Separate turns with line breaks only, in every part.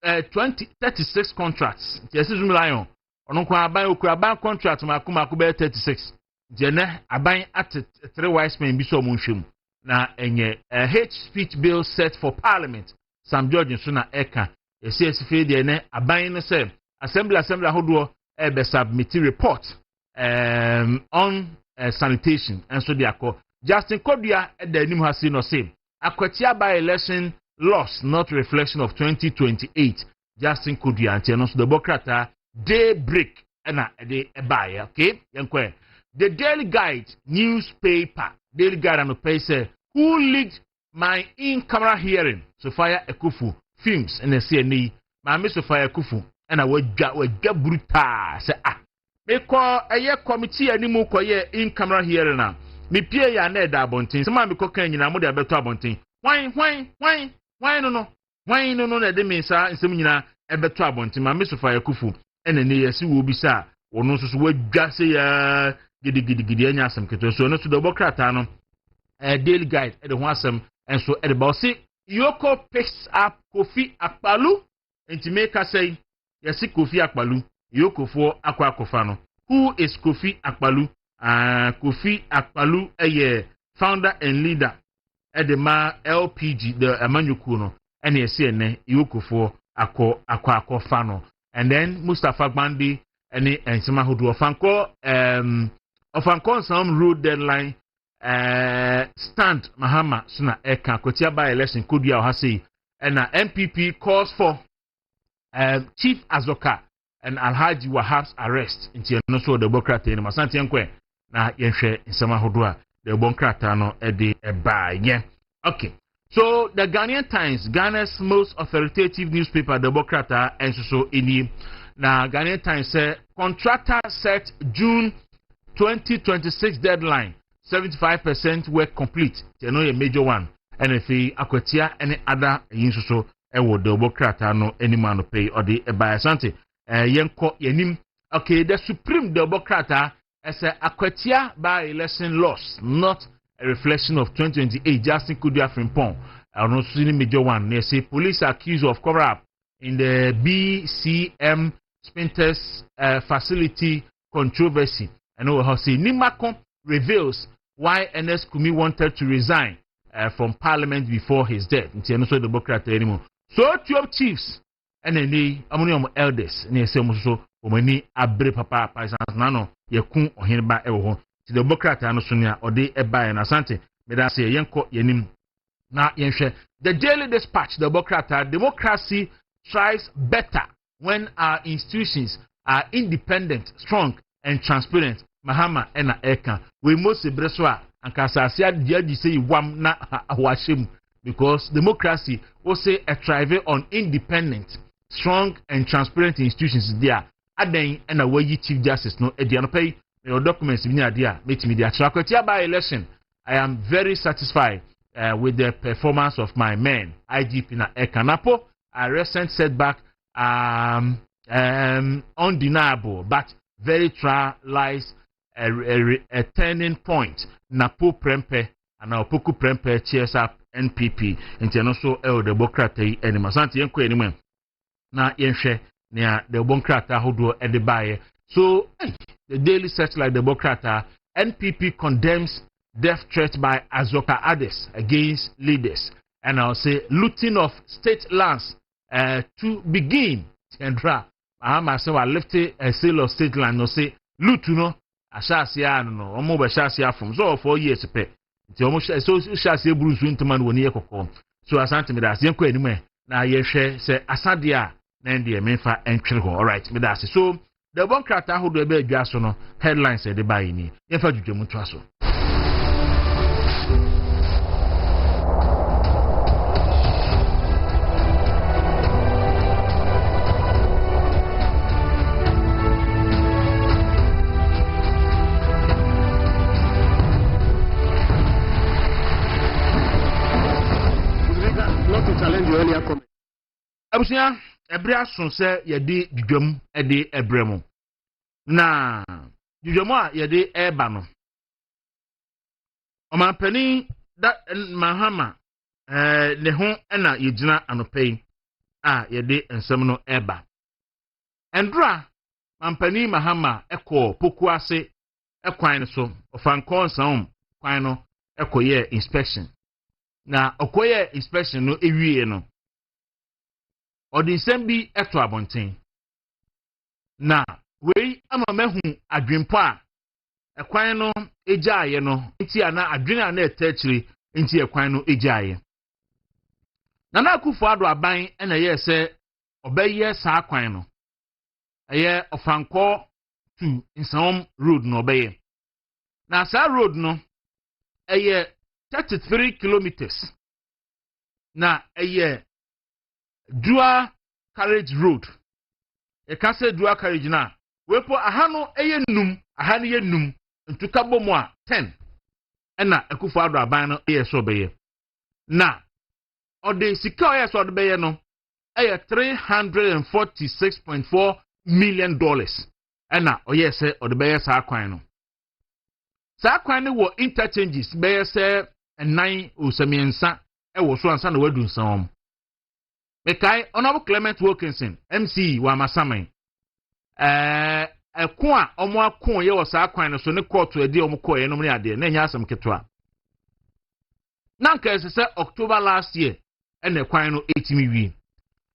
36 contracts. Yes, is lion. Ono kwa aban okura contract maku be 36. Jene aban at 3 wise men bi so mo nhwem. Na enye hate speech bill set for parliament. Sam George nso na eka. Yes fe de ne aban no say assembly hodo be submit report on sanitation and so they are Justin Kodua at the anim has seen no say Akwatia by election loss not reflection of 2028. Justin Kodua and no so the Democrat daybreak and a buy, okay? The Daily Guide newspaper, Daily Guide and the pay say who leaked my in-camera hearing? Sophia Ekufu films and the CNE. My Miss Sophia Ekufu and I would get brutal. Say me call a year committee anymore in-camera hearing now. Me pay ya ne da bontin. Some me cocaine na mo de beto abontin. Why no. Why no na de me sa nsem nyina e beto abontin. Ma Miss Sophia Ekufu ene ne yesi wo bi sa wono so wadwa se ya gidi anya asem keto so no so the Democrat no Daily Guide e de ho asem enso e de ba say Yoko picks up Kofi Akpalu enti make say yesi Kofi Akpalu Yoko for akwa no. Who is Kofi Akpalu? Kofi Akpalu founder and leader at the LPG the Amanyuku no and yesi ene Yoko for akwa fano. And then Mustafa Gbandi and Nsema Hudu Ofanko some road deadline stand Mahama Suna Eka Kotia by election could you have say and MPP calls for Chief Azoka and Alhaji Wahab's arrest into no so the Democrat in Masanti Enkwe na Yenshe Nsema Hudu the Democrat no edi eba yeah. Okay. So the Ghanaian Times, Ghana's most authoritative newspaper, the Democrat, and so in now Ghanaian Times say contractor set June 2026 deadline. 75% work complete. You know a major one. And if Akwatia any other so the Democrat no any man pay or the buy something. Yenko yenim. Okay, the Supreme Democrat as a Akwatia by election loss, not a reflection of 2028. Justin Kodua Frimpong. I don't see major one. They say police are accused of cover up in the BCM Spinters facility controversy. And how say Nimakon reveals why NS Kumi wanted to resign from parliament before his death. It's not the Democrat anymore. So 12 chiefs and then the elders and they say so omani abre papa paisans nano yakun ohinba ewo the Democrat and Sonia or de eba and asante me da say yenko yenim na yenhwe the Daily Dispatch the Democrat democracy thrives better when our institutions are independent, strong and transparent. Mahama ena eka we must breswa and kasase adi say wam na awashim because democracy will say a thrive on independent, strong and transparent institutions there. Aden and a way Chief Justice no ediano pay your documents in idea meet me the by election. I am very satisfied with the performance of my men. IGP na Ekanapo, a recent setback undeniable but very lies a turning point. Napo Prempe and Opoku Prempe cheers up NPP and also El Democrat and Masanti Enko anyway. Na yenshe near the Democrat who at the buyer. So the Daily Searchlight Democrat NPP condemns death threat by Azoka Ades against leaders. And I'll say looting of state lands to begin. Kendra, I say I lifted a sale of state land. No say loot no. Ashasia no. Omo be shasia from so 4 years pay. Nti omo so shasia Bruce Winterman woni ekoko. So asante me das yenko anime na yehwe say asadia na ndie menfa entwere ho. All right, me das. So the Democrat ahodo ebe adwa so no headlines e de bayi ni. Yenfa dwudwemu to aso. Abusia ebria son se yede dwam ede ebremu na dwam a yede eba no omanpani da Mahama ne ho na yegina anopei a yɛde nsɛm no eba endra mampani mahama ɛkɔ poku ase ɛkwan no so ofankɔ nsam kwan no ɛkɔyɛ inspection na ɔkɔyɛ inspection no ewie no ɔde nsɛm bi ɛto abɔnten na wei ama mahu adwempo a ɛkwan no egyaayɛ no nti ana adwene a na ɛtɛkyire nti ɛkwan no egyaayɛ na na akufo ado aban ɛna yɛ sɛ ɔbɛyɛ saa kwan no ɛyɛ ɔfankɔ to nsawm road no ɔbɛyɛ na saa road no ɛyɛ 33 kilometers na ɛyɛ dual carriage road ɛka dual carriage na wepo aha no ɛyɛ num aha no yɛ num ntuka bomu a 10 ɛna akufo ado aban no ɛyɛ so ɔbɛyɛ na ɔde sika ɔyɛ so ɔde bɛyɛ no ɛyɛ $346.4 million ɛna ɔyɛ sɛ ɔde bɛyɛ saa kwan no saa kwan no wɔ interchanges bɛyɛ sɛ ɛnan osamiensa ɛwɔ so ansa na wadu nsawm mekai Honorable Clement Wilkinson MC wa masaman ɛko a ɔmo ako yɛ wɔ saa kwan no so ne court edi ɔmo kɔ yɛ no ne ade na nya asɛm ketwa na nka ɛsɛ October last year ɛna kwan no etimi wi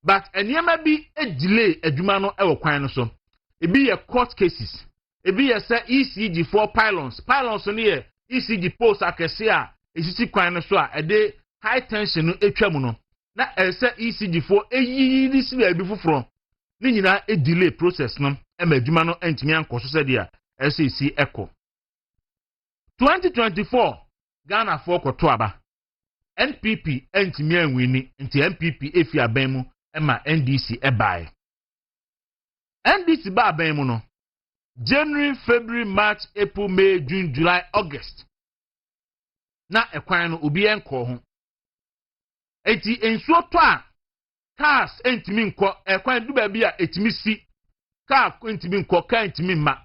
but eniema bi delay adwuma no ɛwɔ kwan no so ebi yɛ court cases ebi yɛ sɛ ECG for pylons no yɛ ECG post akɛse a esisi kwan no so a ɛde high tension no etwa mu no na ɛsɛ ECG for eyiyi ni si baabi foforo ne nyina delay process no ɛma adwuma no antimi ankɔ so sɛ dia ɛsɛ esi ɛkɔ 2024 Ghana for kɔto aba NPP antimi anwini nti NPP efi aban mu ɛma NDC ɛbae NDC ba aban mu no January, February, March, April, May, June, July, August. Na ekwan no obi enko ho. Eti ensuo to a cars entimi nko ekwan du ba bi a etimi si car entimi nko car entimi ma.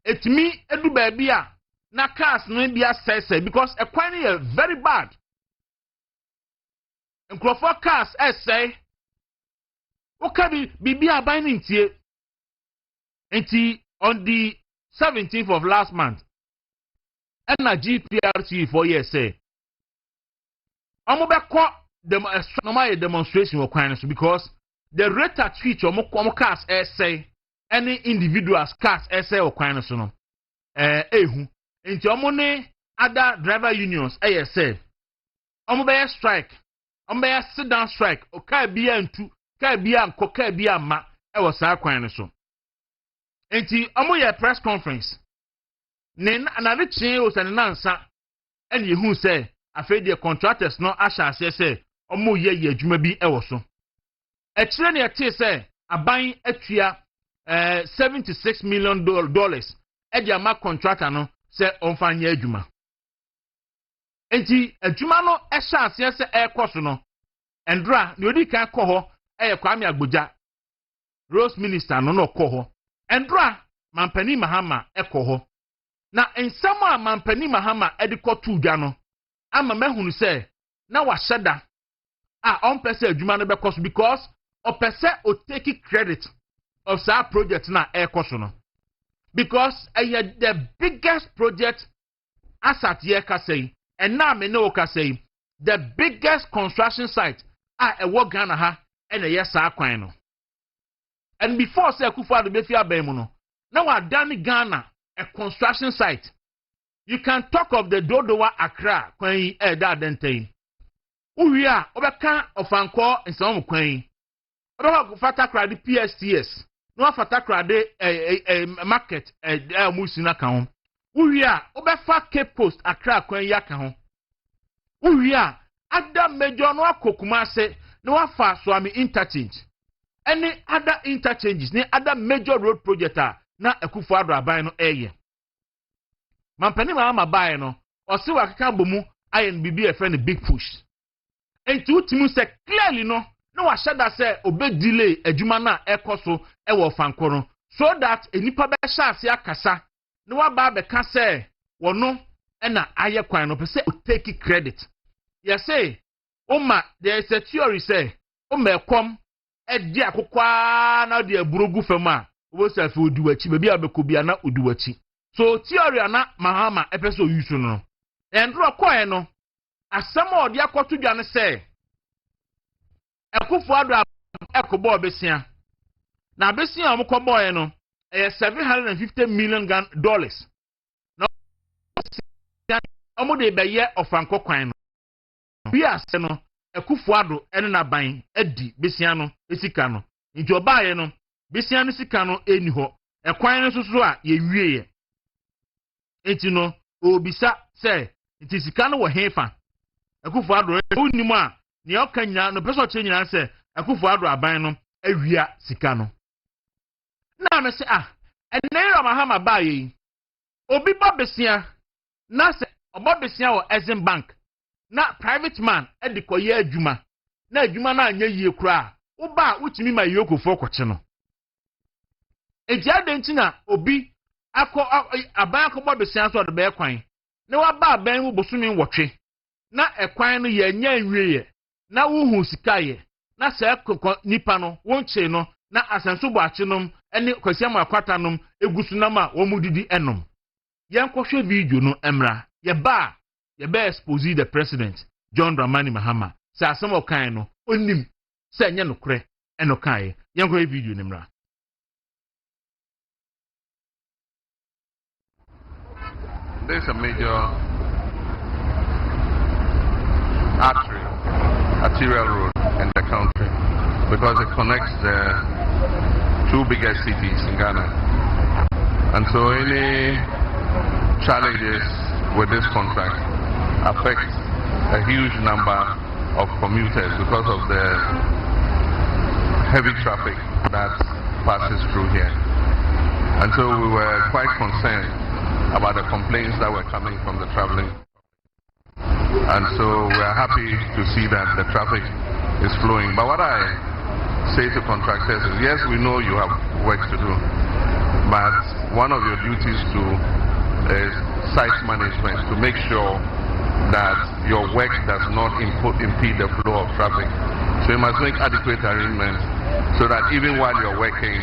Etimi edu ba bi a na cars no bi asese because ekwan no very bad. Nkrofo cars essay. Okabi bibi aban ni ntie. Enti on the 17th of last month, na GPRT for years say, "Omo be call them a normal demonstration of kindness because the rate at which omo cars say any individual's cars say of kindness no ehu enti omo ne other driver unions say omo be strike omo be sit down strike o ka bia ntu ka bia nko ka bia ma e wo saa kwan so." Enti omo ye press conference ne na re chin o sene nansa ene yehu se afei de contractors no ahya ase se omo ye adwuma bi ewo so e kire ne yete se aban atua $76 million e de ama contractor no se onfanya adwuma enti adwuma no ehya ase se ekoso no endra ne odi kan kɔ hɔ eye Kwame Agbogya Rose Minister no kɔ hɔ endra mampani mahama ekoho na ensama mampani mahama ediko tudwa no ama mahunu se na washada a on pese adwuma no bekoso because o pese o take credit of that project na ekoso no because the biggest project asat ye ka say and na me no ka say the biggest construction site ewo Ghana ha ene yesa akwan no. And before say Akufo Addo befi aban mu no now adani Ghana a construction site. You can talk of the Dodowa Accra kwan da denten uwi a obeka ofanko nsawm kwan obeka fata krade PSTS no fata krade market musina kan ho uwi a obefa Cape Coast Accra kwan ya kan ho uwi a ada major no akokuma ase no wafa so ami interchange. Any other interchanges, any other major road project na Akufo Addo aban no eye. Mampani ma bae no, o se wakeka bomu ayen bibi e fe ne big push. Enti utimu se clearly no wa shada se obe delay adwuma na ekoso e wo fanko no so that enipa be sha ase akasa no wa ba be ka se wono e na aye kwan no pe se o take credit. You say, Oma, there is a theory say, mekom edi akokwa na de aburogu fam a wo se afi odiwachi bebi abekobia na odiwachi so theory na Mahama epeso yusu no endro koe no asem odi akoto dwa ne se ekufo ado ekobo obesia na besia omko boy no $750 million na omo de beye ofanko kwan no bi ase no ekufo ado ene na ban adi besia no esika no nti obaye no besia no sika no eni ho ekwan no soso a ye wieye enti no obisa se nti sika no wo hefa ekufo ado onimu a ne okanya no peso che nyina se ekufo ado aban no awia sika no na me se enera Mahama baye obi babesia na se obabesia wo Exim Bank na private man edikoye adwuma na adwuma na anya yie kura wo ba utimi ma yokofo koche no eja denti na obi aban akobọ besia so de be kwan na wa ba aban mu bosumi nwotwe na ekwan no ye nya nwieye na wo hu sika ye na se nipa no wonche no na asanso bo achenom ene kwasiam akwata nom egusu nam a wo mudidi enom yankwohwe video no emra ye ba expose the president John Dramani Mahama sa asem okan no onim se enye nokre enokan yankwohwe video no emra.
There's a major arterial road in the country because it connects the two biggest cities in Ghana. And so any challenges with this contract affect a huge number of commuters because of the heavy traffic that passes through here. And so we were quite concerned about the complaints that were coming from the traveling. And so we are happy to see that the traffic is flowing. But what I say to contractors is, yes, we know you have work to do, but one of your duties is site management, to make sure that your work does not impede the flow of traffic. So you must make adequate arrangements so that even while you're working,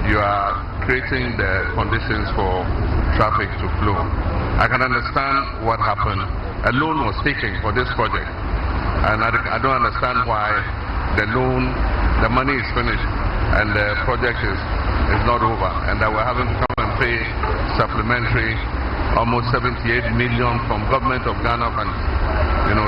you are creating the conditions for traffic to flow. I can understand what happened. A loan was taken for this project, and I don't understand why the money is finished and the project is not over, and that we're having to come and pay supplementary almost 78 million from government of Ghana funds.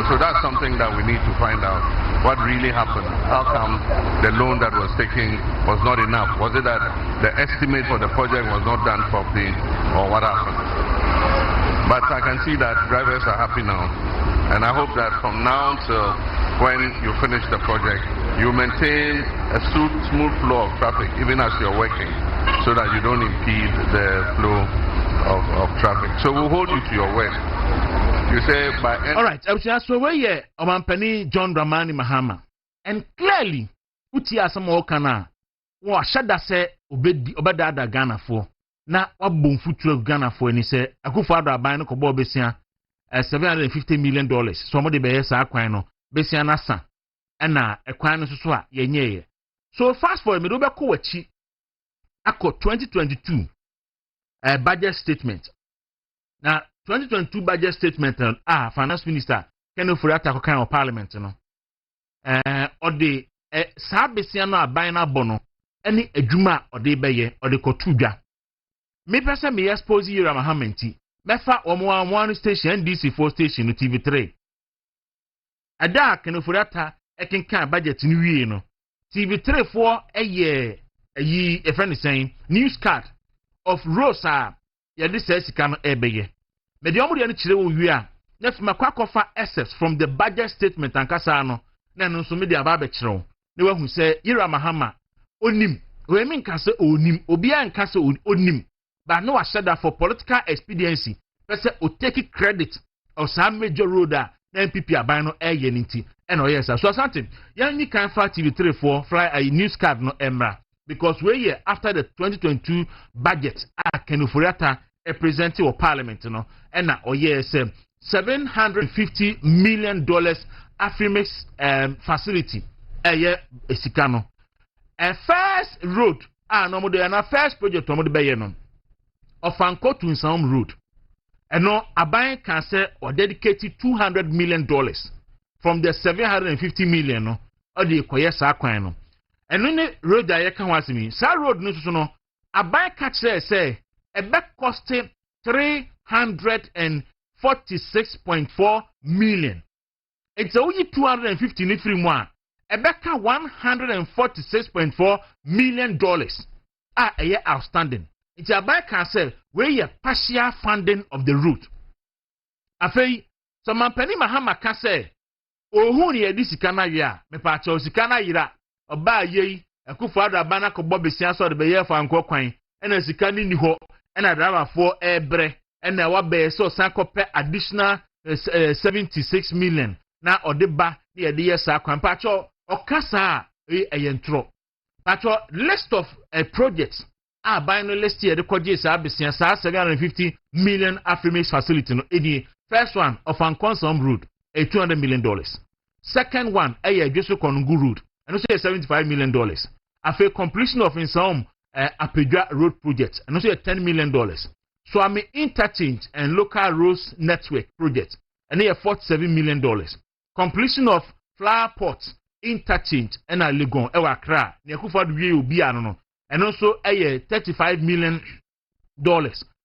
So that's something that we need to find out. What really happened? How come the loan that was taken was not enough? Was it that the estimate for the project was not done properly, or what happened? But I can see that drivers are happy now, and I hope that from now till when you finish the project, you maintain a smooth flow of traffic even as you're working, so that you don't impede the flow of traffic. So we'll hold you to your word. You say by end. All
right, so where ye Omampani John Dramani Mahama, and clearly uti asamo kana wa shada se obeda Ghana for na wabon future Ghana for ni se Akufo-Addo aban no kobo besia $750 million. So mo de be yesa akwan no besia na sa na ekwan no so a yenye. So fast forward me do be ko wachi akọ 2022 budget statement. Now 2022 budget statement finance minister Ken Ofori-Atta kan of parliament no or the saa besia no aban na bono any adwuma or de beye or the kotudwa me pese me expose Yura Mahamenti mefa one station NDC4 station no TV3 ada Ken Ofori-Atta kan budget ni wie no TV3 for ayi a friend is saying news card of Rosa ya this sika no ebeye me de omo de no kire wo wi a na fima kwakofa assets from the budget statement ankasa no na no so me de aba be kire ne wahu se Yura Mahama onim we mean kan se onim obi an kan se onim but no wa shada for political expediency pese o take credit of some major road na MPP aban no eye nti e no yes so something yan ni kan fa TV3 for fly a news card no emra because we here after the 2022 budget Ken Ofori-Atta presented of parliament no and na yes $750 million Afrimex facility esika no a first road no mo de na first project mo de beye no Ofanko to Nsawam road no aban can say or dedicated $200 million from the 750 million no or the koye sa kwan no eno ne road aye kan wasimi sa road no so no aban catch say e be cost 346.4 million. It's only 250 ni free one. Ebeka $146.4 million. A year outstanding. It's a buy can say where you partial funding of the route. Afei, so Mampeni Mahama can say, oh, who near this Sikana ya, me pacho Sikana yira, or ba ye, a kufada banako Bobby Siaso the Bayer for Uncle Quine, and a Sikani Niho, and a driver for Ebre. And now what be so sanko per additional 76 million. Now or the ba the idea sa kwampacho or kasa yentro. Pacho list of projects are buying the list here the projects are being 750 million affirmation facility no edi first one of Ankonsam road $200 million. Second one Judicial road and also $75 million. After completion of Nsawam Apedra road project and also $10 million. So I mean interchange and local roads network project and here $47 million. Completion of flower pots interchange and a Legon Ewakra near Kufad Biano and also a $35 million.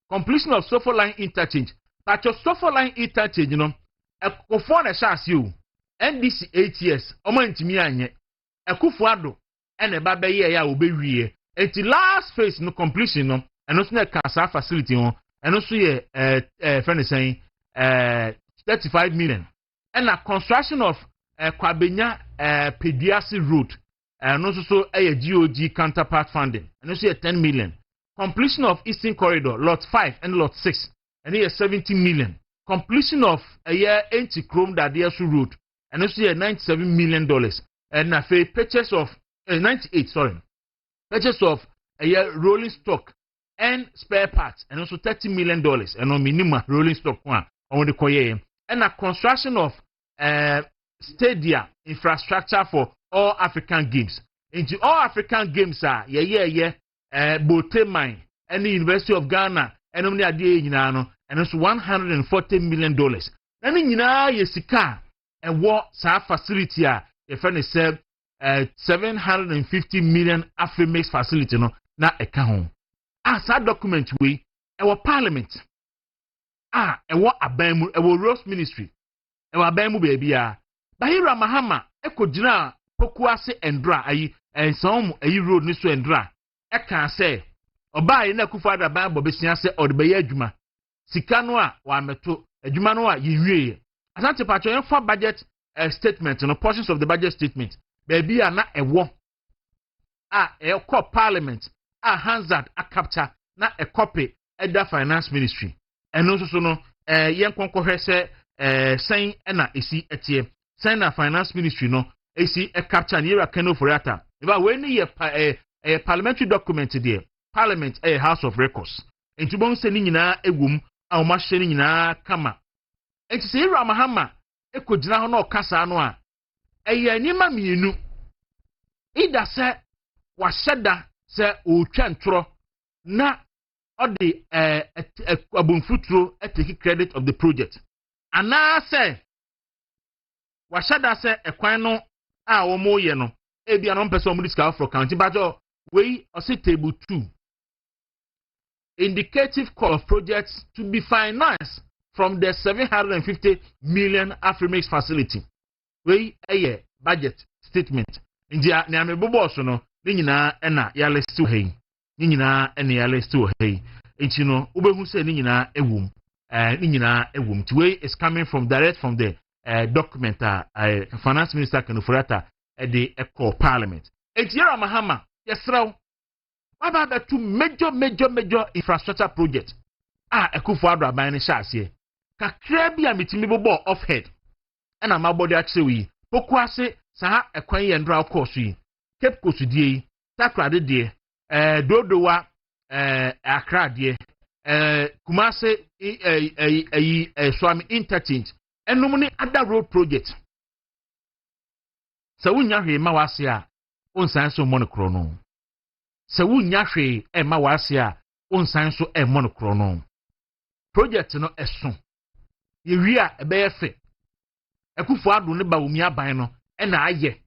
Completion of Suffolk line interchange. But your Suffolk line interchange, you know, a Kofona Shas you NDC 8 years, Omantimia, a Kufuado and a Baba ya will be re. It's the last phase no completion, no. And also a casa facility on, and also a friend is saying 35 million. And a construction of Kwabenya Pediasi road, and also a GOG counterpart funding, and also a 10 million. Completion of Eastern Corridor, Lot 5 and Lot 6, and here 70 million. Completion of a year anti-chrome Dadiasu road, and also a $97 million. And a purchase of 98, sorry, purchase of a year rolling stock and spare parts, and also $30 million, and on minimum rolling stock one on the Koye, and a construction of stadium infrastructure for all African games. Into all African games are Bote Mine, and the University of Ghana, and only a day in Ano, and also $140 million. Then in Yesika, and what sa facility are if any said 750 million Afrimix facility no na eka as that document we our parliament our abemu our Rose ministry our abemu baby Bahira Mahama ekojina pokuase endra ayi ensom ayi road ni so endra eka say oba yi na kufada ban bobesia say odebeye adwuma sika no a wa meto adwuma no a yiwie asante pacho yen for budget statement no portions of the budget statement baby na ewo e parliament Hansard a capture na a copy at the finance ministry. And also so no yen konkohwe se sign na esi etie sign na finance ministry no esi a capture near kano for ata. If when a parliamentary document there, parliament a house of records. And to bon se ni nyina ewum a o ma hye ni nyina kama. And to say Ramahama e ko gina ho na o kasa no a eye ni ma mienu ida se wa sheda se o twantro na odi abunfuturo take credit of the project ana se wa sheda se ekwan no a wo mo ye no e bia no mpese omudi ska for county but we o say table 2 indicative call of projects to be financed from the 750 million Afrimix facility we a budget statement ndia ne amebobo so no ni nyina na ya list hey ni nyina na ya list hey enti no ubehu say ni nyina ewum ni nyina ewum the way is coming from direct from the document finance minister Kanufurata the eco parliament enti Yara Mahama yesraw aba two major infrastructure project ekufo ado aban ne hyase kakra bia metimi bobo off head na mabodi akse wi pokuase sa ekwan ye ndra course yi Cape Coast die takrade die dodowa Accra die Kumase Swami interchange enum ni other road project sɛ wonya hwee ma wase a onsan so mmɔ no korɔ no sɛ wonya hwee ma wase a onsan so mmɔ no korɔ no project no ɛso yɛwie a ɛbɛyɛ fɛ akufo ado ne ba omi aban no ɛna ayɛ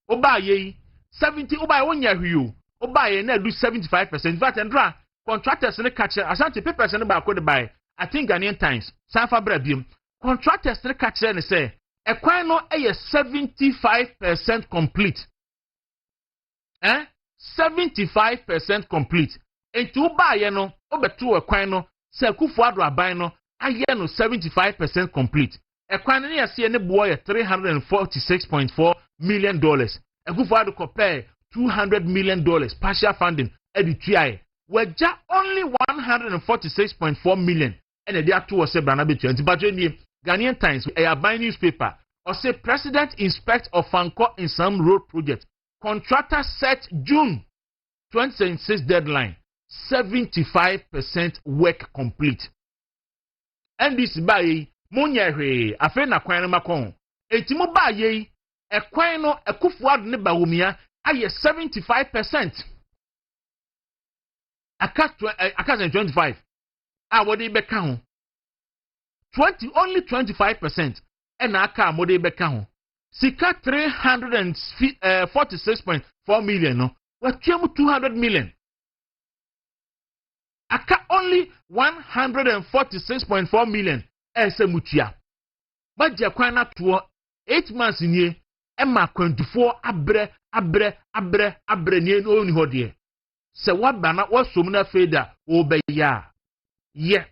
oba yɛ 70 oba wonya hwee o oba yɛ na do 75%. In fact ndra contractors ne catch asante papers ne ba ko de buy I think Ghanaian Times sanfa bra biem contractors ne catch ne say ekwan no ɛyɛ 75% complete 75% complete enti oba yɛ no obeto ekwan no sɛ akufo ado aban no ayɛ no 75% complete ekwan no yɛse ne boɔ yɛ $346.4 million akufo ado compare $200 million partial funding edi tuae waja only $146.4 million and they ato was brana betu anti badwe ni Ghanaian Times a Aban newspaper or say president inspect of Fanko in some road project contractor set June 2026 deadline 75% work complete and this by monya hwe afa na kwan no makon enti mo ba ye e kwan no akufo ado ne ba womia aye 75% aka 25 a wodi be ka ho 20 only 25% and aka mode be ka ho sika 346.4 million no watwam 200 million aka only 146.4 million ese mutua baje kwan na to 8 months nie ema kwantufo abre nie no ni hodie se waba na wasom na feda obeya ye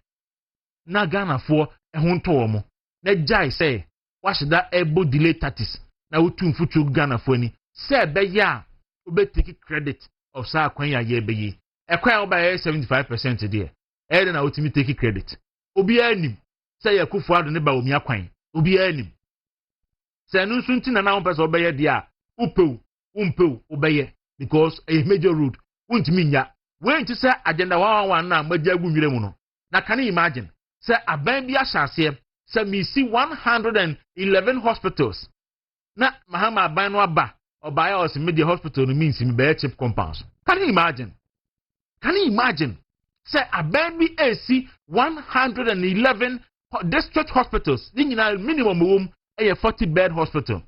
na Ghana fo ehunto mo na jai say washida ebo delay taxes na wotumfu chu Ghana fo ni se beya obetiki credit of sa kwan ya ye beyi ekwan oba 75% there e na wotimi take credit obi anim say yakufo ado ne ba omi akwan obi anim say no nsunti na na person obeye dia upew obeye because a major road untimi nya we nti say agenda 111 na magyagu nwire mu no na can you imagine say aban bi asase say me see 111 hospitals na mahama aban no aba obaya os media hospital no means me be cheap compounds. Can you imagine say aban bi AC 111 district hospitals ni nyina minimum wom 40 bed hospital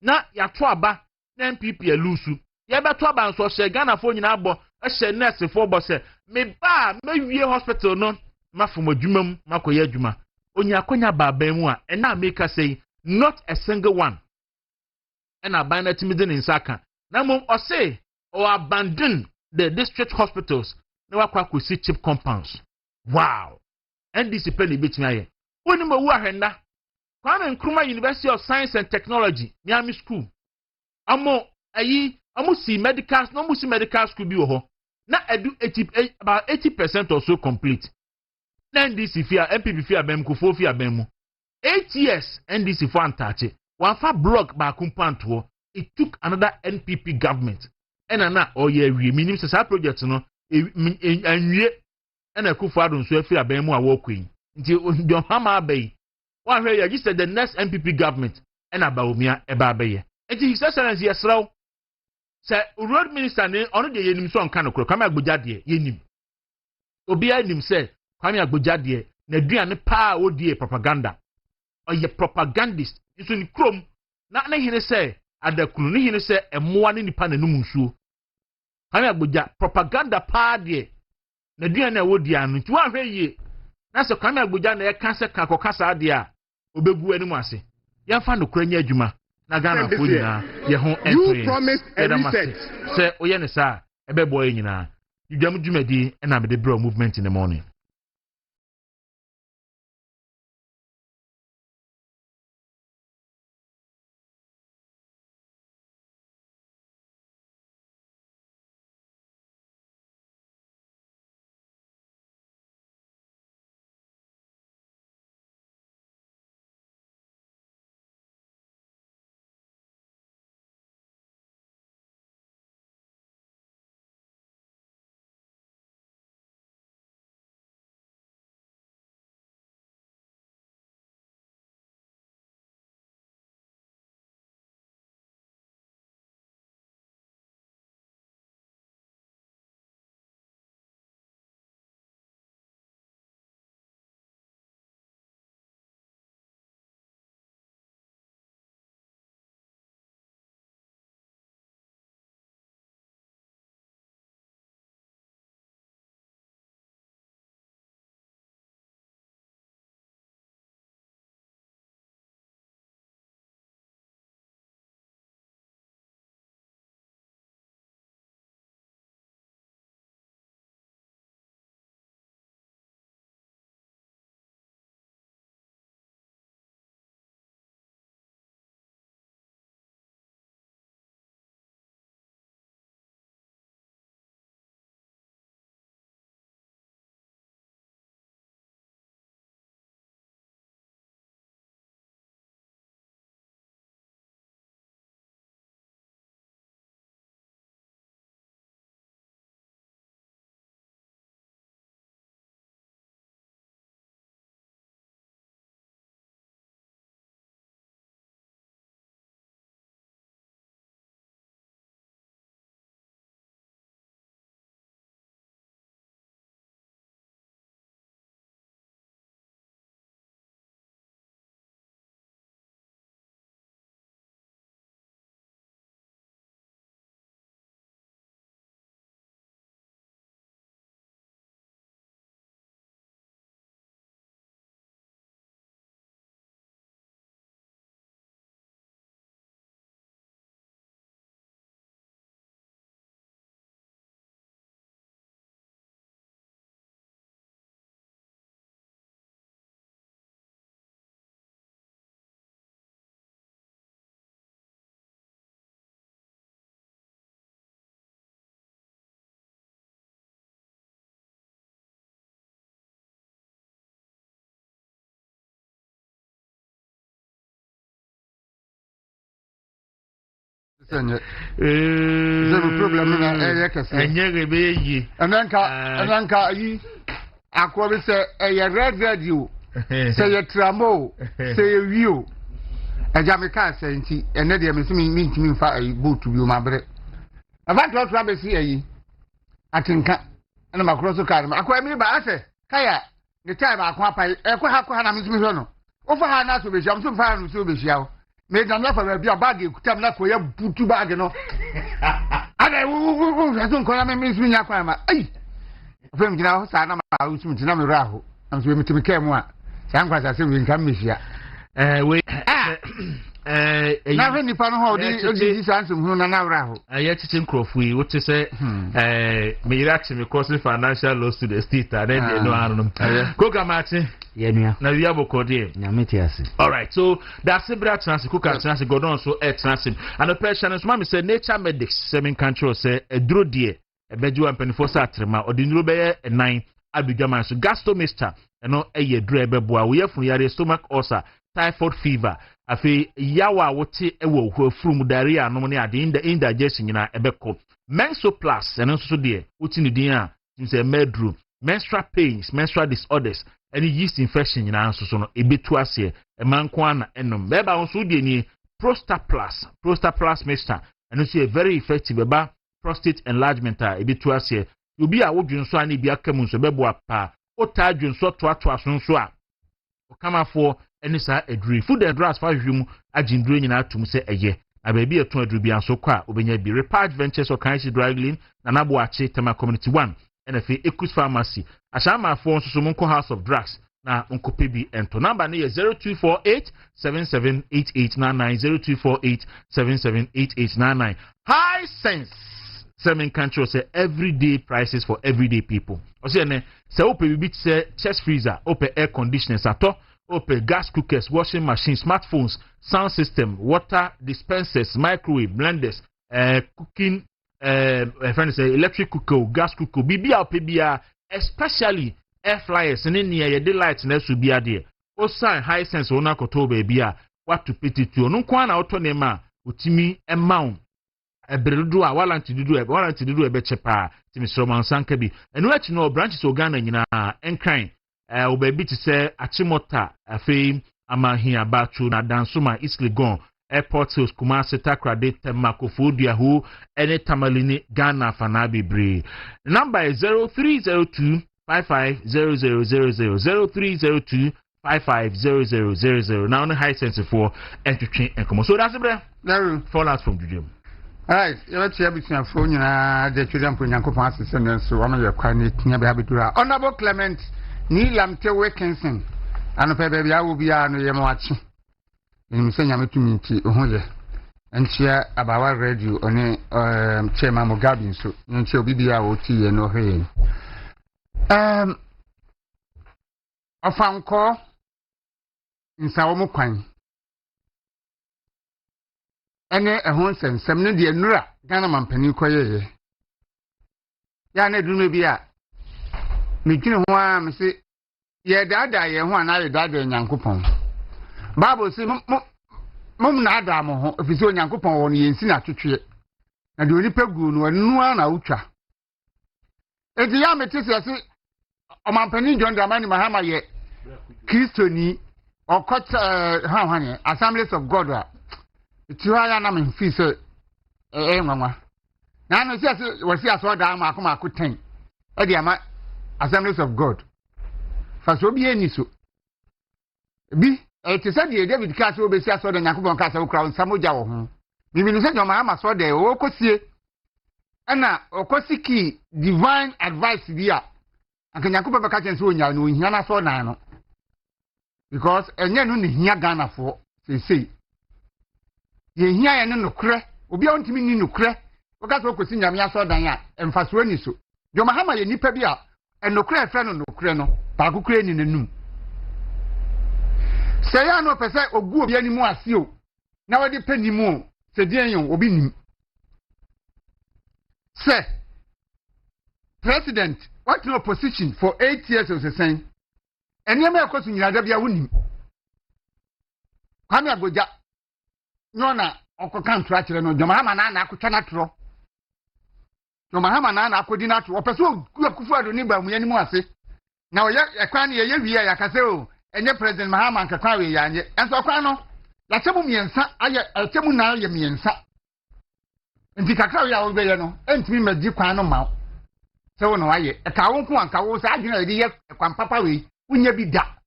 na ya to aba na MPP elusu ya beto aba nso hye Ghana fo nyina abo hye nurse fo bo se me ba mawie hospital no mafom adwumam makoye adwuma onya akonya baba mu a na make say not a single one and aban na timide ne nsaka na mom o say or abandon the district hospitals na Kwaku see cheap compounds. Wow. NDC penny betimi aye oni mo wu ahwenda Kwame Nkrumah University of Science and Technology Miami School amo see medical no mo see medical school bi wo ho na edu about 80% or so complete na NDC fia MPP fia bem ko fo fia bem mu 8 years NDC for antache one fa block ba kumpanto it took another NPP government na oye awie minim say project no anwie na Akufo Addo nso afia bem mu a wo kwin nti do hama abai wa hwe ya just the next MPP government na baomia eba abaye nti his excellency yesraw say road minister ne ono de yenim so nka no kro Kwame Agbodza de yenim obi anim say Kwame Agbodza de na duane pa odie propaganda oye propagandist nso ni krom na hene say adakunu ne hene say emoa ne nipa na num nsuo Kwame Agbodza propaganda pa de na duane a wodi anu nti wa hwe ye na se Kwame Agbodza na yɛka se ka kokasa de a obegu anim ase yɛmfa no kura nya adwuma na Ghana fo nyina ye ho entry se oye ne sa ebebo ye nyina dwam dwumadi na me de bro movement in the morning.
Send the problem in
and ye,
and then you. Aqua say a red radio, say a tramo, say a view. A Jamaica saying, and then there mean to me for a boot to you, my brother. About what rabbits here, I think, and I'm across the car. I quite me by I say, Kaya, the time I quite a quahana Miss Misono. Over her not to be jump so far to be show. Made enough of a beer baggy, come not for your boot to bag, you know. And I don't call me Miss Minyakama. From now, Sana, I was to Nami Rahu, and swimming to become one. Some was as if we can miss ya.
Wait,
now, any fun how this answer, who now Rahu.
I yet to think of we would say, may actually causing financial loss to the state, and then no, I don't know. Coca Martin, now you have a code here. All right, so that's a brat chance, Coca chance, go down so air transit. And the person is mommy said, Nature Medics, 7 countries say, a drew dear. A bedroom and penny for Satrema or the Nubaya and 9 Abidjaman. So Gastomister and no a year drabeboa. We have from your stomach ulcer, typhoid fever. A fee yawa wote ewo who from diarrhea pneumonia the indigestion in a ebeko. Menso plus and also dear, what's in the dia since a bedroom, menstrual pains, menstrual disorders, any yeast infection in answer so a bit to us here, a man kwana and no beba on sudi Prostate plus mister, and you see a very effective about prostate enlargement a bit to us here. You be a wood so I need be a camus a bebo pa o tajun so to so a come for any sa a dream food and grass for you a gin drain out to say a year. A baby a 200 be and so qua obenya be repart ventures or kind of dragging and abuache tema community 1 and a fee equus pharmacy. As I'm a phone so Monko House of Drugs na unko PB and to number near 0248 778899 0248 778899. High sense. 7 countries say everyday prices for everyday people. Say open bit say chest freezer, open air conditioners ato, open gas cookers, washing machines, smartphones, sound system, water dispensers, microwave, blenders, cooking, friends say electric cooker, gas cooker, BBR, especially air fryers and any daylight and should be there. Also high sense ona koto baby what to put it to. No kwana auto nema utimi amount. Ebredu a walanti dudu e bechepa timi Roman Sankabi and what you know branches organa nyina enkran obabi ti say achimota afei amahia batu na dansuma isli gon airport sales Kumasi Takrade Temakofodua who any tamalini Ghana fanabi bre number is 0302 550000 0302 550000 now on high sense for entertain and come so that's it fallout from Judicial.
Alright, you want to have a phone, the children put Yanko Passes and so one of your quite near Honorable Clement Neelam T. Wilkinson, and a baby I will be on your watching. And saying I'm to me to and share about radio on a chairman of Gabin, so and she'll be the OT and no hay. A phone call in Sawamoquine. Ene ehon sensem ne de nura Ghana man pani koye ya na dunu bia me twine ho a me se ye dada ye ho na ye dada Nyankopon Bible say mum na ada mo ho efisi Onyankopon won ye nsi na twetwe na de onipa gu no anu na utwa edi ya me tese se o man pani John Dramani Mahama ye Kristoni okot Assemblies of God Tiwaya na me fi so nwanwa na no se we see aso da ma akoma ko 10 e de ama Assemblies of God fa so bi eni so bi te se de David ka so be si aso da Yakobon ka so kra nsamoja wo ho bi no se joma ama so de wo kosie na okosiki divine advice dia anka Yakobon be ka chen so onya no ohia na so nan no because enye no ne hia Ghana fo sei ye hia ye no nokre obi a ontimi ni nokre oka so kosi nyame aso dan a emfaso ni so jo mahama ye nipa bi a enokre efre no nokre no ba kokre ni nanum se ya no pese ogu obi animu ase o na wodi panimu se dien yon obi nim se president what no position for 8 years of the same enema ekosu nyina da bia wonim kwame agoja Nona okoka ntura kire no John Mahama na akotwa na tro John Mahama na akodi na tro opeso kufu ado ni ba mu yani mu ase na oye ekwan ne ye wiye ya kase o enye president Mahama nkakwa we ya anye enso kwan no ya chemu miensa aye chemu na ye miensa nti kakra we awo be ye no entimi magi kwan no ma se wo no aye e ka wo ku anka wo sa adwena ye ye kwan papa we unya bi da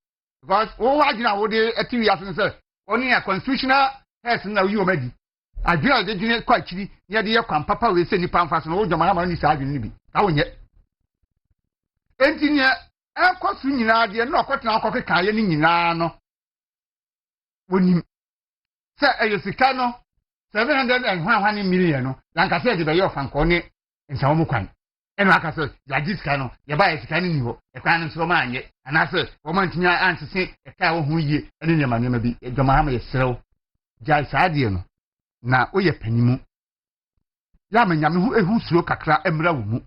because wo adwena wo de atiwi aso se oni ya constitutional health na wi o madi adwena de dwene kwa chiri ye de ye kwan papa we se nipa mfa so no wo John Mahama ni sa adwene ni bi ka wo nye enti ne ekosu nyina de na okotena akokeka ye ni nyina no wonim se ayosika no 700 million no lanka se de be yo fanko ni nsa wo mu kwan eno aka se ya disika no ye ba yesika ni ho e kwan no so ma anye ana se wo ma ntinya ansese e ka wo hu yie ene nyama nyama bi John Mahama ye serew ja saade no na wo ye panimu ya manyame hu ehu suro kakra emra wo mu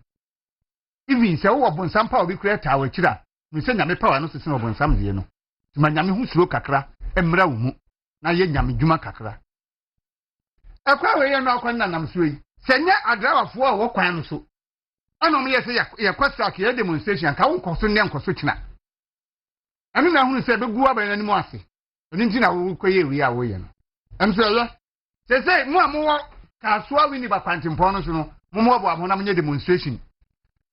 even se wo obonsam pa obi kura ta wakira mi se nyame pa wa no sese obonsam de no ma nyame hu suro kakra emra wo mu na ye nyame dwuma kakra ekwa we ye no akwa nanam so yi se nya adrawafo a wo kwan no so anom ye se ye kwasa ke demonstration ka wo nkoso ne nkoso kina anu na hunu se be guwa ba nani mu ase oni nti na wo koye wi a wo ye no em so ye se mu amu ka so awi ni ba kwantimpo no so no mu mo bo abona mu demonstration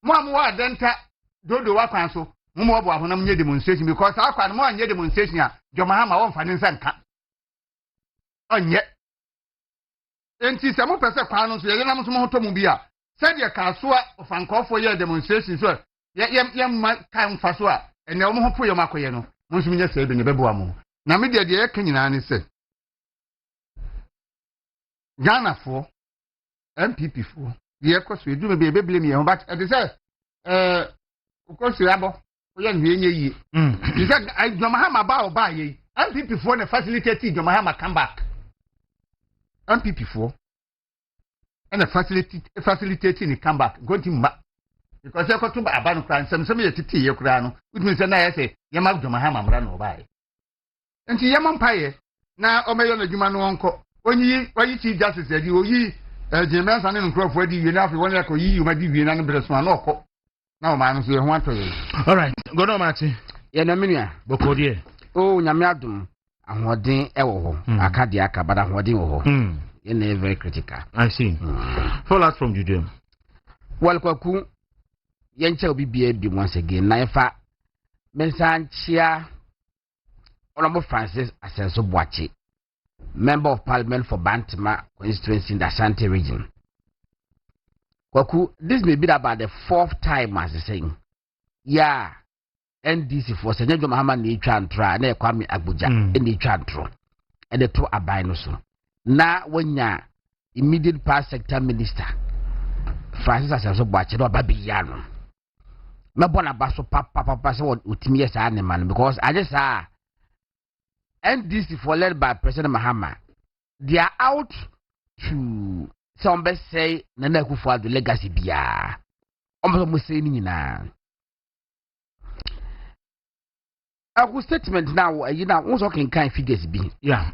mu amu adenta dodo wa kwan so mu mo bo abona mu demonstration because akwa no mu anye demonstration a John Mahama wo mfa ne nsa nka onye enti se mu pese kwan no so ye na mu so mo hoto mu bi a said ya kasua ofankofo ye demonstration so ye ma kan fa so a ene o mo ho pro ye makoye no mo nso nya se be ne bebo amo na me de ye ka nyina ne se Ghana fo MPP fo ye koso edu me be beble me ye ho but e say koso abo o ye nhwe nye yi you said John Mahama ba o ba ye MPP fo na facilitate John Mahama come back MPP fo and facilitating the comeback going to ma because you got to abandon crime some ye titi ye kura no which means na ye say ye ma John Mahama mra no bai enti ye man paye na o meyo na dwuma no onko onyi wayi chief justice edi oyi James and Nkrofo edi wie na afi won yakọ yi ma di wie na no breso na okọ na o ma no so ye ho ato ye
all right go no mati
ye na menua
bokodie
o nyame adum ahoden e wo ho akade aka bada ahoden wo ho very critical.
I see. Follow us from Judicial.
Well, Kwaku, Yencha will be once again. Naifa Mensanchia Honorable Francis Asenso Boachi, Member of Parliament for Bantama constituency in the Ashanti region. Kwaku, this may be about the 4th time as I saying. Yeah, NDC for Senator Mahama ni Chantra, and Kwame Abuja, and the Chantro, and the two Abinoso. Na wanya immediate past sector minister Francis Asenso Boachi no babiyano me bona baso papa so utimi yes man because I just NDC for led by President Mahama they are out to some say Nana Akufo-Addo legacy bia omo say ni nyina aku statement now you know what's talking kind figures be
yeah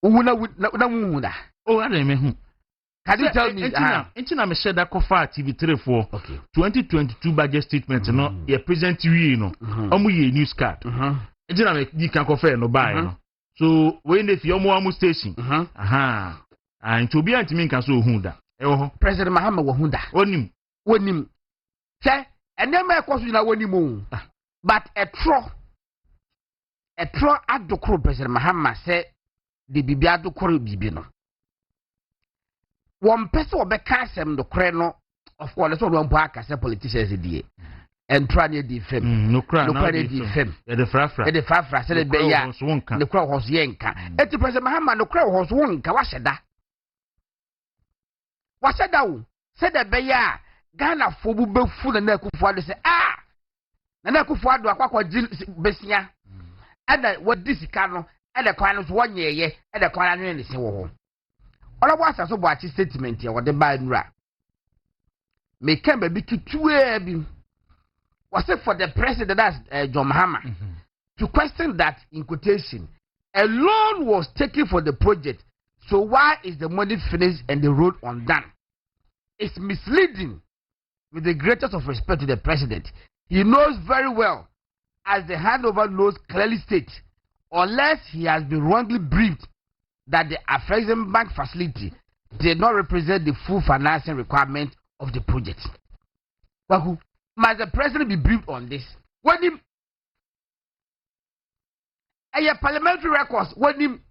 oh,
I mean,
can you tell me?
Entina me share that kofa TV3 for 2022 budget statement. No, your present we no. Omu ye news card. Entina me di kan kofa no buy no. So when if you omu station. And to be antimi kan so hunda.
President Mahama wo hunda. Onim. Say, enema ekosu na wonim. But a tro adokro President Mahama say the bibia do kore bibi no one person obeka asem do kore no of course so one aka say politicians die and try di fem
no kra
di fem
the frafra
say the be ya the kra hos yenka eti President Mahama no kra hos wonka washeda wo say the be ya Ghana fo bu befu na Akufo-Addo say na Akufo-Addo akwakwa besia ada wadisika no and the corners 1 year, and the corner in the same wall. All of us are so watching statement here, what the bad may come a bit too was it for the president as John Mahama to question that in quotation
a loan was taken for the project. So why is the money finished and the road undone? It's misleading. With the greatest of respect to the president, he knows very well, as the handover notes clearly state, unless he has been wrongly briefed that the Afrexim Bank facility did not represent the full financing requirement of the project. Kwaku, must the president be briefed on this? When him parliamentary records, when him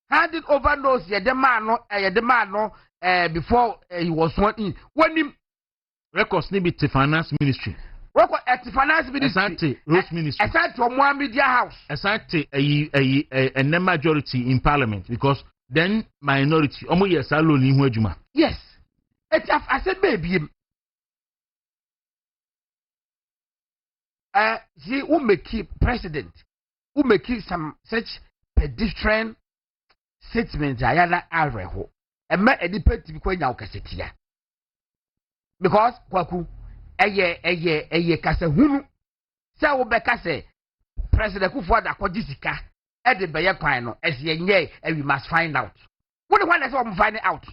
handed over those before he was sworn in, when him
records need to finance ministry.
Record at the finance ministry.
Asante Rose ministry.
Asante from media house.
Asante a majority in parliament because then minority. Omo yes alone in Huejuma.
Yes. I said baby. See who may keep president, who may keep some such pedestrian statements. Ayana Areho. And me edipet because now kasetia. Because Kwaku. Eye kase hunu se wo be kase president Kufuor akodi sika e de beye kwan no ese we must find out what the one that we find out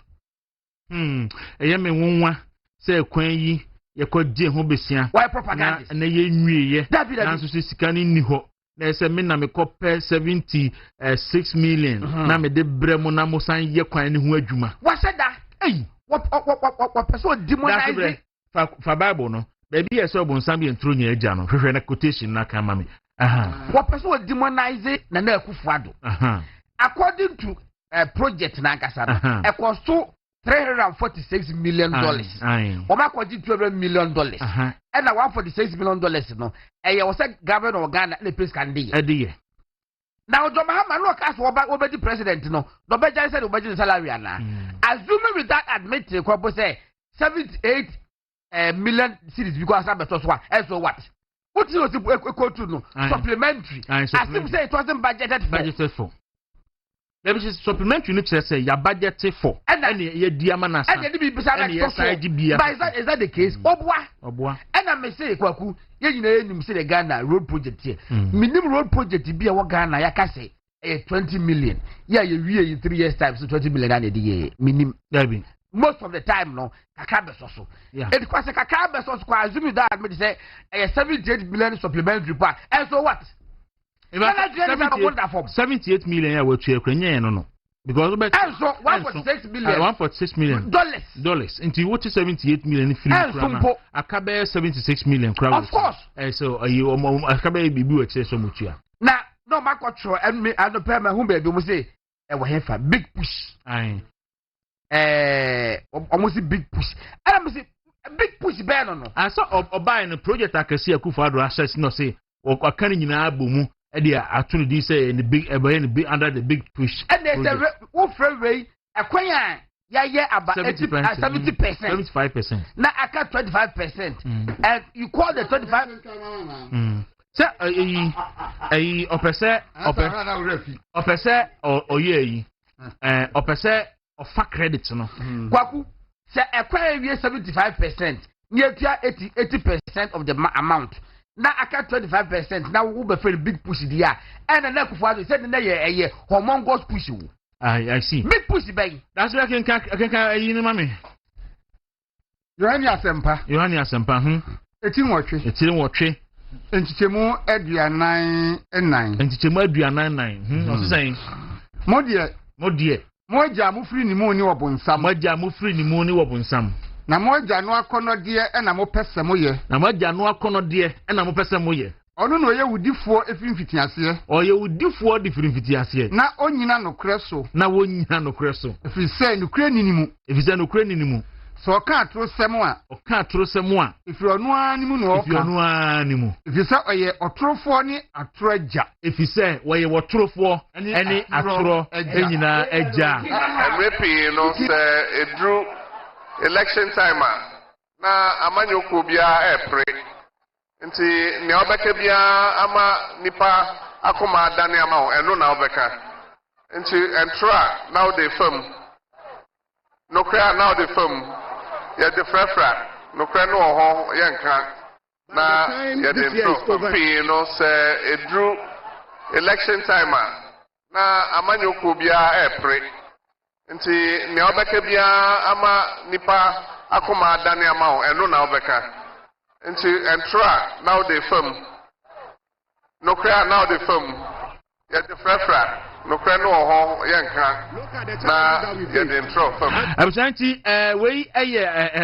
eye me wonwa se kwan yi ye kodi ho besia
why propaganda
na ye nwieye na so sika ni ho na se me na me kopɛ 76 million na me de brɛ mo na mo san ye kwan ni ho adwuma
what said that what person demonize
fa Bible no baby yes obo nsam be ntro nya agya no hwehwe na quotation na kan ma me
what person will demonize na Kufuor according to project na nkasa no e cost $346 million oma kwaji $200 million and na $146 million no e was a governor of Ghana le place can dey now John Mahama no cast over the president no be just said obedi salary na assuming with that admit ko say 78 million cities because I better so what? What is equal to no supplementary? As if say it wasn't budgeted for. There is supplementary need to say your budgeted for. And ye diamana. And ye be beside is that the case? Obwa. And I may say Kwaku, you say the Ghana road project here. Minimum road project be a Ghana ya say 20 million. Yeah, you 3 years time so 20 million a year minimum. Most of the time, no, Kakabes also. Yeah. It was a Kakabes also. I assume that I say a 78 million supplementary part. And so what?
78 million, I will check no. Because
and so 1.6 million.
1.6 million dollars. Into what is 78 million free? Akabe 76 million crowd.
Of course.
So you Akabe be do excess so much.
Now, no, my control and me, I don't pay my home baby. We say, a big push.
Aye.
Almost a big push. And I'm say a big push ban on. I
saw buying a project I can see a Kufuor assess no say or can you know boom actually say in the big under the big push.
And there's a way a quaya about 70%.
75%.
Now I cut 25%. And you call the 25.
So opese or ye opese of credit no
Kwaku say acquire 75% near 80% of the amount now aka 25% now we be for big push there and na Kufuor said na ye hormone push you
I see
big push bay
that's why I can you know mama
Yohani Asempa eti nwotwe Ntichemu aduanan
no so saying modie
Moja mufri ni mu ni obonsam. Na moja no akonode e na mo pese moye. Ono no ye wudifuo efimfiti ase. Na onyina no kreso. Efi se no kre ninimu. So ka atrosem a. Efi ono animu no oka. Efi se oye otrofo ni atroja.
Efi se oye wotrofo eni atro enyina eja.
Emepi no se edru election time na amanyoko bia epre. Nti ne obeka bia ama nipa akoma adane ama o eno na obeka. Nti entra now they film. No cry now they film. Ya de frafra no kra no ho yenka na ya de no se edru election time na amanyoko bia epre nti ne obeka bia ama nipa akoma adane ama o eno na obeka nti entra now they film no cry now they film ya the frefra no cry no ho yenka na ya the intro film
Absanti we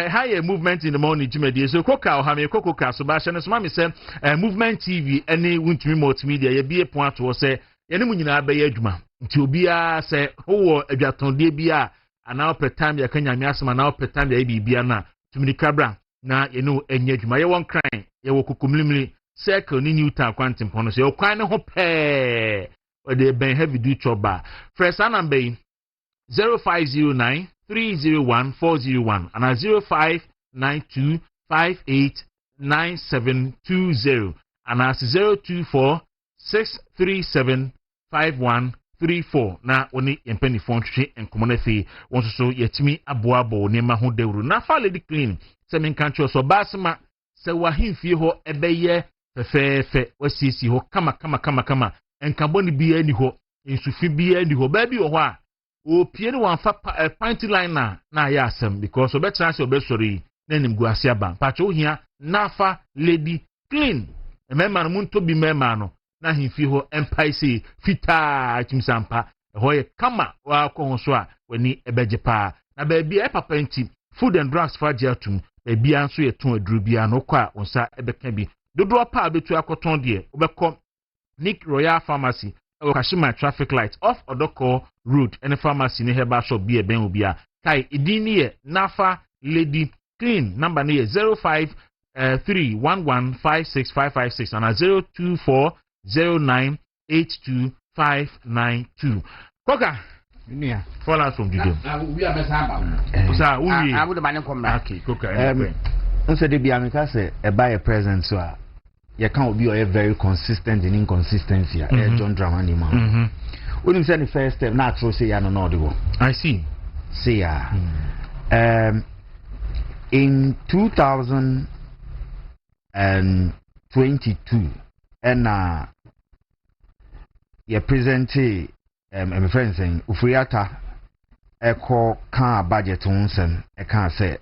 higher movement in the morning jumedi so koka o ha me kokoka so ba hye so ma me say movement TV any wuntumi multimedia ye bie pon ato say yene mu nyina ba ye adwuma nti obia say wo adwatonde bia ana opetime ya kanyame asema na opetime ya bibia na tumini kabra na yene enye adwuma ye won kran ye wo kokomlimli circle ni Newtown kwantim pono so ye kwan ne ho pe o de ben heavy do choba first number 0509 301 401 and 0592 589720 and 024 637 5134 na oni empeni phone twe enkomo fi won so yetimi aboabo ne ma ho dawuru na fa lady clean se men kan so basma se wahimfie ho ebeye fefefe wasisi ho kama enkaboni bia ni ho ensufi bia ni ho ba bi ho a o pie ni wan fa pint line na ya asem because obetra se obesori na nim guase aba pacho ohia na fa lady clean emema no munto bi mema no na himfi ho empire say fita chimsampa ho ye kama wa ko ho so a wani ebeje pa na ba bia papa nti food and drugs for jatum ba bia nso ye ton aduru bia no kwa onsa ebeka bi dodo pa betu akoton de obekọ Nick Royal Pharmacy Kashima traffic light off Odoko Road and pharmacy ne heba shop bi ben obia kai idini ye nafa lady clean number ne 0531156556 and 0240982592 Koka
Nia
fall out from Judo
we are mesaba
so we
I would man come back
okay Koka
unse de bia me ka say e buy a present so a you can't be very consistent in inconsistency. John Dramani man. When you say the first step, natural say I don't know the one.
I see.
Say in 2022, and you presented my friend saying Ufriata echo can budget on some I can't say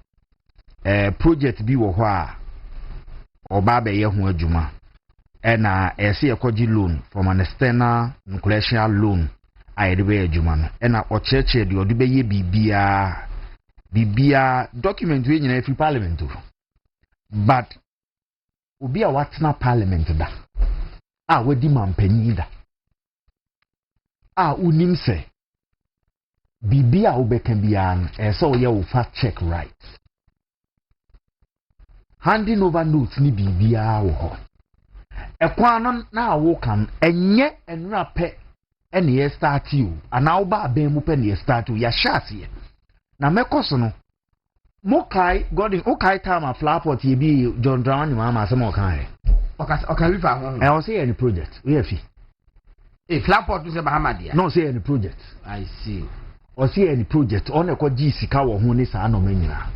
project be wa or baba ye hu adwuma na ese ekoji loan from an external non-collateral loan I de be adwuma no na o cheche de odi be ye bibia document we nyina fi parliament but obi a watna parliament da wadi mampanyi da unim se bibia obekan bia no ese o ye wo fact check right handing over notes ni bibia wo ho ekwan na wo kan enye enra pe ene ye start you ana wo ba ben mu pe ne start you ya shase na mekoso no mokai godin okai time flapot ye bi John Dramani mama asem okai
okay we fa ho
I say any project we afi
flapot we say Bahamadia
no say any project
I see
or say any project on ekọ gi sika wo ho ni sa no manyina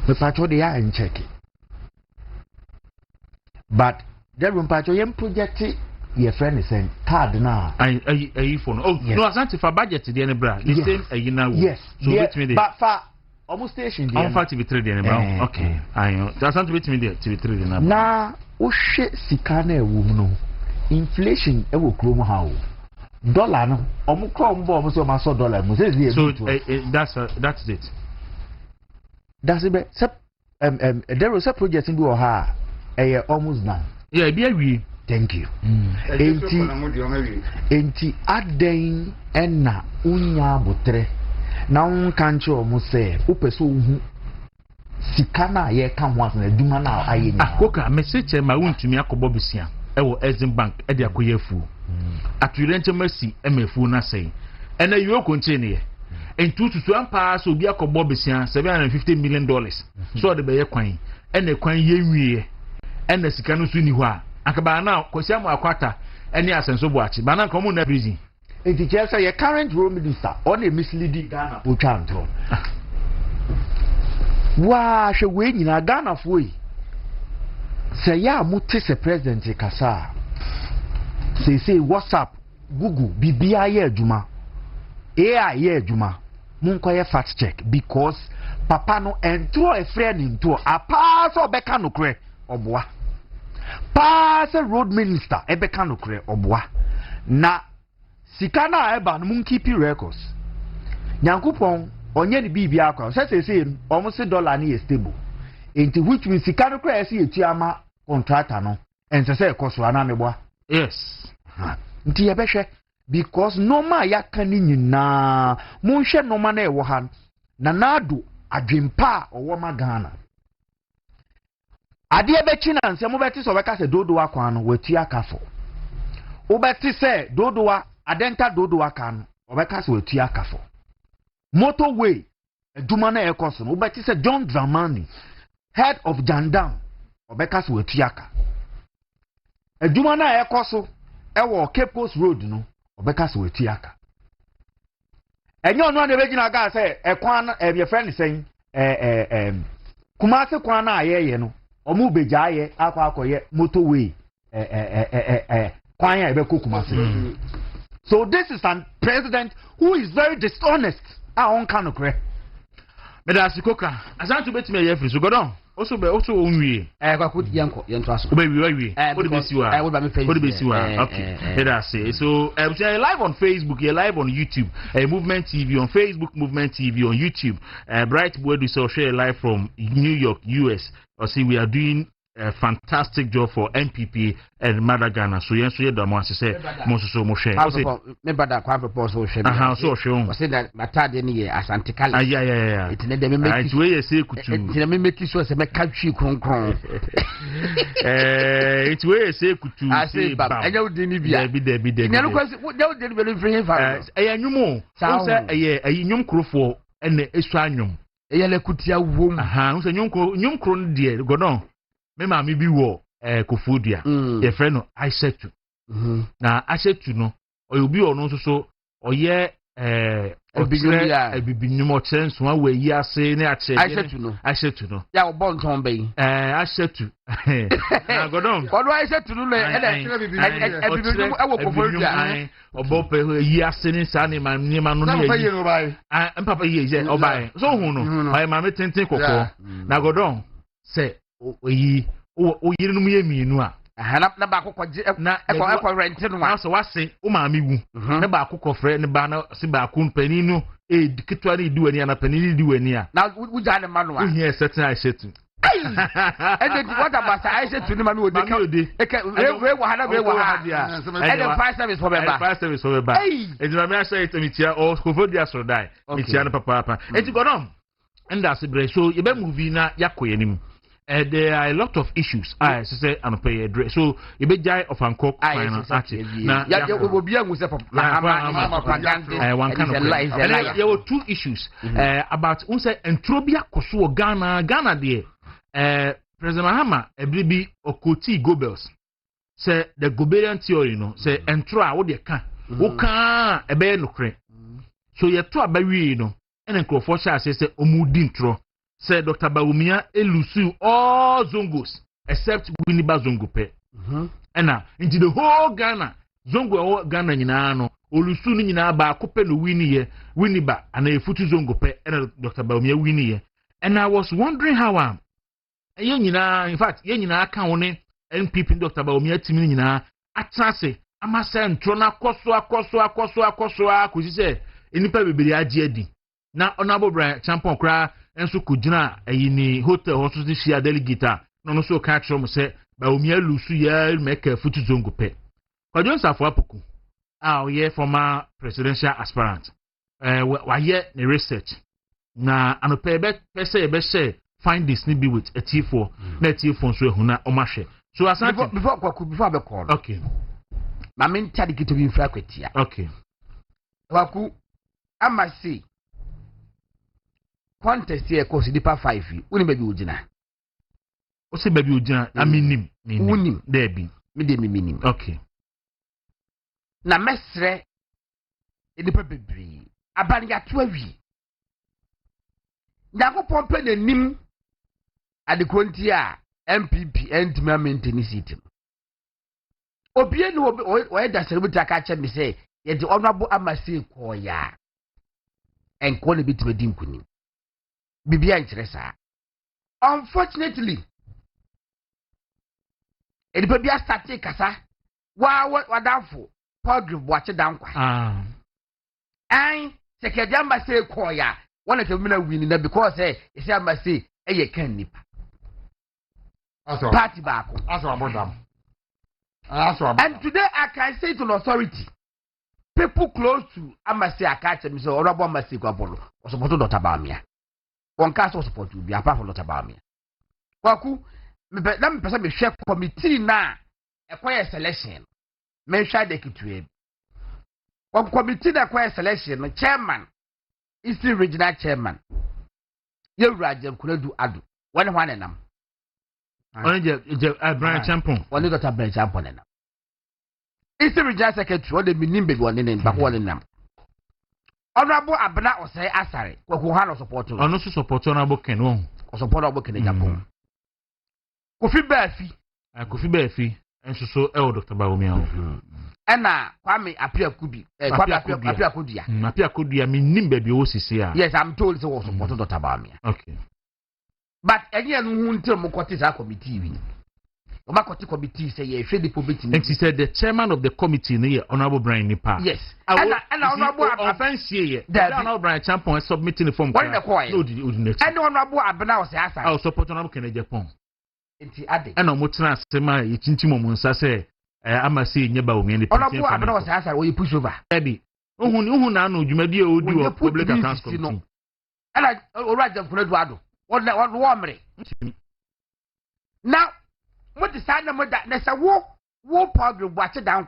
me patcho de ya en check but there room patcho yem project your friend is saying card na
I phone oh yes. No asante for budget the any bra the yes. Same na
yes
so
yeah.
Wait me there
but for almost station there
on fact to be 3 the any bra okay I know asante wait me there to be 3 the
na o hwe sika na ewu no inflation e wo krom ha o dollar no omo krom bo omo so ma so dollar mo say
so that's it
that's it there was a project in do ha almost done
yeah be awie
thank you enti aden enna unya botre na unka nche omo say opeso ohu sika na ye ka ho asna aduma na aye nya
koka message ma wuntumi akobo bisia ewo Exim Bank e de akoyefu atulente masi emefu na say ena yo konche ne en tututu ampa so obi akobo bisia $750 million so de be ye kwan ena kwan ye wie ena sika no so ni ho a akaba na kwasiamu akwata eni asenso boachi bana nkomu na prison
enti chesa ye current role minister on a misleading Ghana potranto wa hwe we nyina Ghana foi se ya muti se president kasa say WhatsApp
Google bibia ye adwuma AI ye adwuma munkoye fact check because papa no entro a friend into a pass obeka no kre oboa pass road minister ebeka no kre oboa na sika na eba no mun keep records nyankopon onye ni bibia akwa say almost dollar ni stable into which means sika no kre say etuama contractor no ense say ekoso ana meboa
yes
nti yebehwe because normal yakani nyina munhwe normal na ewo ha na nado adwempa owo magana ade ebechi na nse mobeti so beka se dodo akwan no watu akafo obeti se dodo adenta dodo akan obeka se watu akafo motorway eduma na ekoso no obeti se John Dramani head of Jandam obeka se watu aka eduma na ekoso ewo Cape Coast Road no obeka se watu aka enye onu na ebegina ga se ekwan ye friend sen Kumasi kwan na ayeye no omu beja aye akoye motorway kwan ya ebe Kumasi so this is a president who is very dishonest on kanokre
medasikoka asantu betime ye free so godon also onwie
Kwaku yenko aso
obe wi what do be siwa okay that's it so we live on Facebook, you're live on YouTube, Movement TV on Facebook, Movement TV on YouTube, Bright Boy do so share live from New York, US. Or see we are doing a fantastic job for MPP and Madagana. So yes, you don't want to say most so much share.
Remember that Kwaku proposal share.
So sure.
I said that matade ni asantikali.
Yeah.
It ne dem make
it way say kutu.
It ne make so say make catchy kron.
It way say kutu.
I say bab. Anya udi ni bia.
Debi.
Nya no kwase nya udi ni be free fa.
Anyumo. So say nyum krofo ene esu anyum.
Le kutia wom.
So nyum kron de godon. Me ma mi bi wo Kofodua ye friend no Aishetu na Aishetu no obi ono so oye ebibinyum o chenso wa we yi ase ne ache Aishetu no
ya obo nton be
Aishetu na godon
Aishetu no ebibinyum e wo Kofodua
obo pe yi ase ne sa ne ma no ne papa yi obai so hu no oye ma me tenten kokko na godon se oyi oyire no ye mienu a
na ba akokje na ekọ rent no
na so wase o ma mi wu na ba akokọ frɛ ne ba na se ba akon pani no diketwa ne di wani na pani ne di wani a
na wuja ne ma no a
ohia certain Aishetu
what about Aishetu ni ma no de we wo ha dia and price service for beba
ejima me asa etamitia o Kofodua so dai mitia no papa eti godom and that's the so you be movie na yakoye nim. There are a lot of issues. I say I'm pay address. So you be jai of Hancock.
Now, there will be a one
there were two issues about unse entrobia koso Ghana there. President Mahama ebribi okoti Goebbels say the Goebbelian theory no say entra wo de ka wo ka ebe nokre. So ye to abawi no ene nkrofo sha say omudi ntro. Say Dr. Bawumia elusu all Zongos except Winiba Zongo pe. And into the whole Ghana, Zongo Ghana nyina no, olusu ni nyina ba kope no Winiba and a futu Zongo pe and Dr. Bawumia wini. And I was wondering how in fact, nyina aka woni NPP Dr. Bawumia timi nyina atrase amasa ntrona koso akuzi se enipa bebere agye adi. Na honorable Brian Champon kra enso kujina ayini hotel hoso shia delegate no so ka tro mo se Bawumia lusu ya make futu Zongo pe Kwajon Safo Apoku oye former presidential aspirant wa ye ne research na anope be pese be share find this ni be with a T4 na T4 so ehuna o ma hwe so asante
before Kwaku before be call
okay
ma men tadi kito bi mfra kwatia
okay
Kwaku amasi contest here course deeper 5 uni baby ujina
o se baby ujina aminim
unim
there be
me de minim
okay
na mesre deeper bebre abani ya to awi Yakopon pe na nim adekonti a MPP entime maintain city Obie no o da celebrity aka che me say ye the honorable amase ko ya enko ne bitima di nkuni bibia nkyere saa unfortunately edipa bia start kasa wa wadafo program wache dankwa sekedi amase ko ya wona ke mina win na because ese amase eye kan nipa party back and today I can say to an authority people close to amase akache me say honorable amase kwabolo o support Dr. Bawumia one cast support you be apart from Dr. Bawumia Kwaku me person me share committee na e selection me share the kitwe one committee na selection chairman Eastern Regional Chairman Yewura Jemkuredu Adu one nam
Only Brian Champon.
Only Dr. Brian Champon. Eastern Regional Secretary, what the meaning be one in Bakwal nam. Honorable Abna or say Asari, who had support.
Or no support honorable Ken or
support of Bokin Japan. Kofi Befi, and so Dr. Bawumia. Anna, Kwame appear could be appear could be a meaning baby OCC. Yes, I'm told it was support Dr. Bawumia.
Okay.
But again, won't tell Mokoti committee. Omakoti committee say ye should the public.
And she said the chairman of the committee near Honorable Brian Nipa.
Yes.
And Honorable offense here. The Honorable Brian Champon submitting the form.
What in the choir?
No,
and Honorable Abna was asked.
I'll support Honorable Kennedy Japan.
And
no Motina Sema, Yintimo Munsa say, I'm a see Nyeba Wumi.
Honorable Abna was asked, will you push over?
Eddie. Who now know you may be a public accounts committee.
And I write them for Eduardo. What warmly. Now, what the sign of that? There's a war program, watch it down.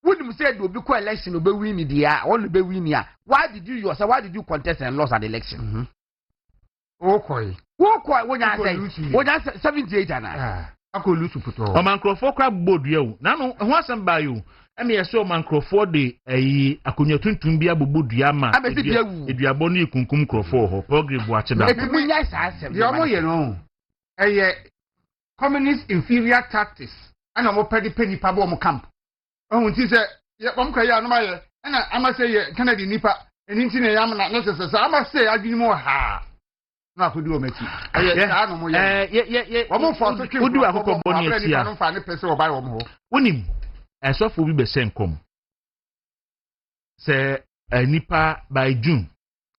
Wouldn't you say it will be quite election, will be winning the year, only be winning? Why did you yourself? Why did you contest and lost at the election?
Okay.
When I say 78 and I
could lose to put on.
A microphone crab board you. Now, what's by you? I mean, I saw microphone the a kunyatun tumbia bubu diama.
I mean,
if you are bony kunkum crofo, program watching that.
You are more, you know, a communist inferior tactics. And I'm a penny pabo camp. Oh, she said, yeah, I'm crying, and I must say, Kennedy Nipa, and into a yam not necessary. I must say, I do more ha. No, I could do a message. Yeah. One more for the do a hook of bonnie. I don't find a person or buy one more.
Winning. And so for we be same come. Say Nipa by June.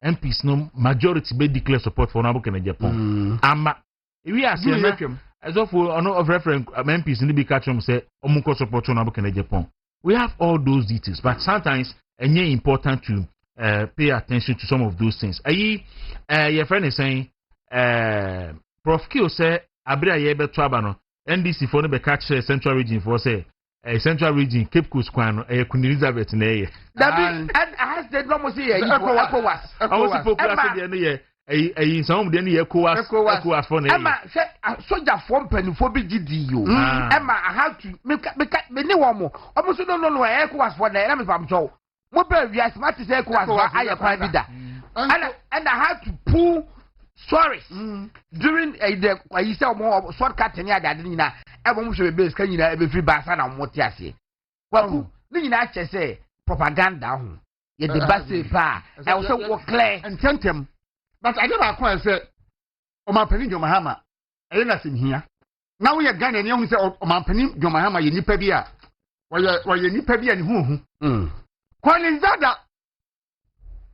MPs no majority be declare support for Honorable Kennedy Japan. Ama we are saying as of no of reference MPs in the big catch say Omunko support Honorable Kennedy Japan. We have all those details, but sometimes it's important to pay attention to some of those things. Your friend is saying Prof Kio say Abria Yebe Twabano NDC for the catch Central Region for say Central Region, Cape Coast, Kwano, Queen Elizabeth, and
I has the normal say, ECOWAS.
I was supposed to say, some of the ECOWAS for
Emma, soldier form pen for BGDU. Emma, I have to make many more. Almost don't know where ECOWAS for the enemy from Joe. What we are smart to say ECOWAS, I acquired that. And I have to pull stories during the said more shortcut and yada. I won't show a base can you every free bass and what you say. Well, then I say propaganda. Yet the bus bar. I also work clear
and tempt him. But I never quite said, oh, my penny, Mahama. I ain't nothing here. Now we are going and you say, oh, my penny, Mahama, you need pebia. Why you need pebia and who? Calling Zada.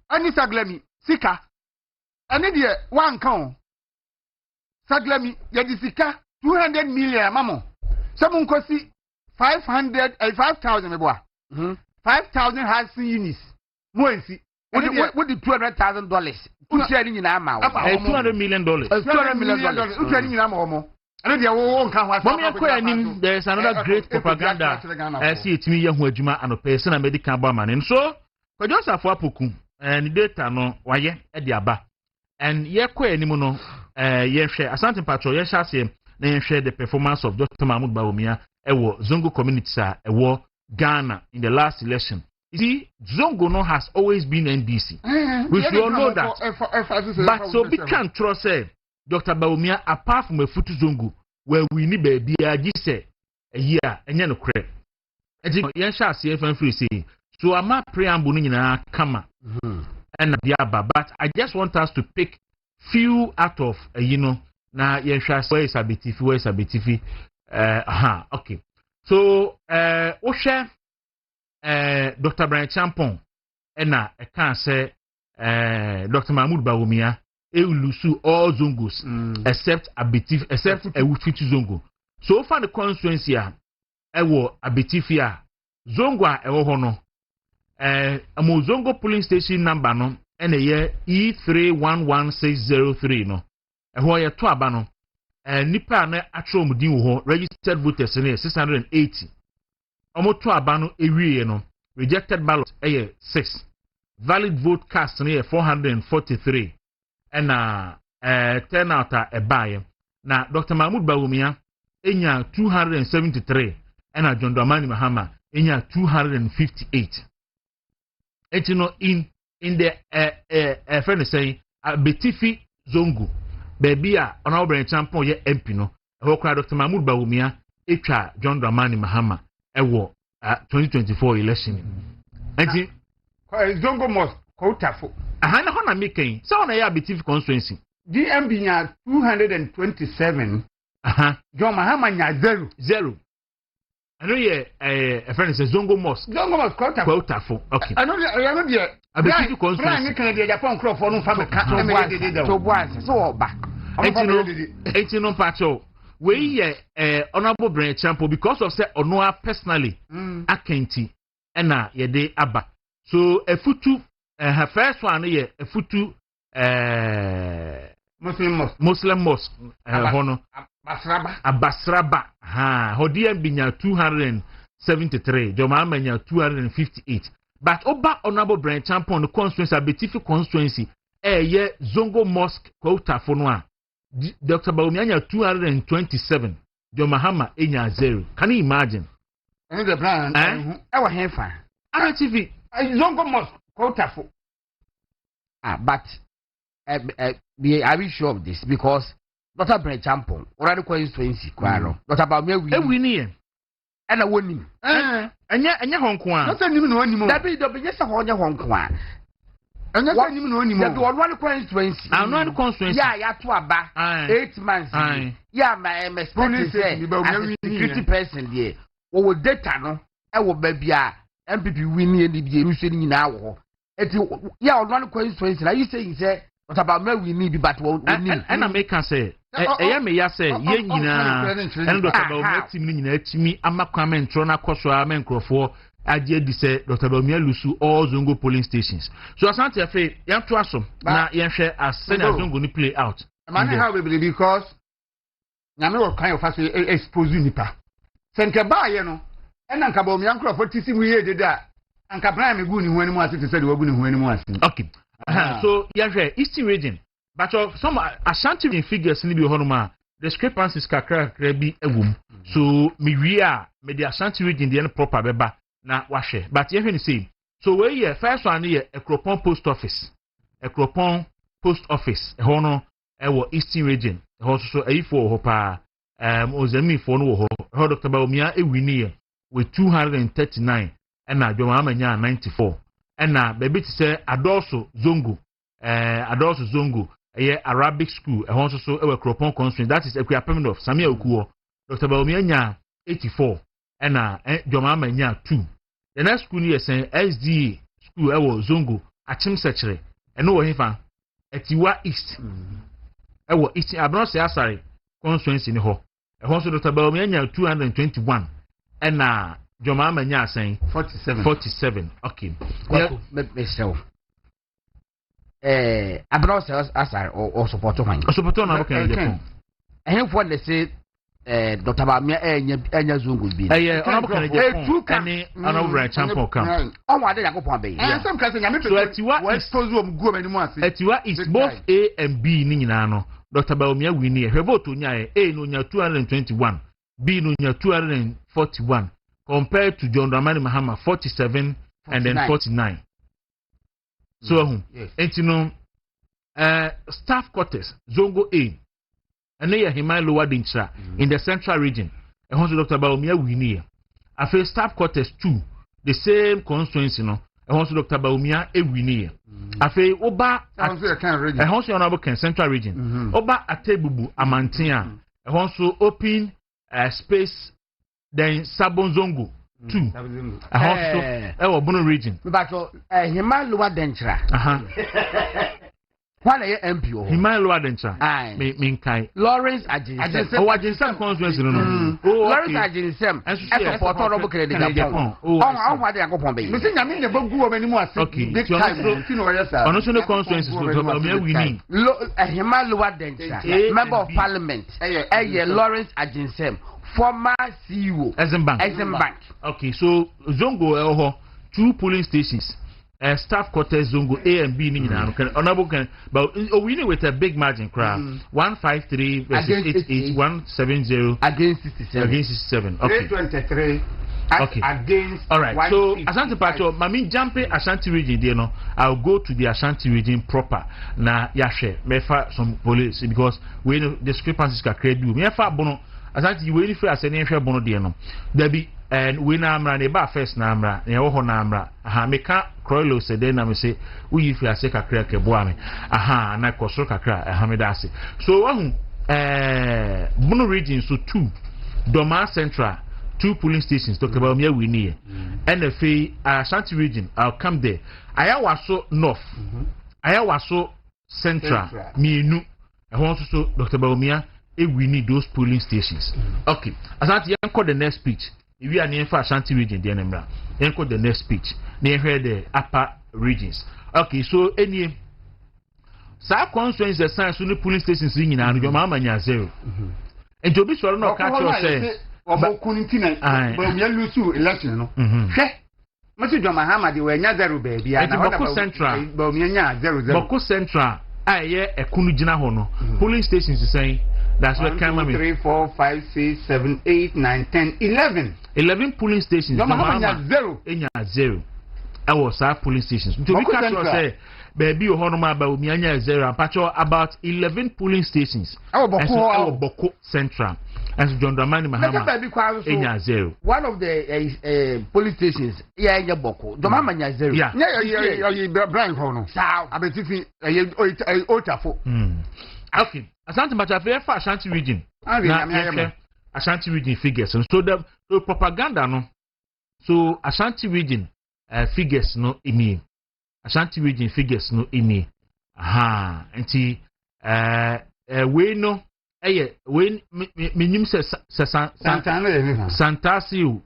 I need Saglemi, Sika. I need one count. Saglemi, Yadisika. 200 million, Mamo. Someone could see 500 and 5,000. 5,000 has units. More see.
What the $200,000? Who's selling in Ama?
$200 million.
$200 million.
Who's selling in Ama?
There's another great propaganda. I see it me young Juma and a person a medical barman. And so, for just a Fapuku and data no, why, Ediaba. And ye quay anymore. Ye share a something patrol, yes, I see. Then share the performance of Dr. Mahmoud Bawumia, Zongo community, Ghana in the last election. You see, Zongo no has always been NDC. We should all know that. But so we can't trust Dr. Bawumia apart from a foot Zongo, where we need baby, I just say, year enye no kre enti yen sha ase fan free say so ama preamble no nyina kama and diaba but I just want us to pick few out of na yen sha where is abetifi okay so wo hwe Dr. Brian Champon ena e kan say Dr. Mahmoud Bawumia ewulusu all zongos except ewufitu zongo so far the constituency ewo abetifi a zongo a ewo ho no amo zongo polling station number no ena ye E311603 no eho ye to aba no nipa na atro mudin wo ho registered voters ne 680 omo to aba no ewie no rejected ballot 6 valid vote cast ne 443 ena turnout a buy na Dr. Mahmoud Bawumia enya 273 ena John Dramani Mahama enya 258 etino in the friend say Betifi Zongo baby a ona obren champion ye MP no e kra Dr. Mahmoud Bawumia etwa John Dramani Mahama ewo 2024 election enti
Zongo must Kotafo.
Ahana hona making. So na ya Betifi constituency.
DMB nya 227. John Mahama nya 0. I know ye a friend says Zongo Mosque. Zongo Mosque
Kotafo. Okay.
I know the
Betifi constituency.
Brian Canada Japan crop for no family.
To boys so back.
Enti no pacho. We ye honorable Brian Champo because of say Onoa personally akenti ena ye de aba. So a futu her first one ye a futu Muslim mosque hono Abasraba Hodian binya 273 Joma manya 258 but oba honorable Brian Champon the constituency Betifi constituency ye Zongo Mosque quota for Dr. Bawumia 227 Joma Hama enya 0. Can you imagine?
And the plan our hefa
TV
Zongo Mosque Kotafo.
But are we sure of this? Because Dr. Brian Champon already constituency kwano. Dr. Bawumia
we ni
and a winning.
Anya honkwa.
Not any no anymore.
That be the biggest of honkwa.
And not any no anymore.
The one constituency.
I'm not constituency.
Yeah, to aba 8 months. Yeah, my security person there. What would data no? I will be a MPP winning and the Russian in our. Yeah, one constituency. Are you saying, say, what about me? We need, but
and I make her say, I am a yes, say, ye, and Dr. Bawumia me, I'm a comment, Trona Koswa, Mencrofor, I did say, Dr. Bawumia Lusu, all Zongo polling stations. So, as I say, young to us, now, young share as Senator Zongo play out.
Man, how we believe because I know what kind of fast expose Nipa. Senkaba, you know, and Uncle Bawumia Crawford, Tissi, we did that. And Cabra me guni when was it said we guni when was
okay. So yeah, Eastern region. But some Ashanti figures in the Honoma, discrepancies kakra be a womb. So me the Ashanti region the proper beba na washe. But you say so where ye first one here a Cropon post office. A Cropon post office, a hono Eastern region. Also a for hopa Ozemi for no ho Dr. Bawumia a winnie with 239. And na Joma Amanya 94 and na baby to say Adolso Zongo Arabic school and also so a Cropon constraint that is a payment of Samia Okuo Dr. Bawumia 84 and na Joma Amanya 2 the next school year saying SDA school ewo Zongo Achim Sechere and no hefa Etiwa East ewo East Abron say asare constituency ni ho e also Dr. Bawumia 221 and na Joma Amanya saying 47. Okay.
Kwaku, myself. Abroad sales asar or support of mine.
Support on okay.
I have what they say Dr. Bawumia enya Zongo bi.
Two can over champion come.
Oh, what did I go for be?
And some casting I
so Etiwa is both A and B ni nyina no. Dr. Bawumia win here. Her vote nya A no nya 221, B no nya 241. Compared to John Dramani Mahama 47 and then 49. So, yes. Staff quarters, Zongo A, and near Himai Lower Dintra in the central region. ehon so Dr. Baumia wini afi staff quarters 2 the same constituency no ehon so Dr. Baumia wini afi oba ehon so honorable Ken Central Region oba Atebubu Amantea ehon so open space then Sabonzongo 2 ehon so Bono region
but Himalaya Denchra One MPO.
Himalaya Dencha. Me kai.
Lawrence Ajinsem.
Oh, Ajinsem constituency no.
Lawrence Ajinsem. And support honorable Canadian Japan. Oh, what they are going to be.
Missing I mean the Bogu anymore.
Okay.
Big time.
National constituency we need.
Himalaya Dencha. Member of Parliament. Lawrence Ajinsem. Former CEO. Exim Bank.
Okay, so Zongo 2 polling stations. Staff quarters Zongo A and B honorable can but we know with a big margin crowd 153 versus 88 170
against 67
okay
323
okay
against
all right so Ashanti Pacho mami jumping Ashanti region there no I'll go to the Ashanti region proper na yahwe mefa some police because we know discrepancies can create you mefa bono Ashanti we if as any hwe bono there no there be and we na amra ne ba first na amra ne wo ho na amra aha meka kroilo se den na me se wo yi fi ase kakra ke bo ame aha na kosoro kakra aha me da ase so wahu Bono region so 2 Doma Central 2 polling stations talk about me we near NFA Ashanti region I'll come there Ayawaso North Ayawaso Central mienu ehon so Dr. Baumia we need those polling stations okay Ashanti yanko the next speech if you are near Ashanti region, the Anambra, then the next speech. Near the upper regions. Okay, so any constituency signs to the police stations in your mama zero. And to be sure, no catch or say,
about Kunintina, but we lose you election. No, Mr. John Mahama, they were zero baby. And Boko Central, Bomia 00.
Boko Central, I hear a Kunijina Hono. Polling stations is saying. That's what came
2, 3, 4, 5, 6, 7, 8, 9, 10, 11
polling stations.
No, zero.
Zero. I was our polling stations. To be careful, say, baby, you hold about Mianya zero and patcho about 11 polling stations.
Our Boko
Central. And John Dramani Mahama. Zero.
One of the police stations, yeah, Boko. Domamanya zero.
Yeah, Brian Hono. I bet if you Otafo.
Okay. Ashanti Machafe for Ashanti region. Ashanti region figures. And so the propaganda no. So Ashanti region figures no imi. Ashanti region figures no imi. Aha. Enti we no we minim se Santasi.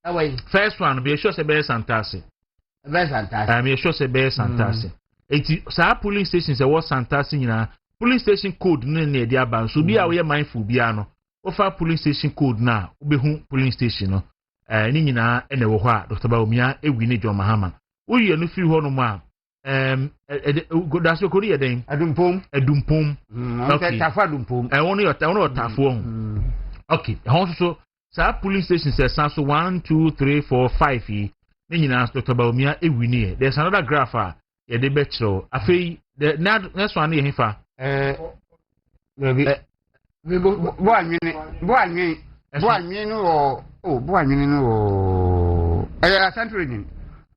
Away.
First one be sure se be Santasi. Me sure se be Santasi. Sa polling stations was Santasi na polling station code no na dia ban so bia we mindful bia no ofa polling station code na obehu polling station no ni nyina ene wo ho a Dr. Baumia ewini John Mahama wo ye no firi ho no ma godaso kori ye den
adumpom
okay
tafa adumpom
won yo tafo ho okay ho so sa polling stations say so 1 2 3 4 5 ni nyina Dr. Baumia ewini there's another graph yeah, the betro. Afi the next one here fa.
Boy, no. Central region.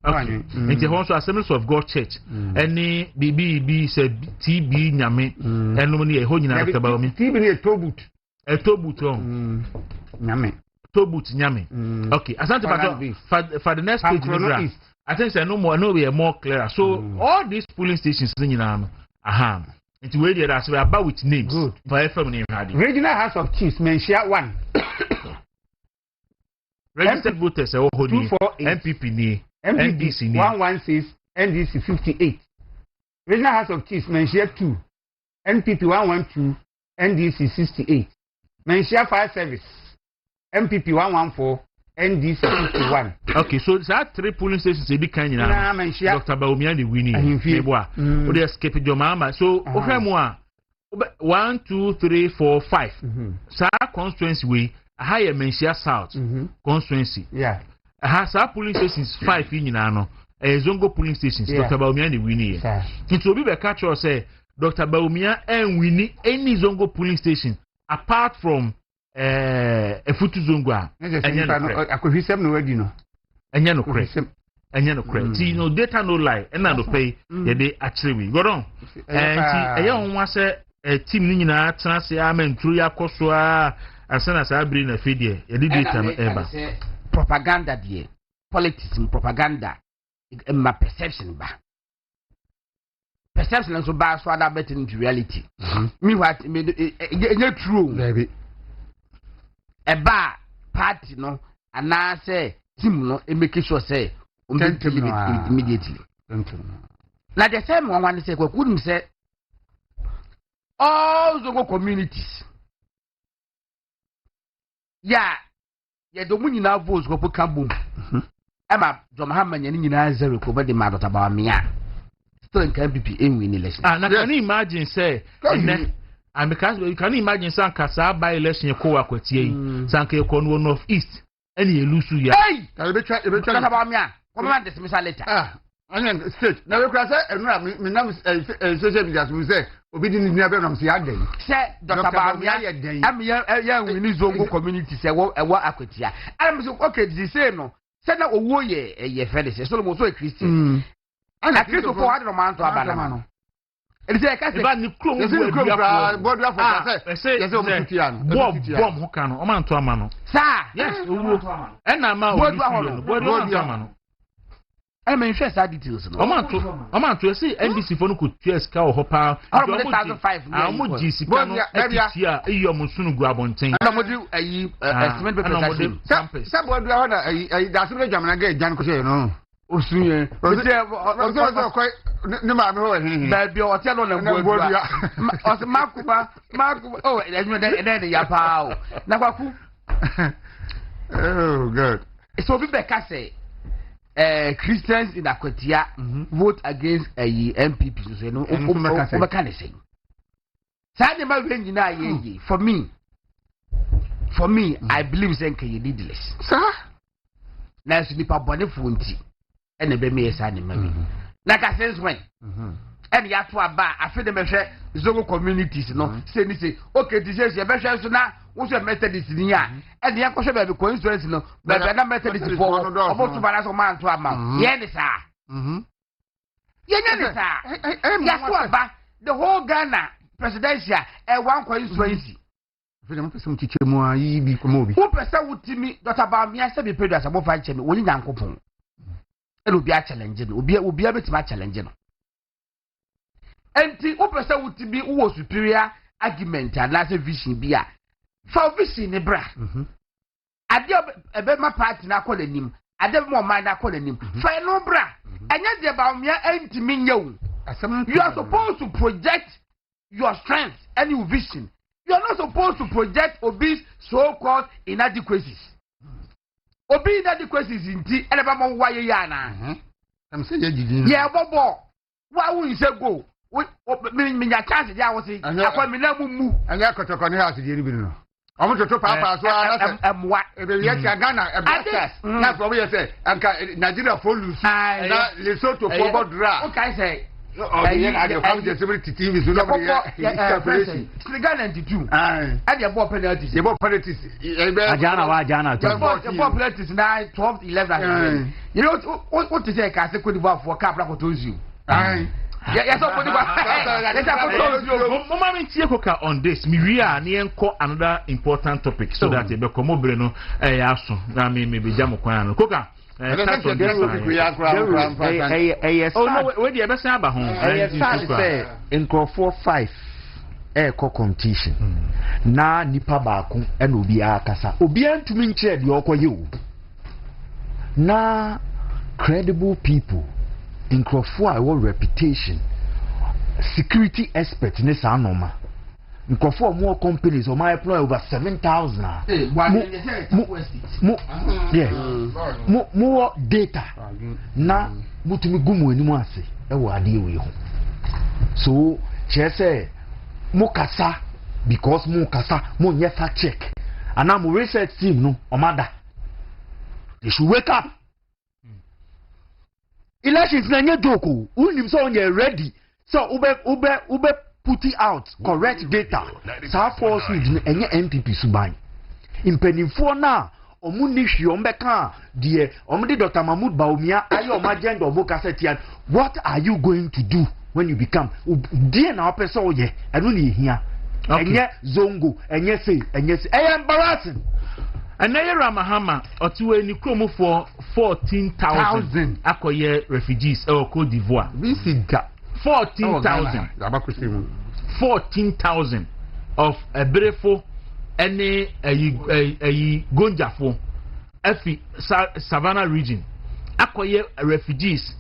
Okay. It's also Assemblies of God Church. Any BB said TB Nyame. And no money a whole year about me.
TB a tobut.
A tobut.
Nyame.
Tobut Nyame. Okay. Asante for the next page. I think no we are more clear. So all these polling stations in aha. It's where they are about with names.
Good.
For FM name had.
Regional House of Chiefs mention 1.
Registered voters are holding MPP ni NDC ni
116 NDC 58. Regional House of Chiefs mention 2. NPP 112 NDC 68. Mention 5 service. MPP 114 NDC 51. Okay, so that 3 polling stations be kind na Dr. Baumia the winning. Meboa. O dey escape your mama. So okay mo 1 2 3 4 5. Sa constituency we higher Mensia South constituency. Yeah.
Sa polling stations 5 nyina no. Zongo polling stations Dr. Baumia the winning. It will be catch or say Dr. Baumia and winning any Zongo polling station apart from efutu zongwa enye no
akohwisem no wadi no
enye no kre ti no data no lie na no pay ye dey actually we go on ti eye onwa se team ni nyina tena se amantru yakoso a asana sa abiri na fidie ye dey data no eba
propaganda die politics propaganda my perception ba perception so ba so that bet into reality me what me true
baby
eba party no ana say team no e make sure say immediately na the same one say Kwaku nim say all the communities ya do munyina votes go put kabum ema John nyina zero ko be de ma dota ba mia still in MPP in win election
na can you imagine say and because you can imagine say kasa by election ko akwatie yi sanka ko no north east any elusu ya
hey ka be twa ba mia ko ma dismissal letter
anya state na we kra say enura me nam social media so say obi di ni abem nam say adan
say Dr. Bamia am ya win zongo community say wo akwatia am so okay di say no say na owo ye fede say so mo so Christian ana Christo for had no man to abana no e say ka say
ba ni krom
bodu afọ say yes o mutia no
bom ho ka no o man to ama no
sa
yes owo e na ma bodu ama no
I mean, first details. No.
Oman to say NBC for no could chase cow hopper.
I don't 1,005.
I'm with Jessica. Yeah, you're Monsunu Grabontain.
I'm with you. Estimate the
somebody that's what I'm going to get Janko, no. Osunye. Osunye quite no man.
Baby, or tell on the Mark. Oh, and then the Yapao. Now,
oh, good.
So, Rebecca say. Christians in Akwatia vote against MPP so no over can say say ma we nyina ye for me I believe say can you needless
sir
na so nipa bone fonti e na be me yesa ne ma me na ka sense when and ya to aba afi de mehwe zongo communities no say ni say okay this is your mehwe so na wo so Methodist ni a and ya ko hwe ba be constituency no ba na Methodist for obo to bana so man to ama ye ni sa ye ni sa ya to aba the whole Ghana presidential one constituency
fele mo pese mo chiche mo ayi bi ko mo bi
wo pese wutimi Dr. Bamia se be pedu asabo fa nche me woni nyankopon e no bi a challenge no obi a betima challenge no enti wo pese wutimi wo superior argument and last vision bi a for vision ne bra ade ebe ma party na call anim ade mo man na call anim fa no bra anya de Bamia enti minyewu you are supposed to project your strength and your vision. You are not supposed to project obese so-called inadequacies. Obi inadequacies in tea and about why you are.
I'm saying you didn't.
Yeah, Bobo. Why would you say go? Me your chance I was saying. I call me now move. And I got to come here to the river. I want to talk about what Ghana not what we say. And Nigeria for lose. Lesotho for dra. Okay, say. I just TV so nobody calculation. Senegal 92. And the ball penalties. The ball penalties.
Ajana.
The ball penalties 9, 12, 11. You know what to say? I say Cote d'Ivoire for Cap Rakotos you. Yes, Cote d'Ivoire.
Mama me tie koka on this. Me we are near another important topic so that e be komo bre no aso na me be jam kwan no koka. Oh no, where the best about home.
Say in Crawford 5 competition. Na nipa baako and obi akasa. Obi antumi nche de okoye o. Na credible people in Crawford our reputation. Security experts ne sa noma. In Crawford more companies or my employ over 7,000. More data. Na mutumi gumu enimu ase e wo ade we ho. So che say mo kasa because mo kasa mo nye fact check. And am research team no omada. They should wake up. Elections na nye joke. Unim so onye ready. So ube putting out correct data saa falsehood no enye MPP suban impenifo na omuni hwe ombeka de omde Dr. Mahmoud Baumia ayo agenda of cassette. What are you going to do when you become die na opeso oye enu ni hia enye zongo enye say embarrassing.
And Naira Mahama otiwe ni kromo for 14,000 akoye refugees Cote d'Ivoire.
We see that
14,000 of a brefo any a gonjafo efi Savannah region akoye refugees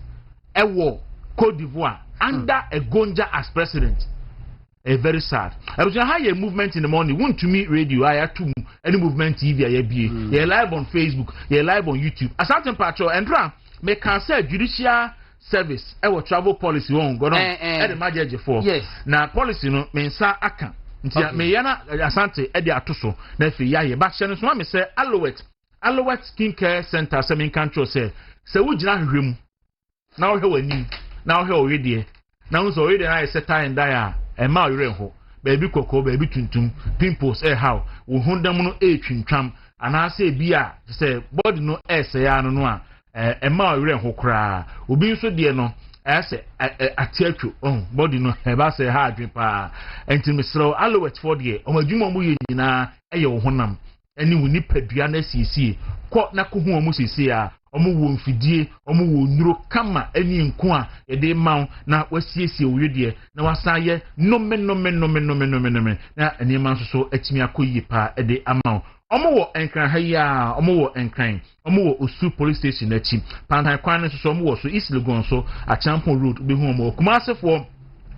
ewo Cote d'Ivoire under a gonja as president. Very sad. I was a movement in the morning. Want to meet radio? I had to any movement TV. You're live on Facebook. You're live on YouTube. A certain patrol and may cancel judicial service. Our travel policy won't go on. At the major for yes. Now policy no means aka. Me yana asante edi atuso na fi yaye. But she no me say Alouette skincare center. Se me control say we jina hwem. Now he wani. Now he already. Now so already I set time die. Emma Urenho, baby cocoa, baby tuntum, pimples, how, Wuhundam twintwam, and I say beer, say, body no essay, no, Emma Urenho cry, Ubi so dear no, as a teacher, body no, have I say hard dripper, and to Miss Slow, Alouette for the Omajumo Muyina, Ayo Honam, and you nip Pedriana CC, quote Nakuhu Musisia. Omu wo mfidie omu wo nuro kama eni nko a ye de maw na wasiesie owiedie na wasaye nome na eni man so atimi akoyi pa e de amaw omu wo enkran haya omu wo enkran omu wo osu police station achi pantan kwan so omu wo so East Legon so a Champon road be hu omu Kumasefo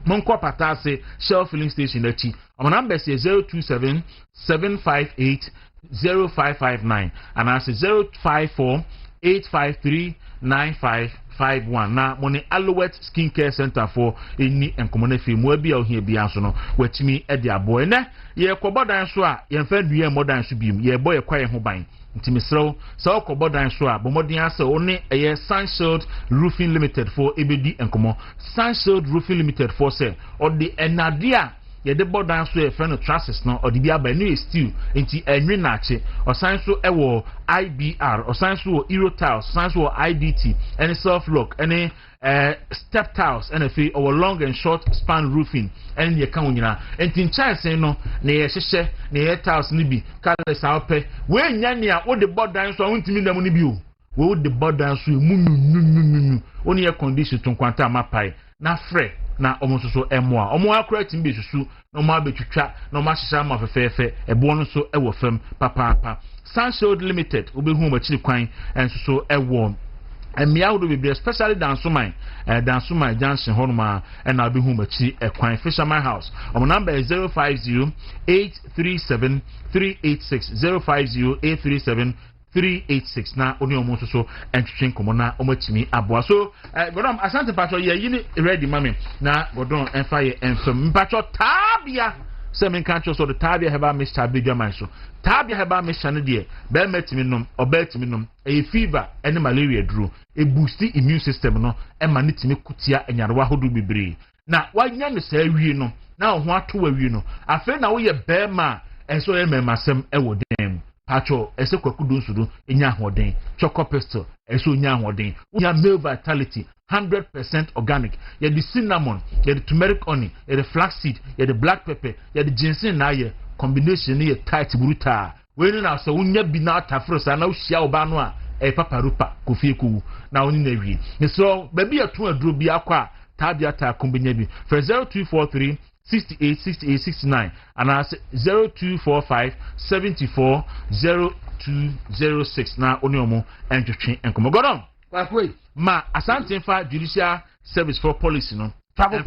Monko Patase Shell filling station achi omu number say 027 758 0559 and I say 054 8539551 na money Alouette skincare center for any enkomone fi mo bia o hia bia so no watimi e de aboy na ye kobodan so a ye mfa duye modan so biem ye boy kwaye ho ban ntimi srew so kobodan so a bomodin ase oni eye Sunshield Roofing Limited for ebedi enkomo Sunshield Roofing Limited for say or the enadia ye de bodan so e friend trusses no or the bia ba new steel enti enwi na ache o sanso ewo IBR o sanso Euro tiles sanso IDT any soft lock any step tiles and if or long and short span roofing and ye kan nyina enti chance no na ye hyehyɛ na ye tiles ni bi colors awpe we nya ne a wo de bodan so wontimi ndam ni bi o wo de bodan so mu oni ye condition to kwanta mapai na frɛ na omososo emoa omo akura timbe susu na omo abetwitwa na omo ahyehya ma fefefe ebo no so ewo fam papa Sunshield Limited obehu machiri kwan enso ewo emia wodo be especially Dansumai Junction honoma and na obehu machiri ekwan Fisherman House omo number is 050 837 386 050 837 386 na oni omo so entwetwen komo na omachimi aboa so godom asante patro ye yini ready mami na godom enfa ye enfam patro tabia semen kancho so the tabia heba Mr. Bidjaman so tabia heba Mr. ne de be metimi nom obatimi nom e fever ene malaria duro e boost immune system no e ma ne timi kutia enyarewa hodo bebre na wanya ne sa awie no na ho ato awie no afa na wo ye be ma enso ye memasem e wo dem Pacho, ese Kwaku Dunsudu, inya hoden, choco pistol, eso nya hoden, unya male vitality, 100% organic. Ye the cinnamon, ye the turmeric honey, ye the flaxseed, ye the black pepper, ye the ginseng na ye combination ye tight bruta. When na so unya binata frosa na ushia obano a paparupa kofieku na oni na wi. So baby atu aduro bi akwa tabia ta kombinye bi. For 0243 68 68 69 and I 0245 74 0206 na oniomo entwetwe enkomo godon
Kwaku
ma asante fa judicial service for policy no
travel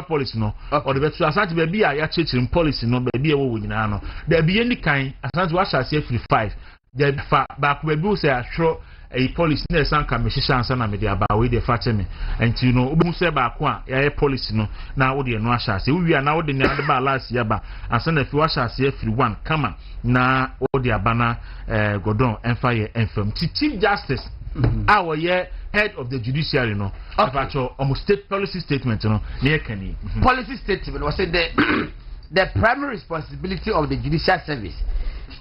policy
no or the better asante be bia ya chechirim policy no be bia wo nyina no da bia ni kan asante wa shase free 5 the fa back we be say ashro a policy na sanka me hihya ansa na me de aba we de fa me enti no obu se ba ko a ya policy no na wo de no ahyase wo wi na wo de ne ade ba last ya ba ansa na fi wa hyase free 1 kama na wo de aba na godon emfa ye enfam chief justice a wo ye head of the judiciary, no. Almost state policy statement, no. Near Kenny.
Policy statement was said the primary responsibility of the judicial service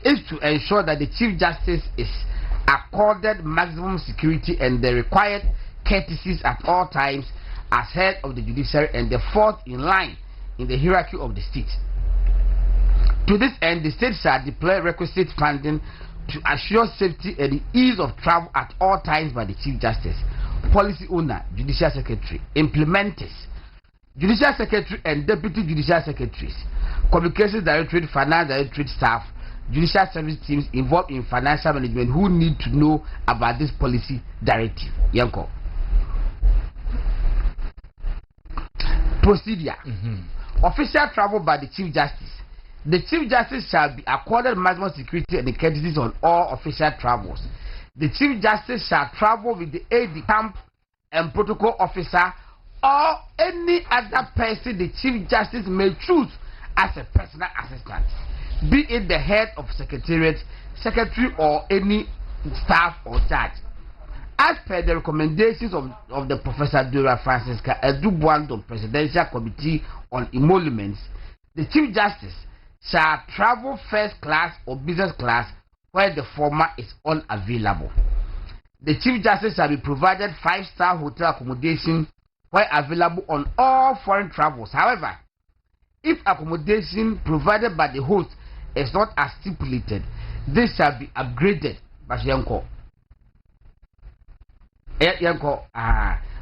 is to ensure that the Chief Justice is accorded maximum security and the required courtesies at all times as head of the judiciary and the fourth in line in the hierarchy of the state. To this end, the state shall deploy requisite funding to assure safety and the ease of travel at all times by the Chief Justice, policy owner, Judicial Secretary, implementers, Judicial Secretary and Deputy Judicial Secretaries, Communications Directorate, Finance Directorate staff, judicial service teams involved in financial management who need to know about this policy directive. Yanko. Procedure. Official travel by the Chief Justice. The Chief Justice shall be accorded maximum security and courtesies on all official travels. The Chief Justice shall travel with the aide-de-camp and protocol officer or any other person the Chief Justice may choose as a personal assistant, be it the head of secretariat, secretary, or any staff or judge. As per the recommendations of the Professor Dora Francisca Edubuando Presidential Committee on Emoluments, the Chief Justice shall travel first class or business class where the former is unavailable. The Chief Justice shall be provided 5-star hotel accommodation where available on all foreign travels. However, if accommodation provided by the host is not as stipulated, this shall be upgraded by Yanko.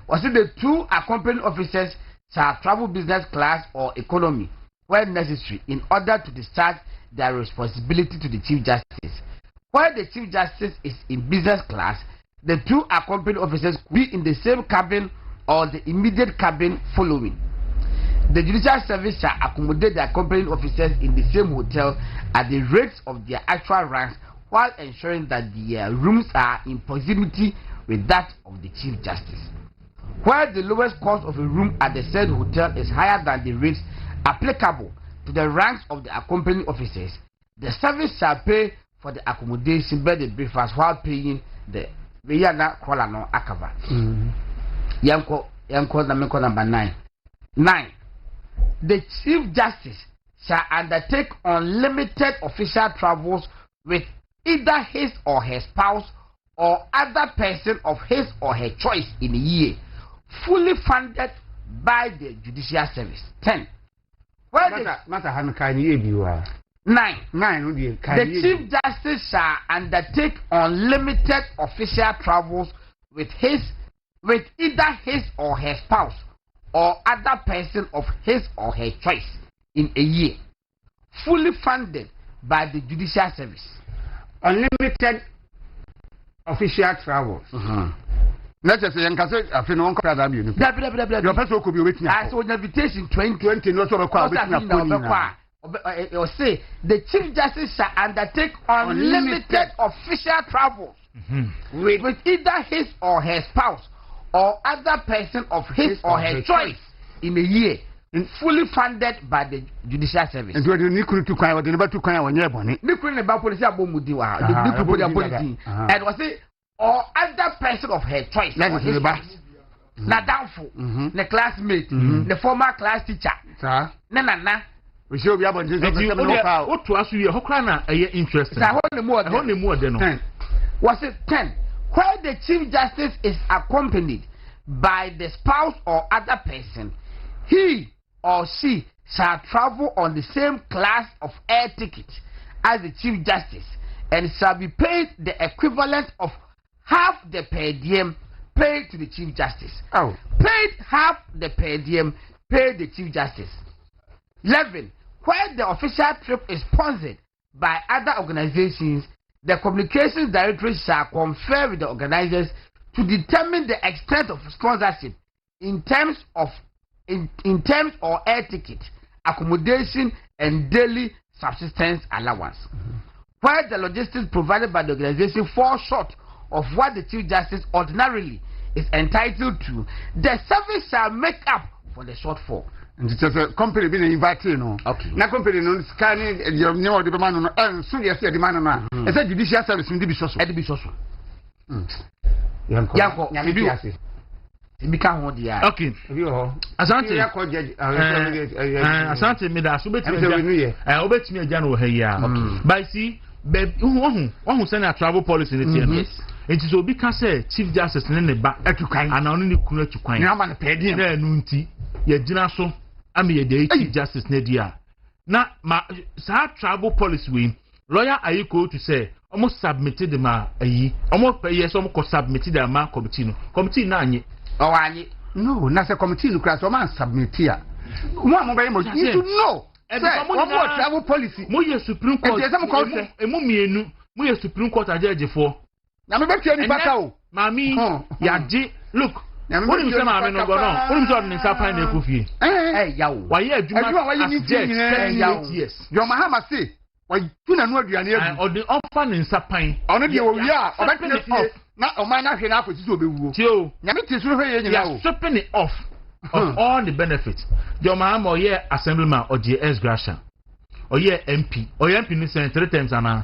Was it the 2 accompanying officers shall travel business class or economy where necessary in order to discharge their responsibility to the Chief Justice. Where the Chief Justice is in business class, the 2 accompanying officers could be in the same cabin or the immediate cabin following. The Judicial Service shall accommodate the accompanying officers in the same hotel at the rates of their actual ranks while ensuring that their rooms are in proximity with that of the Chief Justice. Where the lowest cost of a room at the said hotel is higher than the rates applicable to the ranks of the accompanying officers, the service shall pay for the accommodation, bed and breakfast while paying the Viyana Kolano Akava. Yanko number 9. 9. The Chief Justice shall undertake unlimited official travels with either his or her spouse or other person of his or her choice in a year, fully funded by the Judicial Service. 10. Where the 9. The Chief Justice shall undertake unlimited official travels with either his or her spouse or other person of his or her choice in a year, fully funded by the Judicial Service.
Unlimited official travels. Let's just say, I feel no crowd. Your person could be waiting.
I saw an invitation 2020.
Not
or say the Chief Justice shall undertake unlimited official travels with either his or her spouse or other person of his or her choice in a year, fully funded by the Judicial Service.
And
and was it or other person of her choice. Na downfall, the classmate, the former class teacher. Na.
We should be able to do
what to ask you, Hokrana, a interesting.
Was it 10? Where the Chief Justice is accompanied by the spouse or other person, he or she shall travel on the same class of air ticket as the Chief Justice and shall be paid the equivalent of half the per diem paid to the Chief Justice. Paid half the per diem paid the Chief Justice. 11. Where the official trip is sponsored by other organizations, the Communications Directorate shall confer with the organizers to determine the extent of sponsorship in terms or air ticket, accommodation, and daily subsistence allowance. Where the logistics provided by the organization falls short of what the Chief Justice ordinarily is entitled to, the service shall make up for the shortfall.
And it's a company being invited, no.
Okay.
Na company no scanning your name of the man no. So yes, the man no. It's a Judicial Service in the Bishop.
At the Bishop. yanko ebi ka ho dia
okay
ebi ho
asante
ya ko judge
asante me da so betimi obetimi agya no ha yi a by see who send a travel policy in the it is obi ka say chief justice ne ba
atukan
ana onu ne kunu atukan
na ma na pedi
na enu nti ye gina so ame ye dey chief justice ne dia na ma sa travel policy we lawyer ayiko to say almost submitted ma ayi almost yes almost submitted the ma committee na anyi
anyi
no na say committee no class o man submit ya mo be mo you to know one more travel policy
mo ye supreme court emu mienu mo ye supreme court judge for
na me be tue ni pata o
mami ya ji look wọ́n ní sẹ́ maame no gbọ́ náà wọ́n ní sẹ́ ọ̀dùn ní sápá ní ẹ̀kọ́ fìyè.
Yawo
wàyé adwuma as judge 10 years.
Yọ Mahama say wàyí tún nà nù aduane egu.
Ọ̀dùn ọ̀fà ní nsápá yìí.
Ọ̀nà diẹ wò wíyà ọ̀bẹ tún ní off na ọ̀man náà hwẹ́ náà kò sísè òbẹ wúwo.
Tí o.
Nyàmé tì sunu hwẹ́ yẹn nyina o.
Yà stripping it off of all the benefits. Yọ Mahama ọ̀yẹ́ assemblyman ọ̀jẹ̀ S. Gratian ọ̀yẹ́ MP ọ̀yẹ́ MP ní sẹ́yìn 3 times àná.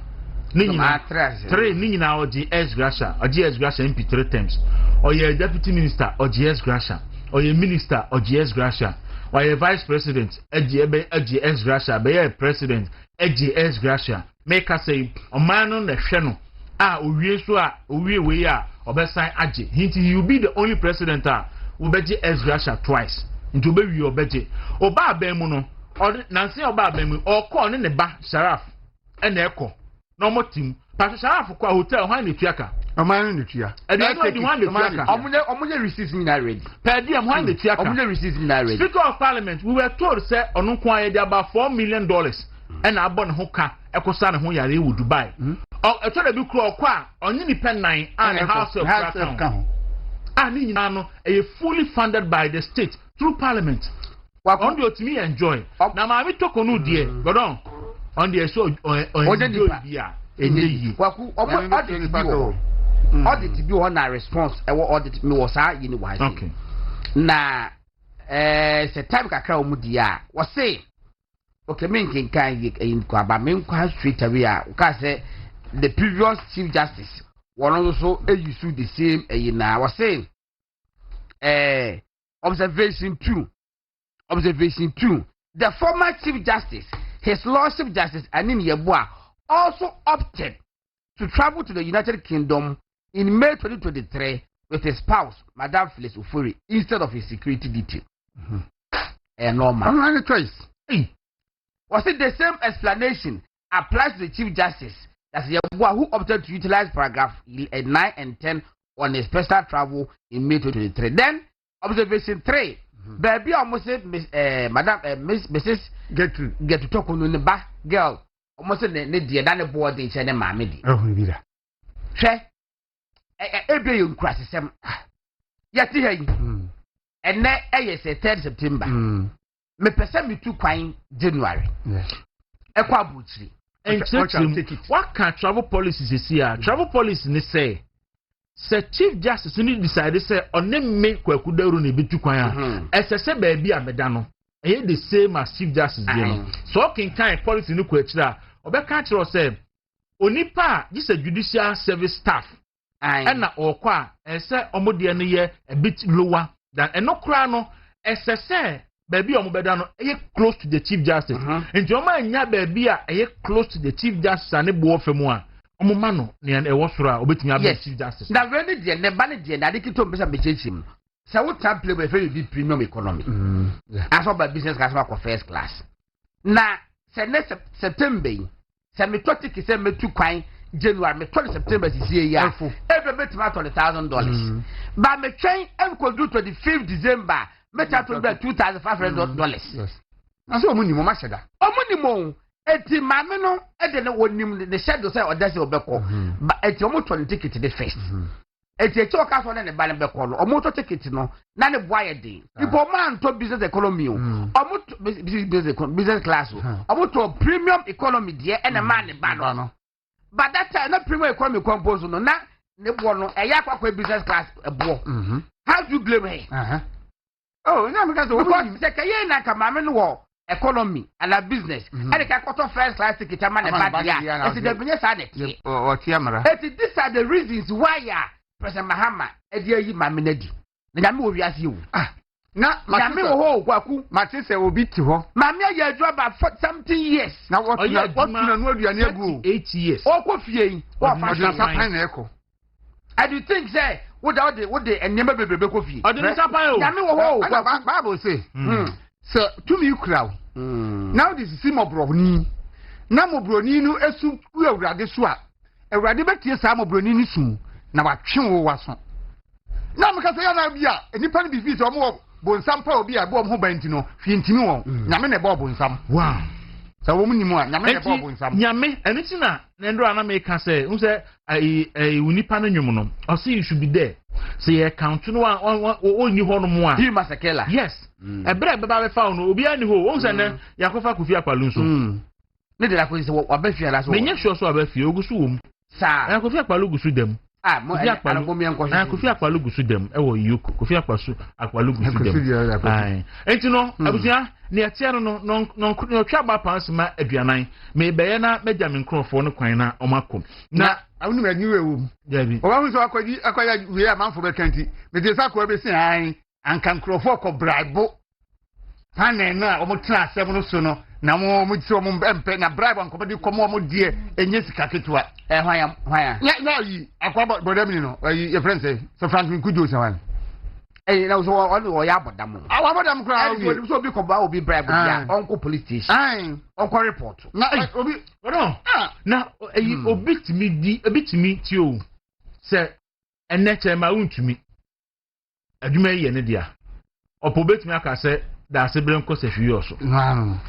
Nìyína 3 nìyína ọ̀jẹ̀ S. Gratian ọ̀jẹ̀ S. Gratian MP 3 times. Oye deputy minister OGS Gracia oye minister OGS Gracia oye vice president OGS Gracia be president OGS Gracia make us say omano na hwe no owie so owie we obesan age hinti you be the only president obeje S Gracia twice into be wi obeje oba aban mu no nanse oba aban mu okọ ne ba Sharaf na ekọ no motim pa Sharaf kwa hotel hwan ne tuaka
Amanu ne tua.
Omunye receipts in already.
Per diem hwan ne tuaka.
Omunye receipts in already.
Speaker of Parliament, we were told say onu kwa ye dey about $4 million and abo ne ho ka ekosa ne ho yare e wo Dubai. E to da bi kro okwa onye ni pen 9 and house of account. Ni nyina no e fully funded by the state through Parliament. On the otimi enjoy. Na ma mi toko no die, godon. On the so on dia.
Kwaku audit bi on na response audit me was you know why
okay
na se time kakra o mudi a wo say okay me nkan in kwa ba me nkwa straight away a ka say the previous chief justice one also use the same na wo say observation 2 the former chief justice his lordship justice Anim Yeboah also opted to travel to the United Kingdom in May 2023 with his spouse, Madame Phyllis Ufuri, instead of his security detail. Normal.
I'm not a choice.
Was it the same explanation applies to the Chief Justice as Yeboah, who opted to utilize paragraph 9 and 10 on his personal travel in May 2023? Then, observation 3. Baby, almost said Mrs. Get to talk on the back girl. Almost ne die da ne board in chene maame di.
Bi da.
Hwe. Ebe you nkrasesem. Yati ha yi. Enne say 3 September. Me pese me tu kwan January.
Yes.
Ekwa buchiri.
What can travel policies is here? Travel policy ni say Chief Justice ni decide say onne me Kwaku Dawuro ne bitu kwan a. Esese ba bi ameda no. Eye the same as Chief Justice dey. So kin kan policy ni kwa kira obeka kira say onipa this a judicial service staff and na okwa ese omode no ye a bit lower than enokra no ese say baby omobeda no eye close to the Chief Justice nti o ma nya baby a eye close to the Chief Justice ane bo femu a omoma no ne e wo soro a obetumi abe Chief Justice
na really de ne ba ne de na de kito mbesa bechechim say what time play we very premium economy as about business class or first class na say next September say me to take say me tu kwan January me 20 September this year every bit matter $1,000 but me train and could do 25th December me chat to $2,500
yes na so omuni mo ma sheda
omuni mo eti mame no e de ne wonim the schedule say odase obekọ but eti omo to ticket the first eti echo ka so ne ba ne bekọ no omo to ticket no na ne boa ye dey people man to business economy omo business class omo to premium economy there and man ne ba no but that time na premium economy compose no na ne bo no e ya kwakwa business class ebo how do you blame her oh na me ka so because se kaye na ka mame no wo economy and a business and the quarter first class ticket man e bad ya it's the business and it
o tiamara
these are the reasons why President Mahama edi ayi mame na di na nyame wo wiase wo
na
nyame wo ho Kwaku
mate se obi ti ho
mame ya adwa ba 70 years
na what na no aduane agu
8 years
o ko fie yi o fa
sapan na eko
I do think say wo de enema bebrebe ko fie
odi sapan o
nyame wo ho
Bible say so tumi kura now this is mobroni na mobroni no esu ku awurade so a awurade betie sa mobroni ni sum na watwe wo waso na me kasa ya na bia enipa ni bifi so mo bonsam pa obi a bo mo banti no fi ntimi won nyame na bo bonsam
wow
sa wo munimu a nyame na bo bonsam
nyame eni ti na ndro ana me ka say unse unipa no nwum no o say you should be there say you count no oni ho no mo a
he masakela
yes ebere beba be fa no obi ani ho unse ne yakofa kofi akwalu nso
ne de la ko say wa ba fia la so
menye sure so abafie ogusu wom
sa
yakofi akwalu gusu dem
mo
kofi akwalu gusu dem e wo yoko kofi akwalu gusu dem ai enti no abusia ne etia no twa ba pans ma aduanan me beye na meja me nkrofo no kwan na omakom na
awunu ma niwe wo
dabi
o wa hu so akoya we amanfo be kanti me de sa ko be sin ai anka nkrofo ko bribe panen na o mo tra asem no so no na mo ti o mo mpe na bribe anko be ko mo die enye sika ketua
hwan
na yi akwa bodamini no your friend say so Franklin kujo se wan
na so o ya bodam
awa bodam kra
o so bi ko ba obi bribe dia onko police station onko report
na obi
no na obitimi ti o se eneche ma untumi aduma ye ne dia opo betimi aka se da se bren ko se hwi oso
no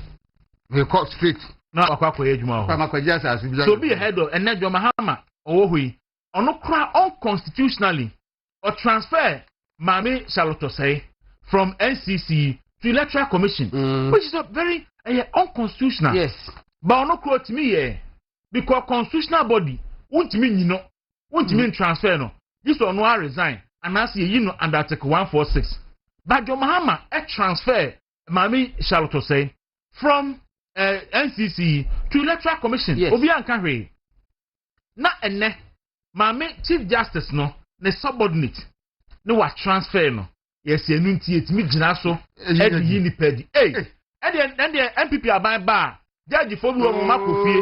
we cut straight
na akwa adwuma ho
kwa makwaji asa bi
so be head of enejo Mahama owo hui ono kra unconstitutionally or transfer Mami Shaloto say from NCC to Electoral Commission which is a very unconstitutional
yes
but ono kra to me because constitutional body untimi nyino untimi transfer no this one no resign and as you know under article 146 but John Mahama transfer Mami Shaloto say from NCC to Electoral Commission.
Yes.
Obi anka hwe. Na enne Mami Chief Justice no ne subordinate ne wa transfer no. Yes enu nti etimi gina so e di yi ni pedi. And the MPP aban ba judge for bi o makofie.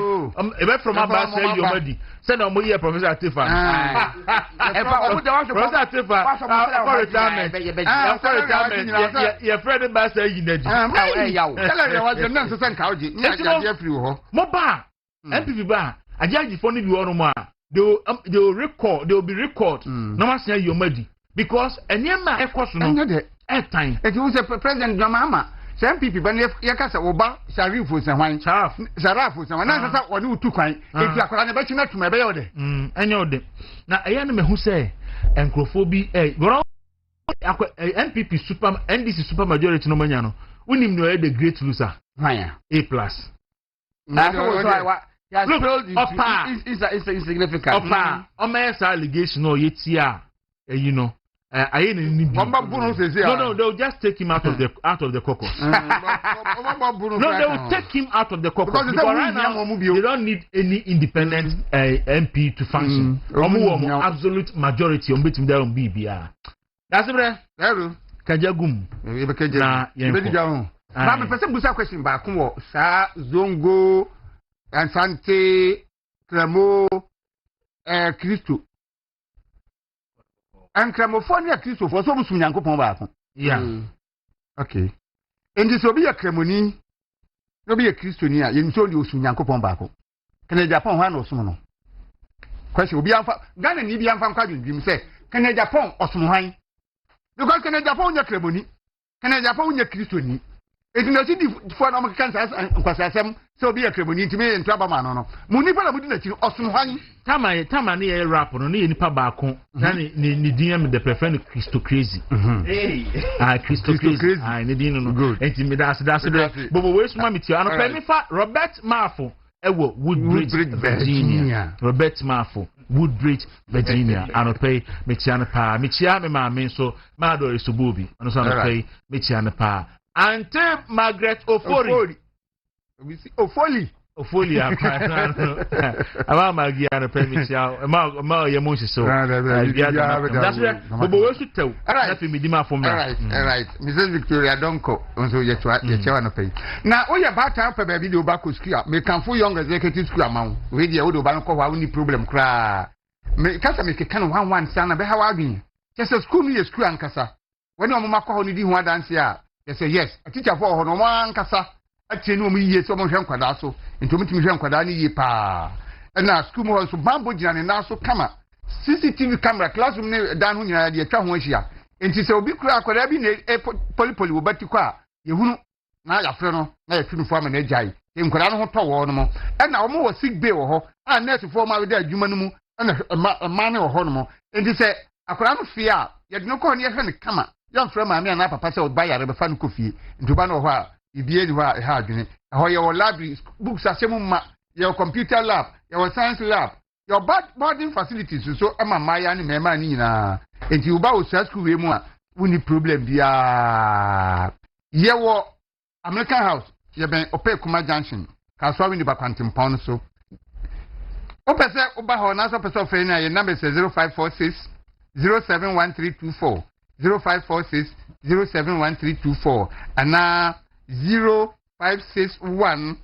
Ebe from aba say you already. Said o mo here Professor Atifa. Professor Atifa for retirement. For retirement. Your friend ba say you na di.
Tell you what you know so senka oji. Ni ajaje free ho.
Mo ba MPP ba ajaje for ni bi ono mo a they will record, they will be record. No man say you already because enyema ekoso no time.
It was a President Mahama. Some people when you kasa oba Sharifu se hwan Sharifu se hwan na sasa woni utu kwan etu akwara na bechi na tuma be yode
enyo de na eya no mehu se enkrofo bi MPP super NDC super majority no manya no unim no the great loser
hwan
A+
na so
opa
is insignificant
opa o me say allegation no yeti a you know no, they'll just take him out of the caucus. No, they will take him out of the caucus because right now they don't need any independent MP to function. Absolute majority on between there on BBR. That's it, bro. Kajagum. Na
yenko. But me person busa question ba kun sa Zongo Ansante Kremo Kristo. And Cramophonia Christo for some Sunyankopon back.
Yeah.
Okay. And this will be a Cremoni, no be a Christonia, you told you Sunyankopon back. Can a Japan one or Sumono? Question will be Ghana and Nibian from Quadrin, Jim say, can a Japan or Sumohine? Because can a Japan your Cremoni? Can a Japan your Christoni? It's not for Americans and Quasasam, so be a Cremoni to me and Trabamano. Munipa would let you or Sumohine.
Tama ni e rap no ni nipa ba ko na ni DM the prefer Christo crazy Christo crazy ni din no enti me that's bobo we suma me ti ano pe me fa Robert Mafo ewo Woodbridge Virginia Robert Mafo Woodbridge Virginia ano pe me ti ano pa me ti ame ma me so ma do resububi ano so ano pe me ti ano pa Auntie Margaret Ofori Ophelia, about my Giana Premicia, about your motion. So that's right. But we should tell. All right,
all right. Mrs. Victoria, don't go. So you try to pay. Now, all your back up a video back to school. Make come for young executive school amount. With the old bank of any problem. Cry. Make a kind of one son of how I just a school me a school and cassa. When your mamma called you one dance here, they say yes, a teacher for no one cassa. Actually, no, me, yes, someone can quadasso, into me to quadani pa. And now, school was so bamboo and now so camera. CCTV camera, classroom down when you had your town was here. And she said, be crack, could have been a polypoly with Betty Qua. You wouldn't now your friend, now you form an edge. In Corano Tower, and now more sick bill, and next to form out there, human and a man or honomo. And they said, I could fear, yet no corner near her come. Young friend, my man, Papa said, buy a fan coffee into Bano. You be anywhere hard in it. How your library books are your computer lab, your science lab, your boarding facilities. So I'm a Maya and Mamma and you bow school we need problem. Yeah, American House, you've been Opekuma Junction, Caswavin the Bacantim Pound. So Opesa Obaho, Nasa Pesofena, your number says 0546 071324 0546 071324 and now 0561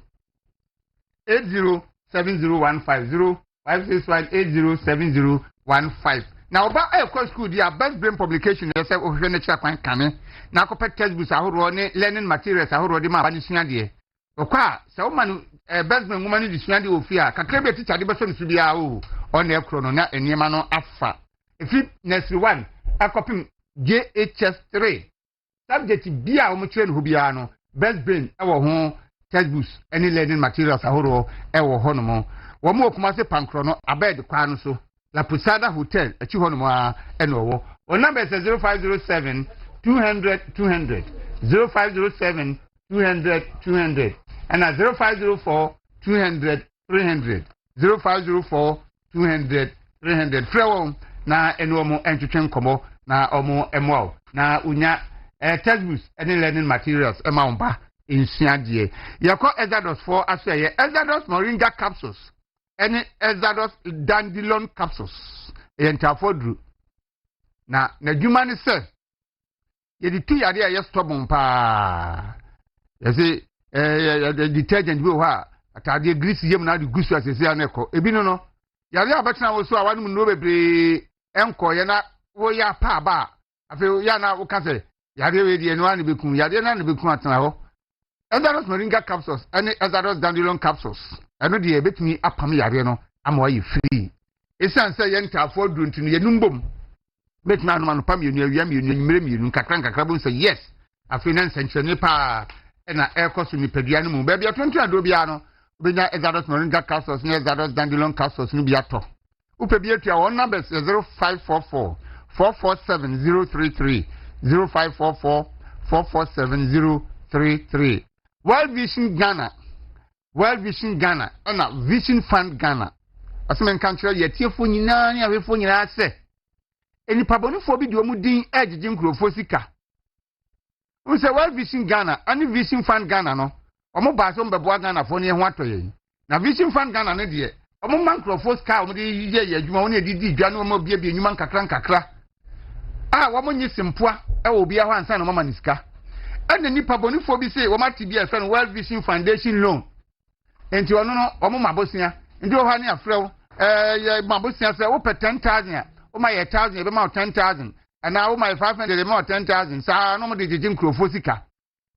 807015 0561 807015. Now, about a course school, the best brain publication, yourself of furniture can now compare textbooks, learning materials, I already my banishing. Oka, so man, best brain woman is the of fear. Kakebe teacher, the person to be on their chrono and Yamano Alpha. If you next one, a copy JHS3. Subject be our mutual Hubiano. Best brain, our home, textbooks, any learning materials, our honomo. One more commercial pancrono, a bed, Quanoso, La Posada Hotel, a Chihonoa, and Ovo. Our number is 0507 200 200, 0507 200 200, and at 0504 200 300, 0504 200 300. Frewo, na enomo entertain como, na omo emo, na unya. Textbooks, any learning materials, Emma in Siadie. Yako Exodus 4 as a Exodus Moringa capsules, any Exodus dandelion capsules, Entafodru. Na human said, ye the 2 idea yes stubborn pa. You see, the detergent will have a greasy yam now the goose as a Zianeco. Ebino, Yaria Batna was so I want to know be Enco, Yana, Oya Pa Ba. I feel Yana Okase. Yade the one become Yadena and become at now. Exodus Moringa capsules, any Exodus dandelion capsules. I know the bit me up me Yadeno, I'm why you free. It's an say enter for doing to the numbum. Make man pam you near yam you name Kakranka Crabun say yes. A finance and Chenipa and an air cost in the Pedianum, baby, 20 Adobiano. Benya Exodus Moringa capsules, near Exodus dandelion capsules, Nubiato. Upebiati our numbers 0544 447 033. 0544 447 033. World Vision Ghana, and a Vision Fund Ghana. As a man country, yet your phone in a phone in a say. Any pabonophobic Mudin Edge Jim Crofosica. We say World Vision Ghana, and Vision Fund Ghana, no. Omo Basom Babwa Ghana for near what way. Now Vision Fund Ghana, no dear. Omo man Crofosca, you only did Jano Baby, Human Kakra. Ah, woman is simpua, I will be a one son of Mamaniska. And the Nipa Bonifobi say, Wama to be a friend, World Vision Foundation loan. And to honor Omoma Bosnia, and do Hania Fro, Mabosia say, Opa 10,000, oh my 1,000, about 10,000, and now my 500, about 10,000, so I know the Jim Crofosica.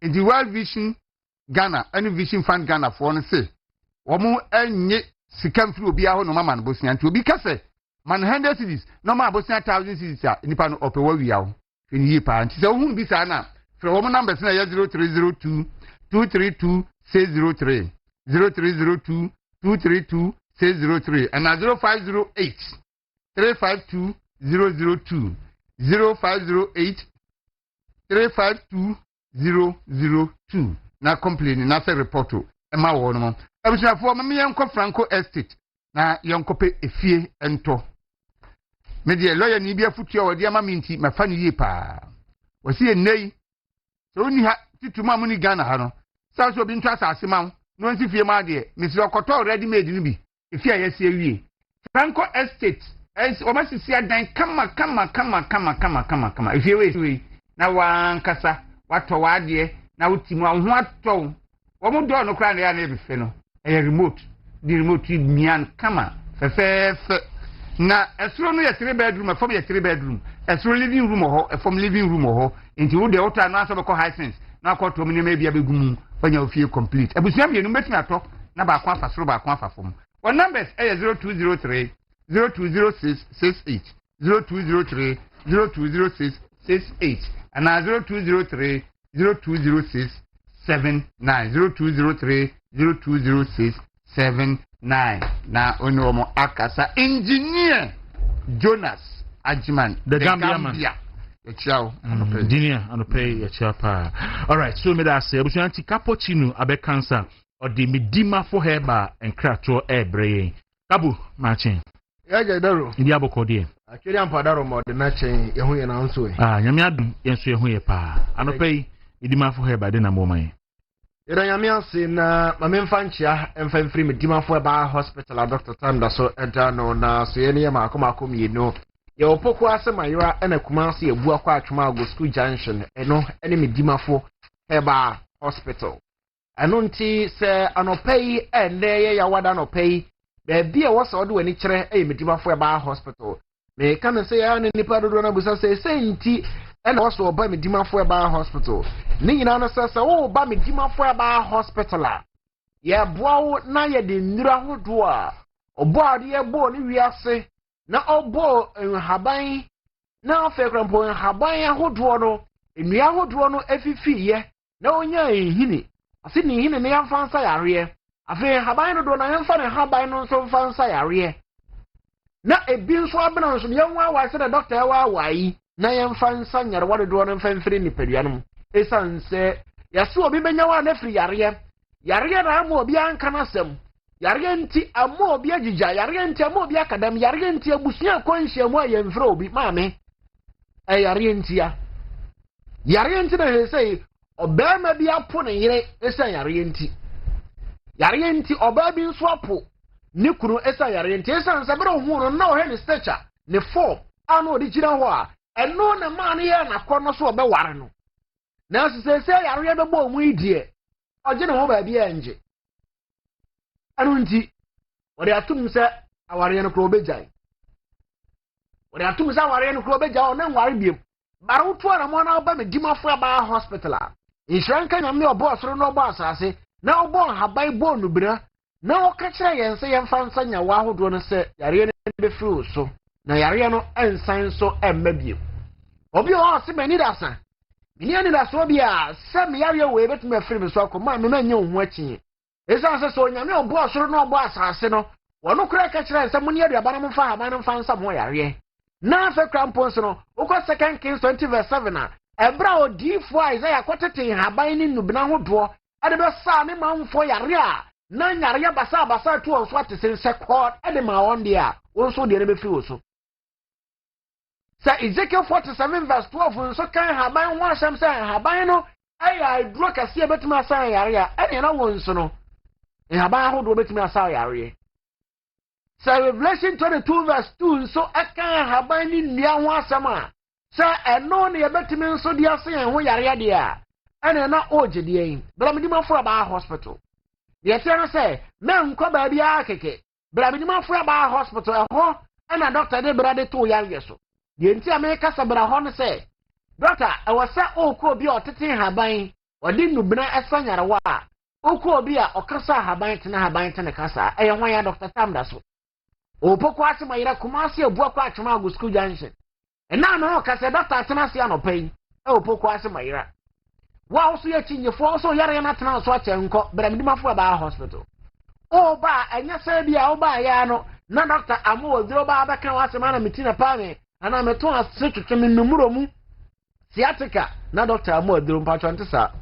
In the World Vision Ghana, any Vision Fund Ghana for one say, Omo and yet, Sikam through be our Maman Bosnia, and to be Casse. Man 100 cities, no more about 1,000 cities, Nipan of a warrior in Yipa. And so, won't be Sana. From woman numbers 0302 232 603 0302 232 603 and 0508 352 002 0508 352 002. Now complaining, now say report to Emma Warner. I was for Mammy Uncle Franco Estate. Now, young copy a fear and to. Media lawyer Nibia Futia or dear Maminti, my funny yepa. Was he a nay? So only had to Mammy Ghana, Hano. South of interest as a man, no nsi fie ma de Mr. Okoto ready made ni bi if ya yes ewie Franco Estate as o ma sisi adan kama if you we na wan kasa wato wa de na utimu ho ato wo mo do no kra na ya na ebife no e remote the remote mian kama fe na esro no ye 3 bedroom efom ye 3 bedroom esro living room ho efom living room ho enti wo de wota na aso be ko hisense na akọtọ mu ne ma bia begumu fanya ofie complete abusuam yenu betumi atọ na ba akọ afa soro ba akọ afa fom on numbers 0203 020668 0203 020668 and 0203 020679 0203 020679 na onomo akasa engineer Jonas Ajiman
the Gambia man.
Ciao.
Engineer and pay your chapa. All right, so me that say busuanti cappuccino abe cancer or the medima for heba and crato air brain. Kabu matching.
Ya Dawuro.
Ndi aboko die.
Akiri ampadaro mo de na chen ye hu ye na nso e.
Nyame adum yenso ye hu ye pa. Anopai medima for heba de na mo man.
Ira nyame ase na mamemfa nchia emfa mfiri medima for heba hospital Dr. Tanda so enta no na so ye ne ye makomakom ye no. Ye opoko asema yira ena kumase ebu akwa atwuma go school junction eno ene medimafo heba hospital eno nti se anopai ene ye ya wada anopai be bia wo so de wani kire e medimafo heba hospital me kan se ya ne nipa dodo na busa se nti ena wo so ba medimafo heba hospital ni nyina no se wo ba medimafo heba hospital a ye boawo na ye de ndura hodo a obo ade ye bo ni wiase na obo haban na afekrampo haban ahodo no enua ahodo no afifiye na onya ehini ase ni ehini ne yamfansa yare afi haban no do na yamfa ne haban no so mfansa yare na ebi nso abena nso yanwa awase na doctor wa awai na yamfansa nyare wade do no mfanfiri ni peduanom esanse yaso obi benya wa na firi yare na amu obi anka na sem yare nti amo obi agija yare nti amo obi akadam yare nti abusia kwanhia mu ayemfra obi maame yare nti ya yare nti na say obema bi apo ne yire esa yare nti oba bi nso apo ne kunu esa yare nti esa nsabere hu no na o he ne stature ne form ano odi gira ho a eno na ma ne ya na kɔ no so obe ware no na se yare be bo mu idie oje ne ho ba bi anje anu nti wode atum se aware no kro bejai wode atum se aware no kro bejai ona nware biem baru to na mo na oba medimafo aba hospital a insuranka nyame obo osoro no obo asase na obo haban bo nubira na o ka kire yen se yen fa nsanya wa hodo no se yare no be firi so na yare no ensan so emma biem obi o se mani dasa mini ani dasa obi a se me yare we betuma firi me so akoma me manya hu achi esa so nyame obo osoro no obo asase no wono kura ka kire se muni aduaba no mfa haban no mfa nsa mo yare na fe krampons no ukọ 2 Kings 20:7 na ebra odifo Isaiah kwatete haban ni nubina hodo ade be sa ne manfo yare a na nyare basa tu onso atese se kod ade ma won dia onso de ne be fi oso sa Ezekiel 47:12 nso kan haban ho asem se haban no ai duro kase e betuma sa yare a ene na wonso no haban hodo betuma asa yare. So Revelation 22:2 nso aka haban ni nnua ho asama sa eno ne yebetimi nso di ase ho yare de a ene na ogede yin bla medimafo aba hospital ye tere se me nkọ ba bia keke bla medimafo aba hospital ho ena doctor de bra de to yare so de nti America sabra ho ne se doctor awasa okọ bi otete haban odi nubina esanyare wa okọ bi a okasa haban tena kasa eye ho ya doctor Tamda so opoko asema ira kumasi ebuo kwa atwema agu school junction ena no ka se doctor atena se anopai opoko asema ira wa oso ya chinyefo oso yare na tena so ache nko bramidimafo ba hospital o ba anya se bia o ba ya no na doctor amu odiro ba abeka wa asema na mitina pane ana meto asetwetwe me numuro mu sciatica na doctor amu odiro mpacho ntesa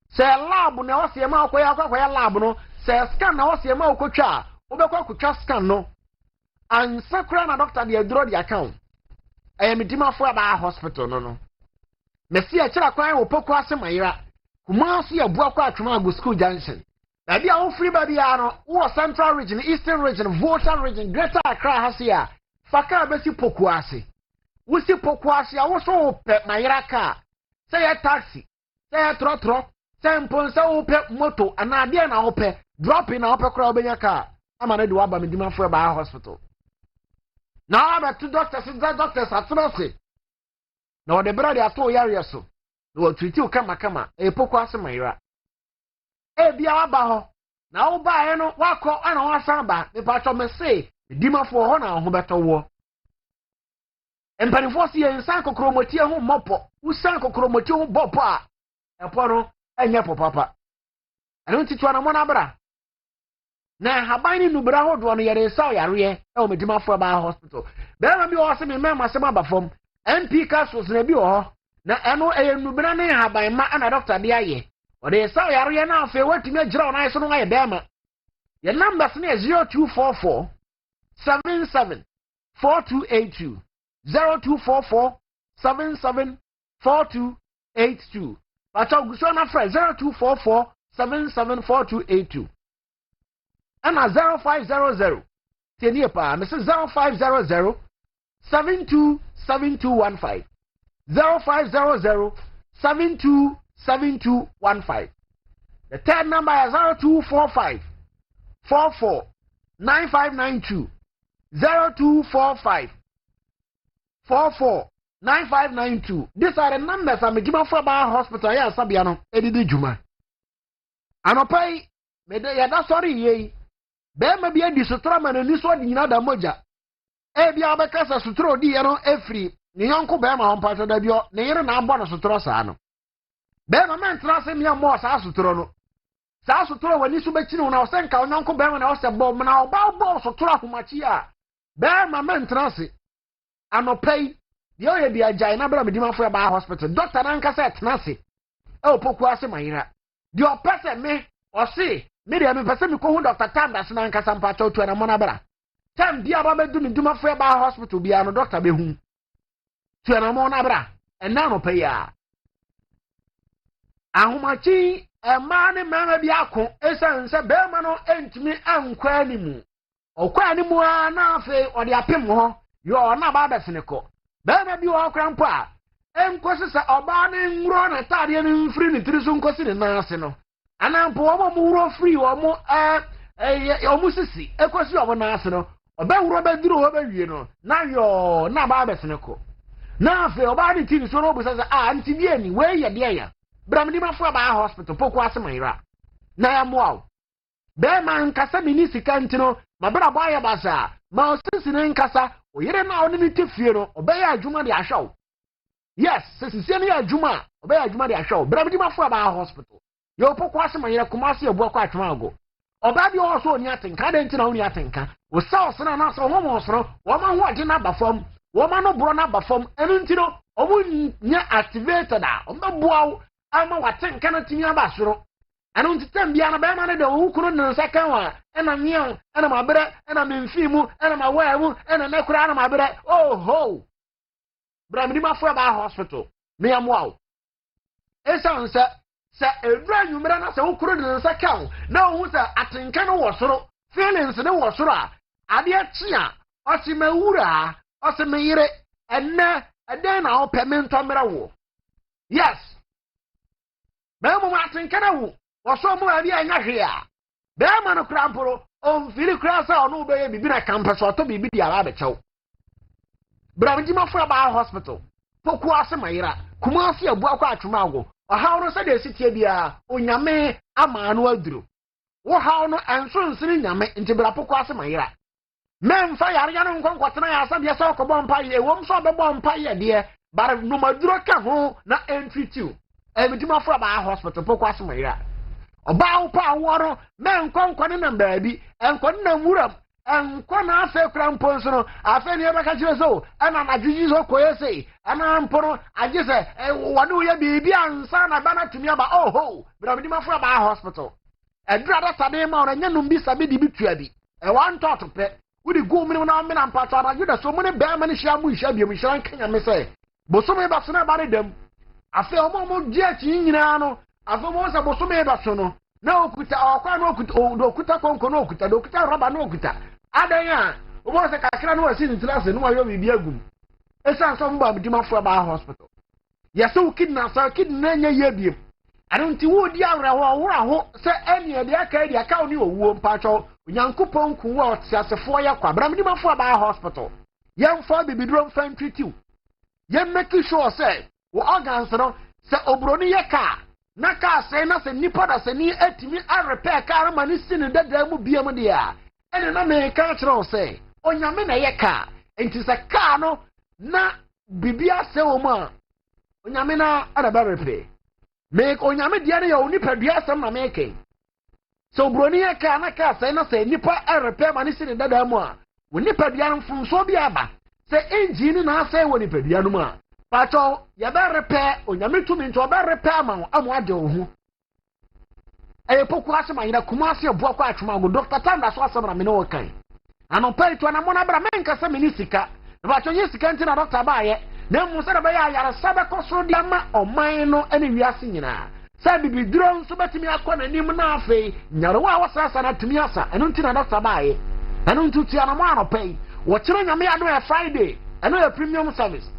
se lab na o se ma akoya lab no se scan na o se ma okotwa obekwa kutwa scan no ansakura na doctor de aduro de account medimafo aba hospital no mesi a kira kwan wo poko asema ira kuma so ya bua kwa atwema agu school junction Baby, I will free baby, or Central Region, Eastern Region, Volta Region, Greater Accra Hasia, Faka Bessi Pokuasi. We see Pokuasi, I also pet my Iraka. Say a taxi, say a trotro, say a ponsa, pet moto, and I dare now pay, drop in our crowd in your car. I'm going to do about me for a hospital. Now I'm at 2 doctors and doctors at Trossi. No, the brother at 2 areas so. No, treat you come, a Pokuasi Myra. Bia abaho na wo ba no wakọ ana wasan ba me pacho me say dima fo ho na ho beto wo empanifo si ensan kokromoti ho mopo usan kokromoti ho bopo a epo no enye popapa anu titu ana mo na bra na haban ni nubra ho do no yere saw yare e o me dima fo ba hospital be ma bi o se me ma se ma ba fom MP casos na bi ho na eno e nubra ne haban ma ana doctor de aye or they saw Yaria now for what to make John I saw my dama. Your number is 0244 77 4282 0244 77 4282. But I'll go on 0244 77 4282 and a 0500 Teniepa, Mrs. 0500 727215 0500 727215. The third number is 0245 44 9592 0245 44 9592. These are the numbers I'm giving for our hospital. Yes, Sabiano, Edidi Juma. Anopai, Medea, sorry, ye. Bear may be a disutram and this one in other moja. Ebia Becasa Sutro, Diano, Efri, Nyanko Bama on part of the bio, near an abona Sutrosano. Bema man trase mi amo sa sutro no sa sutro wani su bechi no na o senka onyanko bema na o se bom na o ba sutro ahomachi a bema man trase anopai de o ye bi ajai na bra medima fo ba hospital doctor na nka se trase e opoku ase mayira de o pese me o se me de me pese me ko hu doctor Tandas na nka sampa cho to na mo na bra tam bia ba bedu medima fo ba hospital bia no doctor be hu to na mo na bra en na no pe ya ahomachi emane mama bi akọ esanse bema no entimi ankwa animu okwa animu a na afi ode apem ho yo na ba beseneko bema bi o krampo a enkosi se oba ne nwuro na tade ne mfiri ne tiri so nkosi ne nase no anampo omo mu wuro free omo omo sisi ekosi omo nase no oba wuro be duro oba wie no na yo na ba beseneko na afi oba ne tiri so no obusa se anti bi ani we ye de ya Bramini mafua ba hospital poku asemaira na ya moa be man nkasa minisi kantino mabra ba ya basa ma osisi ne nkasa oyire na oni mitefie no obeya adwuma de ahwaw yes sisi ne adwuma obeya adwuma de ahwaw bramini mafua ba hospital yo poku asemaira kumase ebu akwa atwama ago oba bi o so oni atenka de ntina oni atenka o sa osena na so homo osoro wo ma ho ade na bafom wo ma no bro na bafom enu ntino omu nya activated a o mabuaw ama waten kana timi abasoro anu ntitam bia na ba ma ne de wo kunu ne nsakan wa ena nyeo ena mabere ena memfimu ena mawamu ena nakura na mabere oh ho bramidi mafo ba hospital me amwa esanse se edra nwumra na se wo kunu ne nsakan na wo se atenka no wo soro feelings ne wo soro a ade atia osimewura osimeyire enne eden na wo pemento mra wo yes Bema matinkana wu waso mu abi anya hwe a bema no kramporo on fili krasa onu be ye bibi na campus oto bibi dia ba bechew bramji mafra ba hospital poku ase mayira kuma ase abu akwa atwuma ago ohaw no se de sitie bia onyame ama anu aduro wo haw no enso nsiri nyame nti bra poku ase mayira memfa yare ya no nkonkotena ya asa bia se okobọ mpa ye wom so obebọ mpa ye de bar no maduro ka ho na entry 2 Ebitima for ba hospital poku asemaira oba wo pa woro men konkone na baabi enkone na muram enkona afa krampo nso no afa ne baka kire so ana na juji so koye sei ana mporo agese wode wo ya bibi ansa na bana tumi aba oh ho Ebitima for ba hospital edra da tade ma ora nyanum bi sabe di bitua bi wan tot pe wudi go mini na me na mpato na juda so mo ne be ma ne hia mu hia bi mu hia nkanya me sei boso ba so na ba ne dem afi omo mo je chi nyina no afi mo se boso me ba so no na okuta okwa na okuta konko na okuta rubber na okuta adan a obo se kakra na wasi ntilase no wayo bibi agum esan so mba bidimafo ba hospital ya so kidna nya yebiem anu nti wo di awra ho se eni e de aka oni owuo mpacho onyankopon ku wo tiasefo ya kwa bra bidimafo ba hospital yemfo bibidro mfan treaty yem make sure say wo organs no se obroni ye ka na ka se na se nipa da se ni etimi a repair ka ma ni sinu dada mu biam de a ene na me ka kire se onyame na ye ka enti se ka no na bibia se wo ma onyame na adaba repair me onyame dia na ye onipa dua asem na me ke so broni ye ka na ka se na se nipa a repair ma ni sinu dada mu a wo nipa dua mfumso bi aba se engine na ase wo nipa dua no mu a pato ya be repair onyame tumi nto be repair ma amu ade ohu poku asema ina kuma ase bo kwa atwuma go doctor tanda so asema na me no kan anopai to na mo na bra men kasa me ni sika na pato nye sika nti na doctor ba ye na mu se na be ya yara sabe koso dia ma oman no ene wiase nyina sa bibi duro nso betimi akọ na nim na afei nyare wa wasasa na tumi asa eno nti na doctor ba ye eno ntutu ya na mo anopai wo kire nyame ya do e Friday eno ya premium service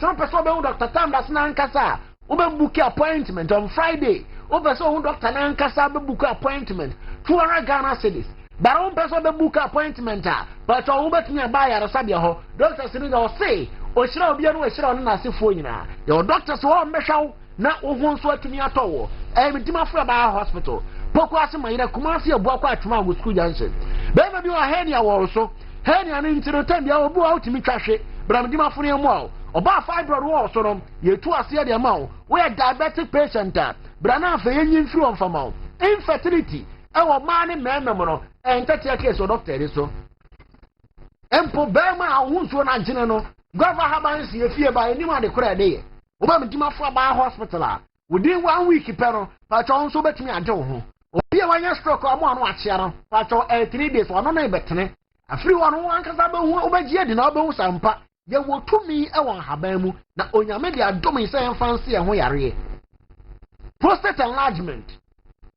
some person be Dr. Tambas na nkasa o be book appointment on Friday o person Dr. na nkasa be book appointment 200 Ghana cedis but o person be book appointment but o be tinya ba ya resabia ho doctor sini go say o shira obi anu o shira on na asefo nyina your doctor so o mbehwaw na o hu nso atumi atowo mitima fo ba hospital poku asema ira kuma se ebu akwa atuma go school junction be ma bi o henia wo so henia no ntiro tambia obu a utimi twahwe bramdima fune mu a oba fibroid wo so no yetu ase de ma wo we diabetic patient brana afa yenyin firi on fama infertility e wo ma ne memem no entete case o doctor ri so empo be ma ahunso na gene no gova haban si efie ba eni ma de kora de ye oba mdima fo ba hospital a within 1 week pe no pa cho nso betumi ade wo ho obi e wanya stroke amo anu achia no pa cho 3 days ono na ibetene afiri wono ankasa be hu obagie de na obehu sampa ye wotumi e won haban mu na onyame de adom ise enfanse e ho yare prostate enlargement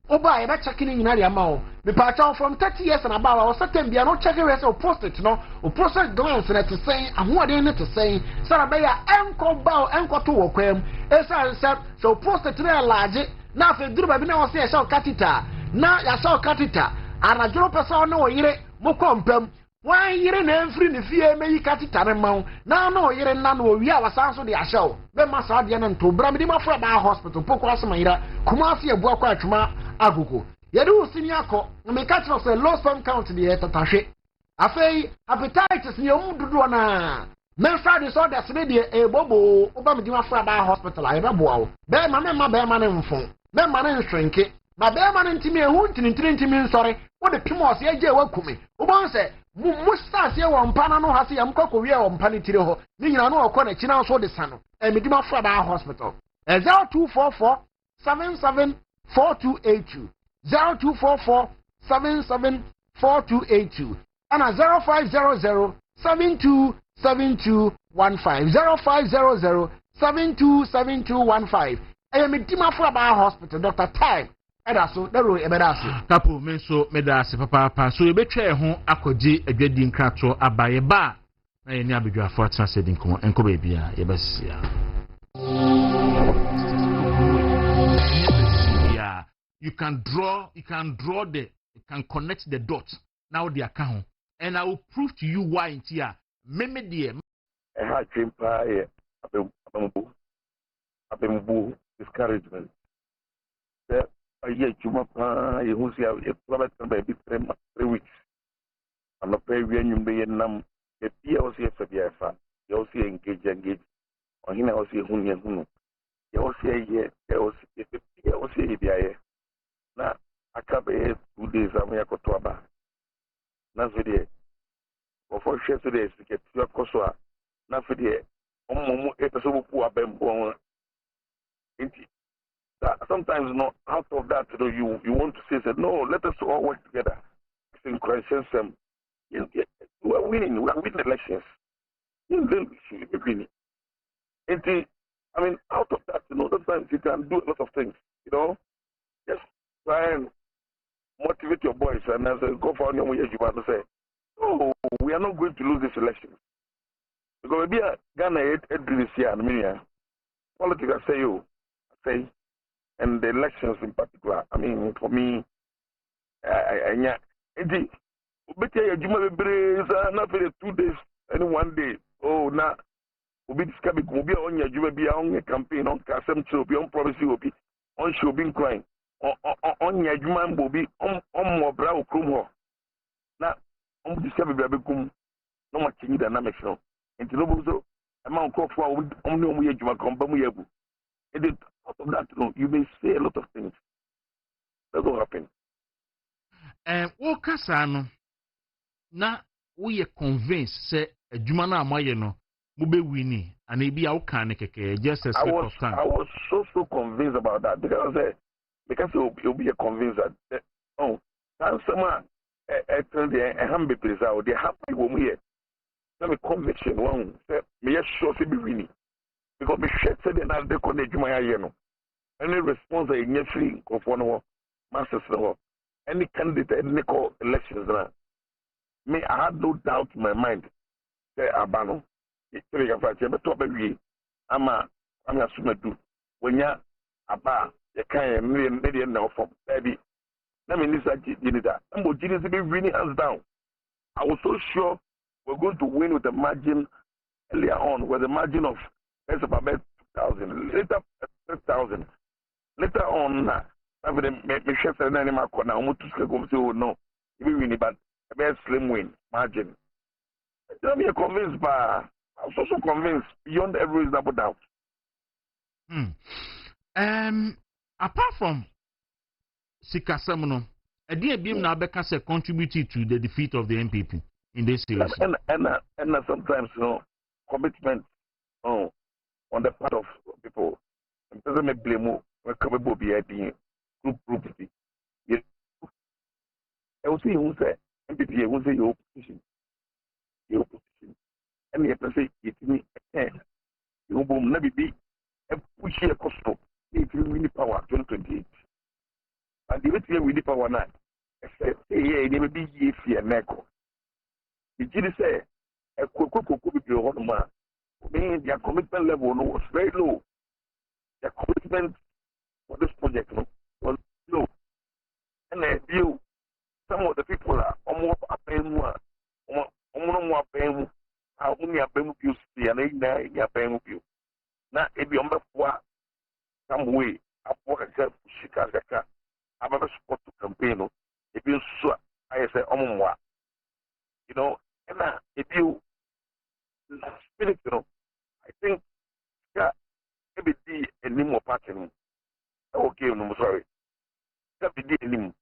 oba e ba check ni nyina de ama o me pa cha from 30 years and above o certain bia no check we say o prostate no o prostate glands na to say ahoɔden ne to say sara be ya enko ba enko to wo kwam esa so prostate na large na afa duru ba bi na wo say ya catheter na ya shaw catheter anadwo pesa no yire mo kompam wan yire na mfiri ne fie meyi katitare maw na na oyire na na owi a wasanso de ahyew be masa de na nto bra medi mafra ba hospital poko asema yira kuma afi ebu akwa atwuma agogo ye de usini akọ me ka tro say low sperm count de tatahwe afei hepatitis ne omu dodo na menstrual disorders ne de ebobo oba medi mafra ba hospital ayi be boawo be ma ne mfon be ma ne nhwenke ma be ma ne ntimi ehu ntini nsore wo de pimos ye je wakume obo nse musta se wo mpa na no ha se yam kwakọ wie wo mpa ne tire ho ni nyina no okọ na china so de sano medima fra ba hospital 0244 774282 0244 774282 ana 0500 727215 0500 727215 medima fra ba hospital Dr. Time edaso dero ebedaso
kapo menso medase papa so ebetwa ho akodi adwadi nkrato abaye ba na ye ni abedwafo atase din ko enko ba bia ye basia yeah you can connect the dots now the account and I will prove to you why it here meme de
ha chimpa ye abembu discouragement juma pa ye husia ye probably be 3 weeks and pay we nyum be nam e bia o se fa bia fa ye o se engage o hina o se hunu ye o se ye o se bia o se bia ye na akabe 2 days am ya koto aba na so de o for share so de get you koso a na so de ommo e peso bu pu abembo inti. Sometimes, out of that, you want to say, no, let us all work together. In Christian, we are winning. We are winning elections. We should be winning. And out of that, sometimes you can do a lot of things. Just
try and motivate your boys and as a go for your you want to say, oh, we are not going to lose this election. Because maybe Ghana this year and media politics I say and the elections in particular. I mean for me better you might be not for 2 days and 1 day. Oh now we discuss it will be on your you be on a campaign on Kasem to be on promise will be on show being crying on your man will be on more brow come now on discuss it become no much in dynamics no into no amount of only we you come and out of that you may say a lot of things that will happen.
What Kasano na we are convinced say a Jumana Mayeno Mube winning and maybe our can just a slip of time.
I was so convinced about that because you'll be convinced that someone a humble place out they happy when we have a conviction one say me sure to be winning because me said that they connect my any response I get free of one masters any candidate any call elections me I had no doubt in my mind say Abano I'm assuming do when you about the kind million now from baby. Let me listen to that. I'm going to be winning hands down. I was so sure we're going to win with a margin earlier on, with a margin of that's about 2,000, later 3,000. Later on, after the chef and animal corner, I'm going to say, oh no, we win, but a very slim win margin. I'm convinced by. I was also convinced beyond every reasonable doubt.
Apart from Sikasamuno, a dear beam now Becca contributed to the defeat of the MPP in this election.
And sometimes, commitment on the part of people. It doesn't make blame when capable be group. I will see who say MPP, who say your opposition. And you have to say, it's me, you will never be a pushy cost if you win the power 2028. And the way we the power now, say, hey, never be if you're neco. The GD say, a Kwaku could be one man. Meaning their commitment level was very low. Their commitment for this project was low. And I view some of the people are almost a pain more pain. How many are paying you see and they are paying you. Now, if you are some way, I work at Chicago, I have a support to campaign. If you saw, I say, you know, and if you spirit, I think, maybe the more party. Okay, no, sorry. That be the name.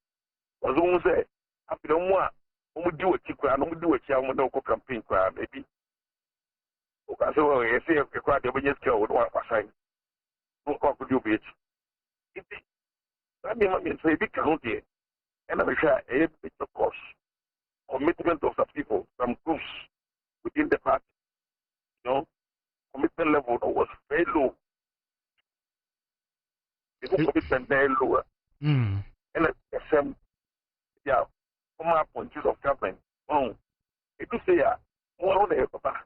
Was almost say, after the one, we do a chick, and we do a child, we campaign, maybe. So I say a crowd of just go with one sign. No could you bitch. I mean, say big county, and I'm sure a bit of course. Commitment of the people, some groups within the party. Commitment level was very low. The commitment very lower. And the same, yeah, from our point of government. If you say, more on the papa.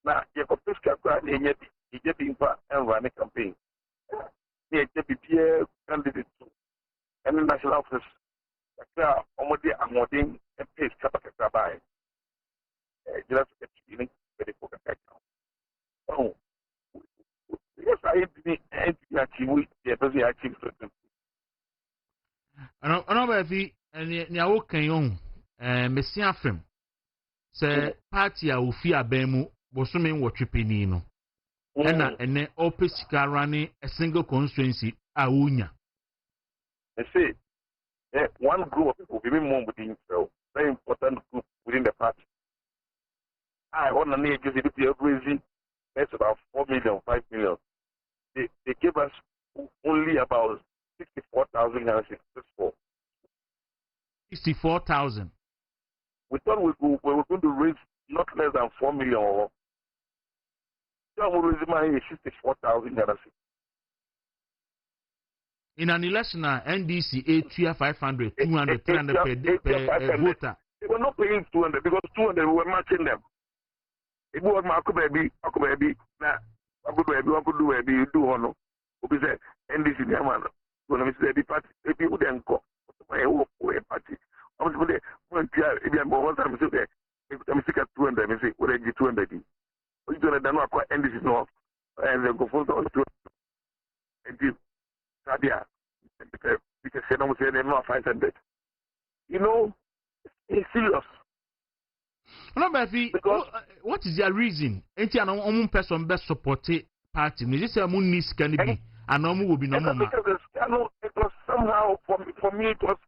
Now, you have to pick up and run a campaign. You have to be a candidate to any national office. I'm holding a pace capacity by. You have to get feeling very good at now. Oh, yes, I didn't achieve the ability to achieve certain.
Another thing, and you can Messi Afrim say party a ufia bemu. Bosome watchipini no ene opesika running a single constituency aunya.
I say one group of people giving more within itself, very important group within the party. I want to need just a crazy. That's about 4 million, 5 million. They gave us only about 64,000 and
64,000.
We thought we were going to raise not less than 4 million or so. We raise money 64,000 and
in an election, NDC 8 500, 200, 300 per voter.
They were not paying 200 because 200 we were matching them. It was my baby, now I could baby, you do honor. Who said NDC, the man, when I said the party, if you wouldn't go, my party. I was going to if you want to say, if I'm sick at 200, I say, what I get 200. You don't know what NDC no, and they go for the 200. And you, Sadia, because they don't say they're not 500. You know, it's serious.
No, because what is your reason? Ain't you an person best supported party? Me just say Munis can be, and no will be no more.
It was somehow for me. It was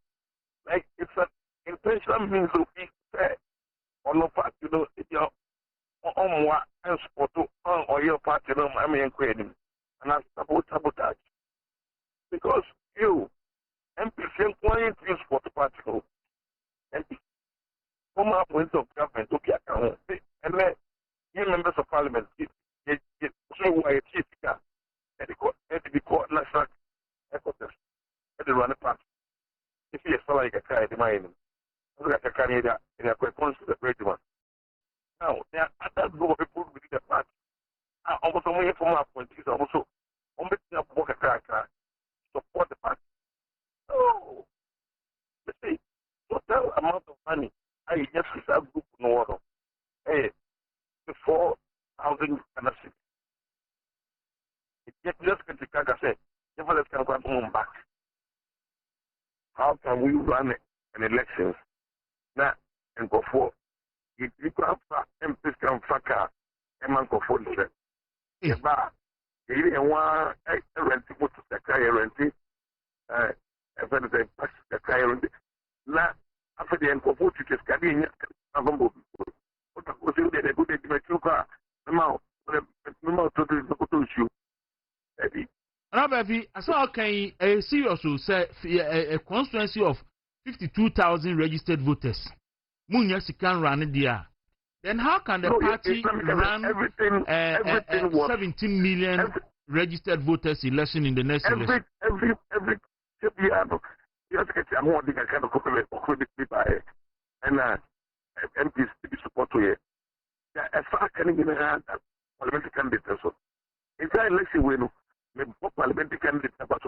like it's an intentional means of being fair. On the fact, you know, if you're on what and support or your party, you know, I mean, and I sabotage because you MPC going to support the party, and from our point of government, to be accountable, and then you members of parliament, so why it's easier, and the court national headquarters, and the running party. If you feel like a guy, the mind, like a Canada, and a quick to the great one. Now, there are other group of people within the party. Almost only from our point is also only work a character support the party. Oh, you see, total amount of money. I just a group no order. Hey, 4,000 and a 6. It just can take a say, never let can come back. How can we run an elections now and go for? If you can MPs can fucker and man go for the set. If you didn't want a renting to the car renting, if they pass the car renting. Now, after the end of what you just got in, I'm going to go to the good car. The mouth to the issue.
Baby, I saw a serious say a constituency of 52,000 registered voters. Munyasi can run there. Then how can the party run everything 17 million registered voters election in the next election?
Every you have to get a more kind of people and MPs to be support to it. As far as can you parliamentary candidates also. In that election, we know the parliamentary candidate about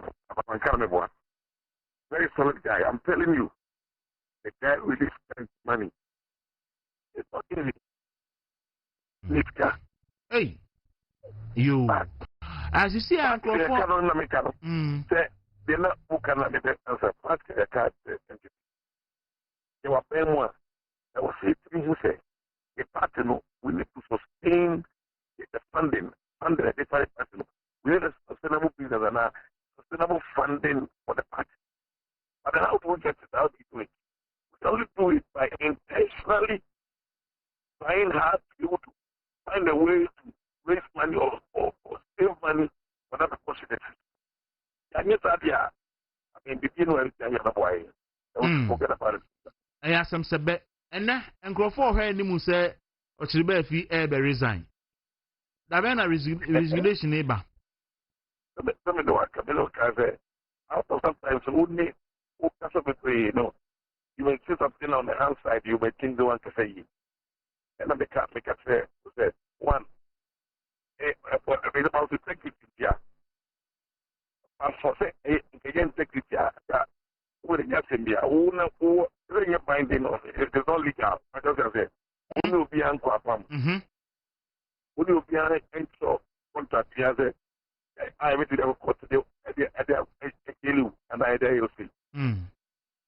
very solid guy. I'm telling you, the guy really spends money. It's not easy.
Hey, you. As you see, I'm
they're not who cannot be the answer. Ask the card. They were paying more. There was 3 who say the party we need to sustain the funding under the party. We need a sustainable business and a sustainable funding for the party. But how do we get it? How do we do it? We only do it by intentionally trying hard to be able to find a way to raise money or save money for that possibility. And yes, I mean, begin with the boy. Forget about it.
I asked some sabbat, and now, and go for her, and you say, or should be if he ever resign. Davana resignation neighbor.
Some of the work, out of sometimes, only you know, you may see something on the outside, you may think the one to say, and then make a say, one, about to take it, yeah. As for say, again, take it, yeah. What is that in there? Who you're binding on it? It's not legal. I just say, who will be on Kwapam? Who will be on a contract? I went to the court today at the and I there you see.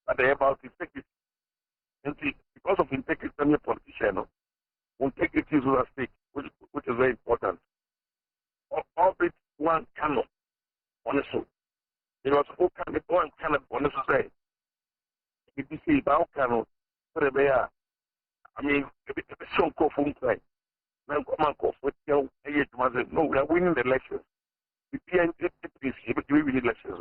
But they about integrity. And see, because of integrity, I'm a politician. Integrity is at stake, which is very important. All it one cannot, honestly. Because who can be one cannot, honestly say. If you see about cannot, I mean, if it's so cool from play. Now, come on, go for it. No, we are winning the elections. We are winning the elections.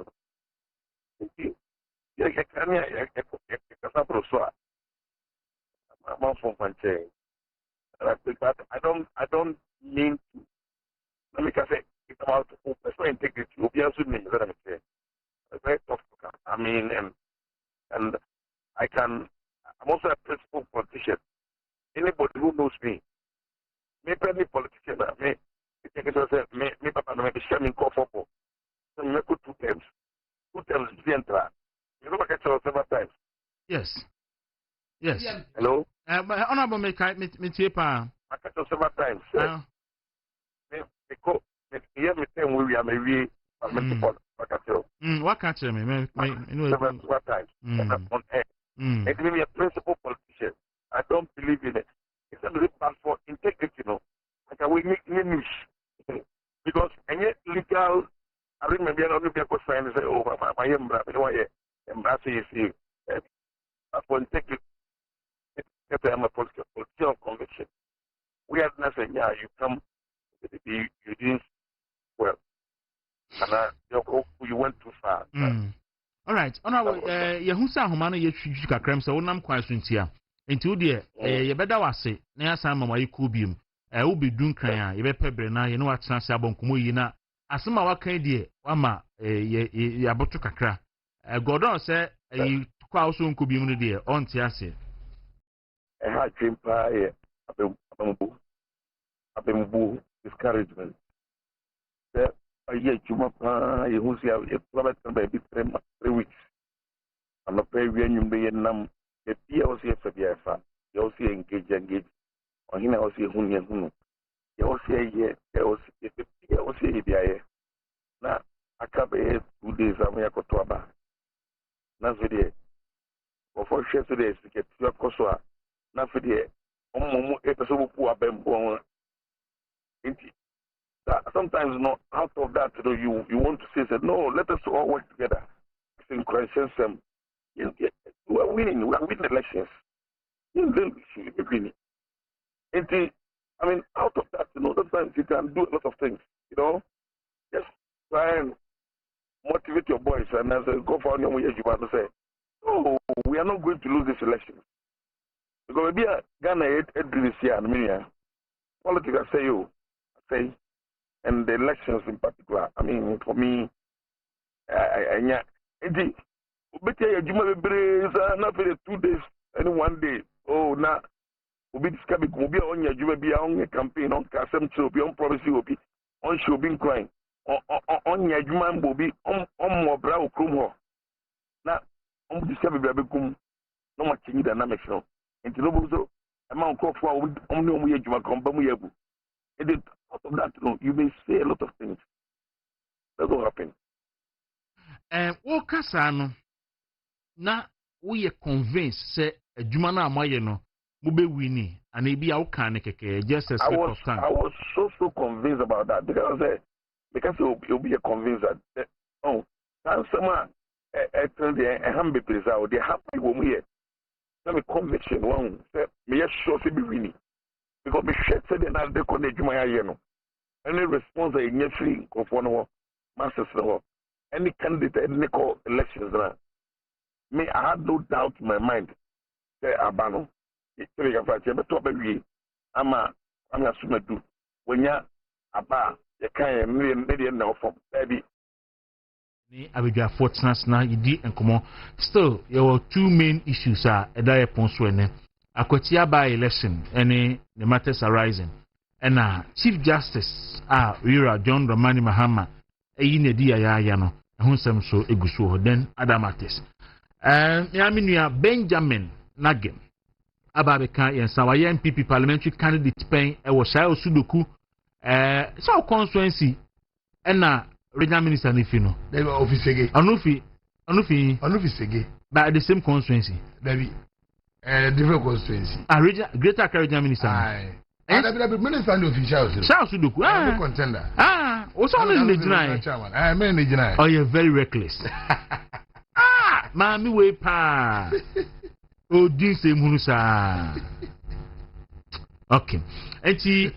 But I don't mean to. Let me say it's about integrity. very tough. I mean, and I'm also a principal politician. Anybody who knows me, maybe any politician, me papa, maybe sharing call for. So you make 2 terms. 2 terms, you know, I catch several times.
Yes. Yes.
Hello?
Honorable me pa.
I catch several times. Me tell we are maybe
What catch me?
Several times. On air. It may be a principal politician. I don't believe in it. It's a really bad for integrity, you know. Like we make news. Because any legal, I remember I don't know if I could sign and say, oh, my embrace you. For integrity, I'm a political conviction. We are not saying, yeah, you come, you didn't, well, and you went too far.
All right. Honorable, Yahusa Humano Yachika Crem, so one questions here. Into dear, you better was say, near some of my cubium. I will be doing crying, you better brena, you know what chance abon Kumuyina. As some of our candy, Wama, Yabotukakra. Gordon said, you quite soon could be dear, on Tiasi.
I had dream pie, Abembu, discouragement. A year, Jumapa, you see, a private baby 3 weeks. I'm not very young, being the PLC for the FA, you also engage, or he now see whom you also say, yes, the PLC. Now, I can't be 2 days, I'm here to Toba. That's the or 4 shares today to get your Kosoa. Not for the episode of Bembo. Sometimes not out of that, you want to say, no, let us all work together. In consensus, we are winning elections. You should be winning. I mean, out of that, sometimes you can do a lot of things, Just try and motivate your boys and as a go for your way, you want to say, oh, we are not going to lose this election. Because maybe Ghana this year, politics, say, and the elections in particular. I mean, for me, not for 2 days, and 1 day. Oh, now, we discover on your be on your campaign, on Casem to be on promise you be on show being crying, on your Juman will be on more brow crumo. Now, on discover Babicum, no much in dynamics. And to know amount of only we have come. And out of that, you may say a lot of things. That will happen.
What Casano now we are convinced, say, a Jumana Mayeno, Mube Winnie, and maybe our caneke, just a slip of time.
I was so convinced about that because you'll be convinced that, someone a humble place out, they have to go here. Let me conviction one, me a sure to be winning. Because we said that they connect my any response I free of one of masters any candidate any call elections me I had no doubt in my mind say abano I'm assuming do when ya aba you can't million now from baby
Abidja Fortnite na yidi enkomo still there were 2 main issues that ponso ene akwatia by election any the matters arising and Chief Justice Rira John Romani Mahama eyi na di ya no ehusem so egusu ho then other matters Miaminu Benjamin Nagem ababeka yensawaye MPP parliamentary candidate pen e wo Shai Osudoku so constituency na regional minister Nifino
they were office
Onufi Sege but the same constituency
David different constituency
Greater Accra regional minister
the minister and official
Shai Osudoku
contender
also on the chairman oh you're very reckless Mami we pa o din se munu sa okay enti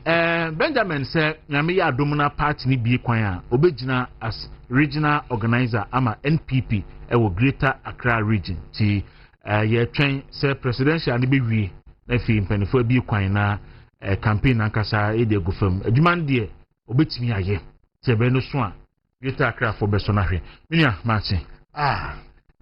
Benjamin said nyame ya domina party ni bie kwan a obegina as regional organizer ama NPP e wo Greater Accra region ti ye twen say presidential ni be wie na fi mpanifo bie kwan na campaign ankasa e de go fam adwuman de obetimi aye ti be no so a Greater Accra for beso na hwe minia Martin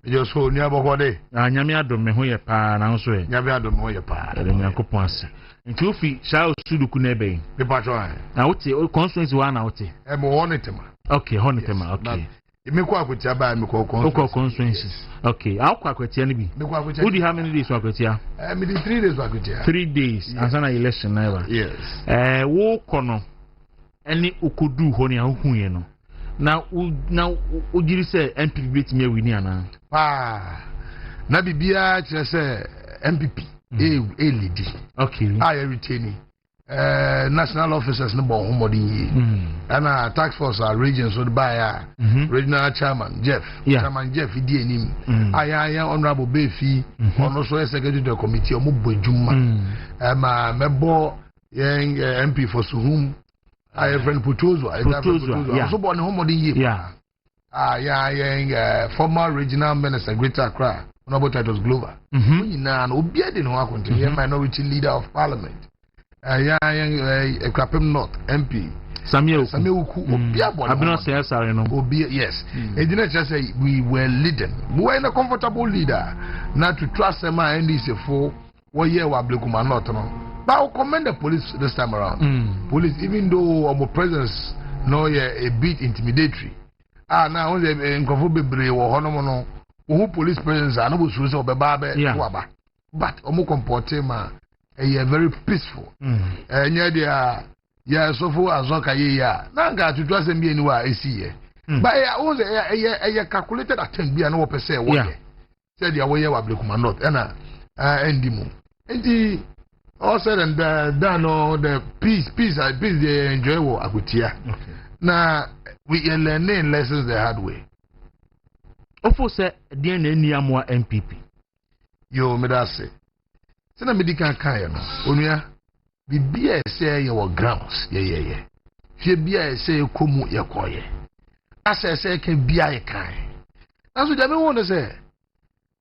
just hold near Bogode.
Nyamiado me ho ye pa na nso e.
Nyamiado me ho ye pa.
Ele Nyankopon ase. Nti ofi sha osuduku na ebe.
Me patron.
Na wote constituency wa na wote.
Mo honetema.
Okay, honetema, okay.
Me kwa akwati aba me kwa
constituency. Okay, akwa akwati ani bi.
Me kwa akwati.
Who do how many days akwati?
Me di 3 days akwati.
3 days. Ansana election na eba.
Yes.
Wo kono eni okodu ho ne ahun ye no. Na ujiri se MPP betimi awini ana.
Na bibia kire se MPP lead.
Okay.
I retain national officers no bon homodi yi. And task force regions so by regional chairman Jeff. Chairman Jeff di enim. Aya honorable Befi ono so secretary to the committee omo bojuma. Mebo MP for Suhum. I friend Putozo. So born homodi yi. Former regional minister Greater Accra. Honorable Titus Glover. Na obi ade no akonte minority leader of parliament. Krapem North MP Samuel Uku obi abon
Abino say sorry no
obi yes e didn't just say we were leading we were in a comfortable leader not to trust them and this for 1 year wa Blekuma North no but I commend the police this time around police even though our presence no a bit intimidatory now on the nkofo bebre wo hono no who police presence are no go so obeba be waba but omo comporte ma very peaceful. Yeah, so for Azoka ya. Nanga to trust me anywhere I see ye. But I was a calculated attempt be an open say one. Said the way wa Blekuma North and endimu. And the all said and done all the peace they enjoy what akutia. Now we learning lessons the hard way.
Ofo say the ni amwa MPP.
Yo me that say. Sena medical kan no onua bibia ese ye wo grounds ye fie bia ese komu ye koye asa ese ke bia ye kan naso de me won say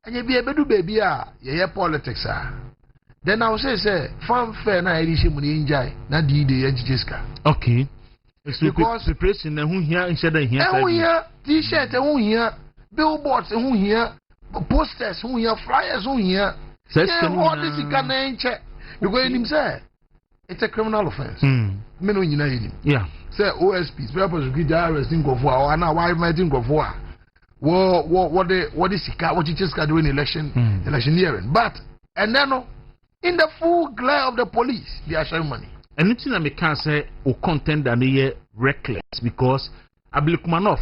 anya bia bedu baby a ye politics then I will say fanfare na iri she mu ni njai na di de ye jijiska.
Okay, because preparation na hu hia nsheda hia
sai hia t-shirt hu hia billboards hu hia posters hu hia flyers hu hia. Because it's a criminal offense.
Yeah.
Say OSPs, purpose to get arresting go for and why mighting go for what you just got doing electioneering. But and then in the full glare of the police, they are showing money.
And it's in a can say or content that they reckless because Ablikumanov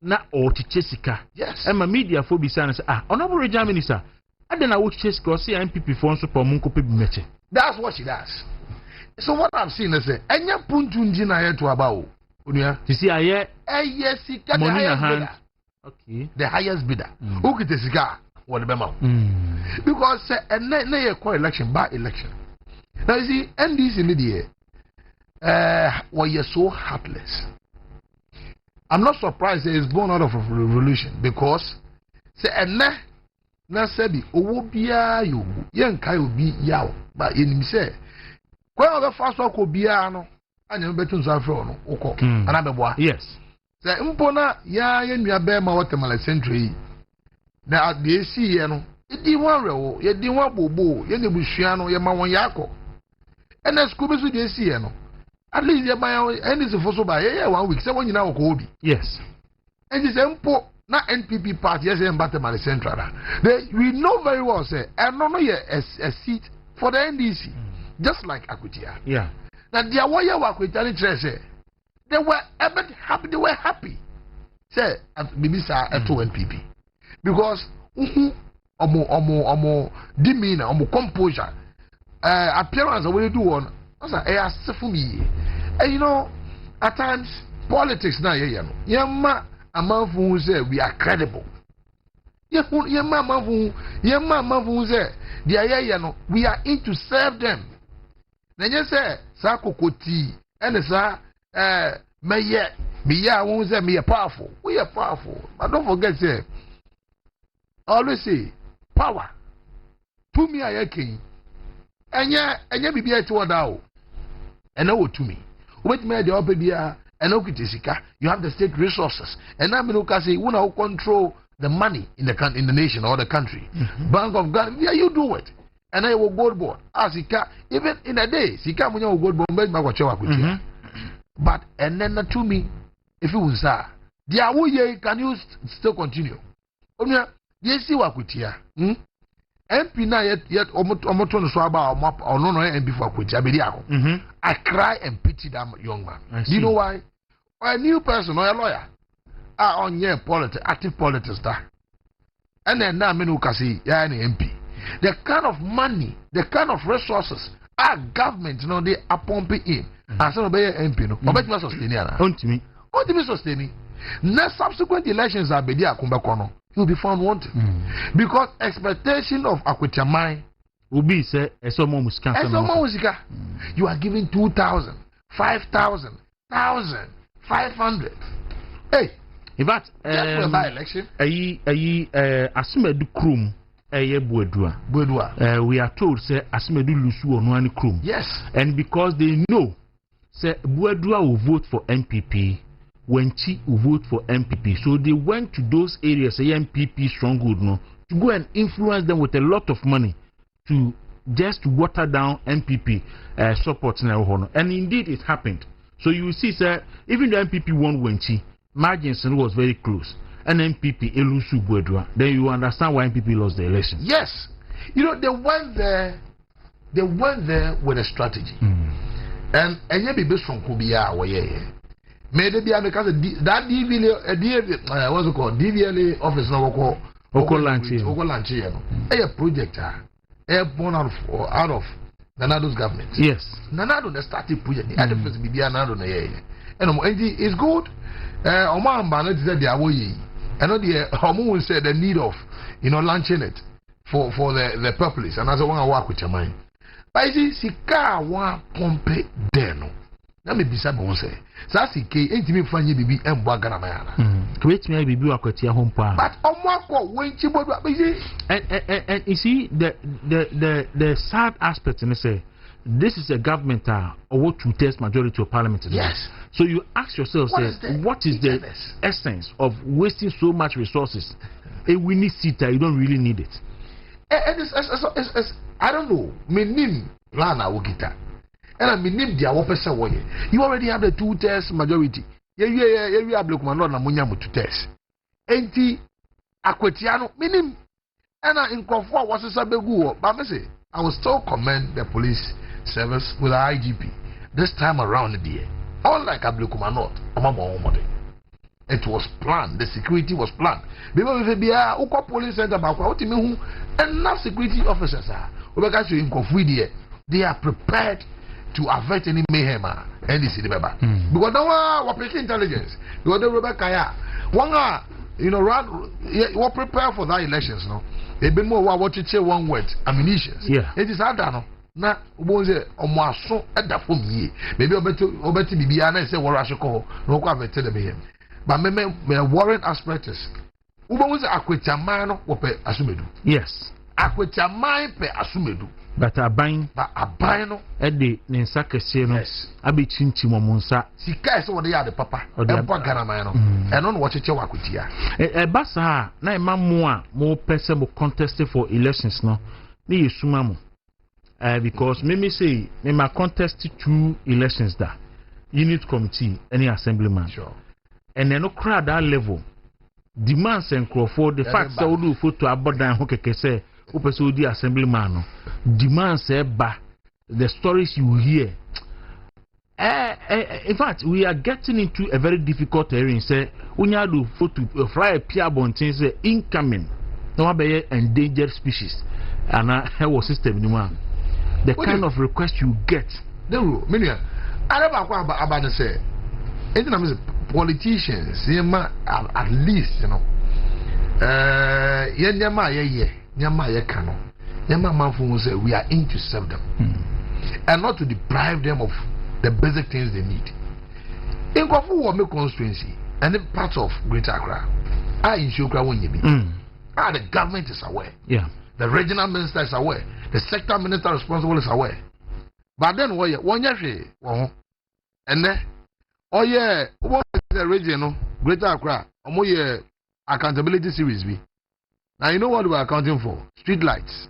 na or Jessica.
Yes.
And my media for be saying honorable regional minister. I don't know which chase because MPP for so Munko meche.
That's what she does. So what I've seen is enya puntunji na yetu abao. Unia.
You see aye
sika the highest bidder.
Okay.
The highest bidder. Who get the sika? What the bema. Because na ye call election by election. Now you see NDC in the were you so heartless. I'm not surprised it's born out of a revolution because say na sabi owo bia yo yen kai obi yawo ba yenim se kwa obe faso ko bia no anya betu nso afro no ukọ ana beboa
yes
se mpo na ya nua be ma watermelon century na de esi ye no idi wan rewo ye di wan bobo ye ne buhua no ye ma won yakọ ena school be so de esi ye no at least ye ba any se foso ba ye 1 week se won nyina ko obi
yes
and se mpo na NPP party yes in Batemale Central. We know very well say and no a seat for the NDC. Just like Akutia.
Yeah.
Now the Awaya Wakwitani say they were a bit happy, they were happy. Say Bibisa to NPP. Because omo demeanor, omo composure, appearance of what you do on for me. And you know, at times politics now yama a man who say we are credible. We are in to serve them. Then you say, Sakokoti, and sa me won't say me are powerful. We are powerful. But don't forget, say, always say, power. To me, I am king. And ya be to a and no to me. Wait me the open and you have the state resources. And I'm going to say, we now control the money in the nation or the country. Bank of Ghana, yeah, you do it. And I will gold board. As he can, even in a day, he can go gold board, but and then to me, if it was the awuye, can you still continue? You see what with here? MP na yet omoton so about or no MP for Kwaku abedi. I cry and pity that young man. Do you know why? A new person or a lawyer are on your politics, active politics there. And then now menu kasi ya any MP. The kind of money, the kind of resources our government they are pumping in. And some obey MP no. Obey me sustain ya. Ontimi sustain. Next subsequent elections are bedi akumba kono. You'll be found wanting. Because expectation of Akwetiamai
will be say
you are giving 2,000, 5,000, 1,000, 500. Hey,
in fact,
just for that election,
Asimedu Krum, we are told say Asimedu Lusu on one Krum.
Yes,
and because they know say Buedua will vote for MPP. When Chi will vote for MPP. So they went to those areas, MPP stronghold, no, to go and influence them with a lot of money to just water down MPP support. And indeed it happened. So you will see, sir, even the MPP won when Chi, margins was very close. And MPP, Elusu Buedua. Then you understand why MPP lost the election.
Yes. You know, they went there with a strategy. And you be based from Kubia, where maybe because that DVLA, what's it called? DVLA office now called Okolanchi. A project born out of Nanado's government.
Yes.
Nanado started project. The other person be Nanado na and it's good. Oman Banet said the away. I know the Homo said the need of launching it for the purpose. And as I want to work with your mind. But you see, Sika wa pompe deno. Let me be something say. Sasi ke entimi fanye bibi embo agana mayana.
Create me bibi akwati home pa.
But omwako wenchi bodu abiji.
And you see the sad aspect in say this is a government or 2/3 majority of parliament.
Yes.
So you ask yourself, what is the essence of wasting so much resources? A winning seat you don't really need it.
I don't know. Menim lana wogita. And I mean, you already have the 2/3 majority. You have look man na munya mu 2/3. Enti Akwetiano minim. And in comfort was a begu. But I say I will still commend the police service with the IGP this time around the year. Unlike Ablukumanot, it was planned. The security was planned. Because if be a police center, enough security officers are. They are prepared to avert any mayhem and this is the member. Because now we're taking intelligence. Because the Rebecca, we're prepared for that elections. No, they've been more what you say one word ammunition.
Yeah,
it is hard now. Na ubonze omwaso eda fom yie maybe obeti bibia na say wora sheko no kwa avert the mayhem. But me warrant aspect is ubonze Akwetiamai no wo pe asumedu.
Yes,
Akwetiamai pe asumedu.
But aban
no
ede ne nsa kese no abi chinchim omunsa
sika ese wo de ya de papa empo garama no eno no wo cheche wa Akwetia
basa na emamu a mo pese mo contest for elections no ni yesuma mo because me say me ma contest 2 elections da unit committee any assemblyman
sure
and then no crowd that level demands and for the fact say we do photo abodan ho keke say Upeso di assemblyman no demands the stories you hear. In fact, we are getting into a very difficult area. Say, unya do photo fly a pia bontin say incoming. No be endangered species. And our system the kind of request you get.
The rule, Minia. I never about to say. Politicians, at least Nyama Yakano. Nyama Manfu say we are in to serve them and not to deprive them of the basic things they need. In Kwaku Wame constituency and the parts of Greater Accra, in Shukra Wunyibi. The government is aware.
Yeah.
The regional minister is aware. The sector minister responsible is aware. But then one year, and then the region, Greater Accra, accountability series be. Now you know what we're accounting for? Street lights.